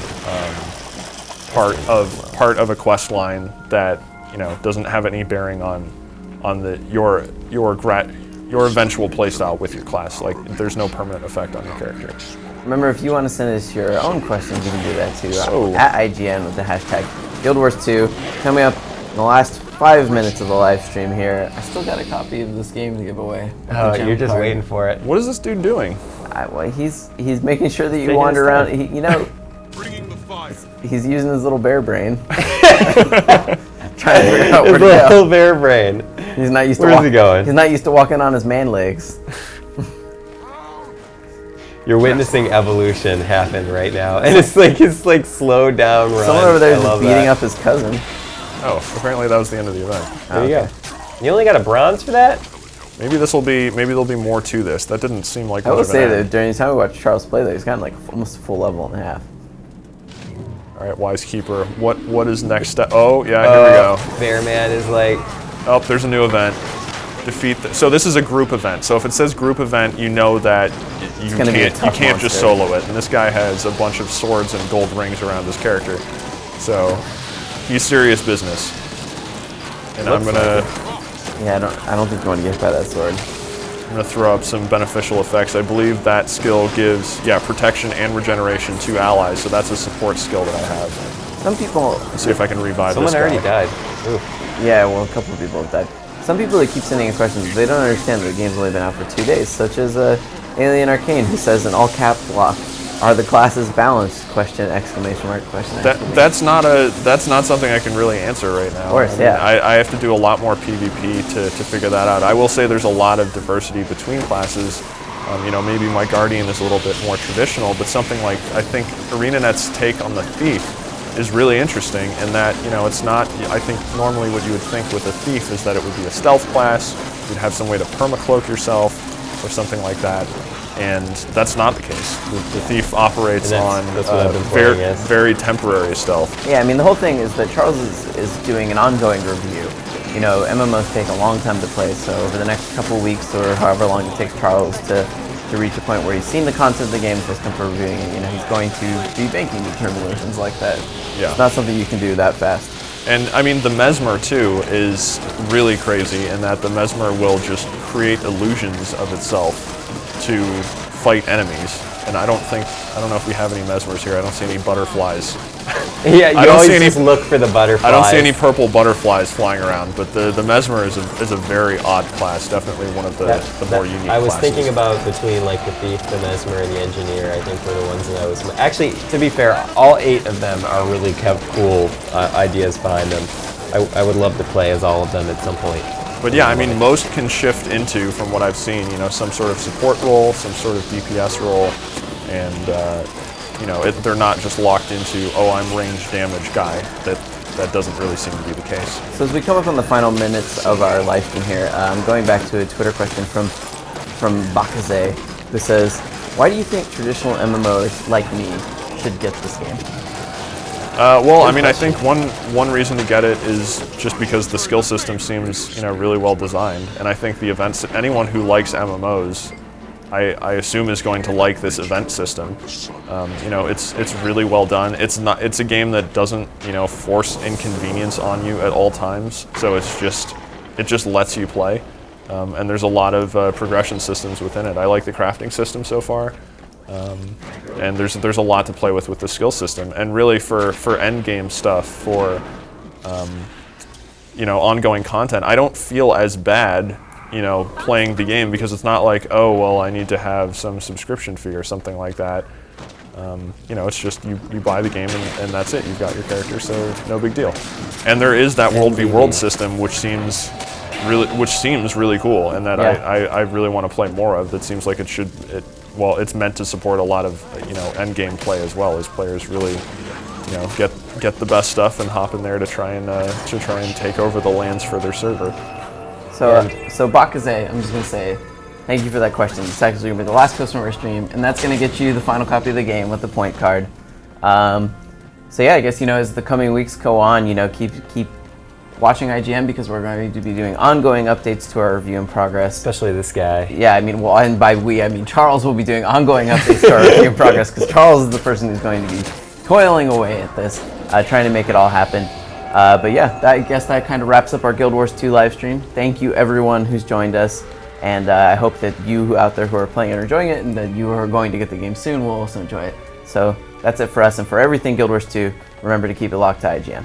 part of a quest line that, you know, doesn't have any bearing on your eventual playstyle with your class. Like, there's no permanent effect on your character. Remember, if you want to send us your own questions, you can do that too So- at IGN with the hashtag Guild Wars 2. Coming up in the last 5 minutes of the live stream here, I still got a copy of this game to give away. Oh, you're just waiting for it. What is this dude doing? Well, he's making sure that you Taking wander his around. time. You know, he's using his little bear brain. Trying to figure out where to go. Little bear brain. He's not used to Where's he going? He's not used to walking on his man legs. You're witnessing evolution happen right now, and it's like slow down run. Someone over there I is love just beating that. up his cousin. Oh, apparently that was the end of the event. There you go. You only got a bronze for that? Maybe there'll be more to this. That didn't seem like I much will of an say ad. that during the time we watched Charles play, though, he's gotten like almost a full level and a half. All right, Wise Keeper. What is next step? Oh, yeah, here we go. Bear Man is like, Oh, there's a new event. Defeat. So this is a group event. So if it says group event, you know that you gonna be a tough can't just monster. solo it. And this guy has a bunch of swords and gold rings around his character, so he's serious business. And I'm gonna Yeah, I don't think you want to get by that sword. I'm gonna throw up some beneficial effects. I believe that skill gives protection and regeneration to allies. So that's a support skill that I have. Some people, Let's see if I can revive someone this guy. already died. Ooh. yeah, well, a couple of people have died. Some people that keep sending in questions, they don't understand that the game's only been out for 2 days, such as Alien Arcane, who says in all cap lock, "Are the classes balanced?" Question, exclamation mark, question, exclamation. That's not something I can really answer right now. Of course, I mean, yeah. I have to do a lot more PvP to figure that out. I will say there's a lot of diversity between classes. You know, maybe my Guardian is a little bit more traditional, but something like, I think ArenaNet's take on the Thief is really interesting in that, you know, it's not, I think normally what you would think with a Thief is that it would be a stealth class, you'd have some way to permacloak yourself or something like that, and that's not the case. The Thief operates on that's what I've been playing as. very temporary stealth. Yeah, I mean, the whole thing is that Charles is doing an ongoing review. You know, MMOs take a long time to play, so over the next couple weeks or however long it takes Charles to reach a point where he's seen the content of the game, just come for reviewing it, you know, he's going to be making determinations like that. Yeah. It's not something you can do that fast. And I mean, the Mesmer too is really crazy in that the Mesmer will just create illusions of itself to fight enemies. And I don't know if we have any Mesmers here. I don't see any butterflies Yeah, you I don't always see any- just look for the butterflies. I don't see any purple butterflies flying around, but the Mesmer is a very odd class. Definitely one of the more unique I was classes. thinking about between like the Thief, the Mesmer, and the Engineer. I think were the ones that I was... Actually, to be fair, all 8 of them are really cool ideas behind them. I would love to play as all of them at some point. But yeah, I mean, most can shift into, from what I've seen, you know, some sort of support role, some sort of DPS role, and you know, they're not just locked into, oh, I'm range damage guy. That doesn't really seem to be the case. So as we come up on the final minutes of our live stream here, going back to a Twitter question from Bakaze, who says, why do you think traditional MMOs like me should get this game? Well, I mean, I think one reason to get it is just because the skill system seems, you know, really well designed, and I think the events, anyone who likes MMOs, I assume is going to like this event system. You know, it's really well done. It's a game that doesn't, you know, force inconvenience on you at all times. So it just lets you play, and there's a lot of progression systems within it. I like the crafting system so far. And there's a lot to play with the skill system, and really for end game stuff, for you know, ongoing content, I don't feel as bad, you know, playing the game, because it's not like, oh well, I need to have some subscription fee or something like that. You know, it's just you buy the game and that's it. You've got your character, so no big deal. And there is that world v world system, which seems really cool, and that I really want to play more of. That seems like well, it's meant to support a lot of, you know, end game play as well, as players really, you know, get the best stuff and hop in there to try and take over the lands for their server. So Bakaze, I'm just gonna say, thank you for that question. It's actually gonna be the last question of our stream, and that's gonna get you the final copy of the game with the point card. So yeah, I guess, you know, as the coming weeks go on, you know, keep watching IGN, because we're going to be doing ongoing updates to our review in progress. Especially this guy. Yeah, I mean, well, and by we, I mean Charles will be doing ongoing updates to our review in progress, because Charles is the person who's going to be toiling away at this, trying to make it all happen. But yeah, I guess that kind of wraps up our Guild Wars 2 live stream. Thank you everyone who's joined us, and I hope that you out there who are playing it are enjoying it, and that you are going to get the game soon will also enjoy it. So that's it for us, and for everything Guild Wars 2, remember to keep it locked to IGN.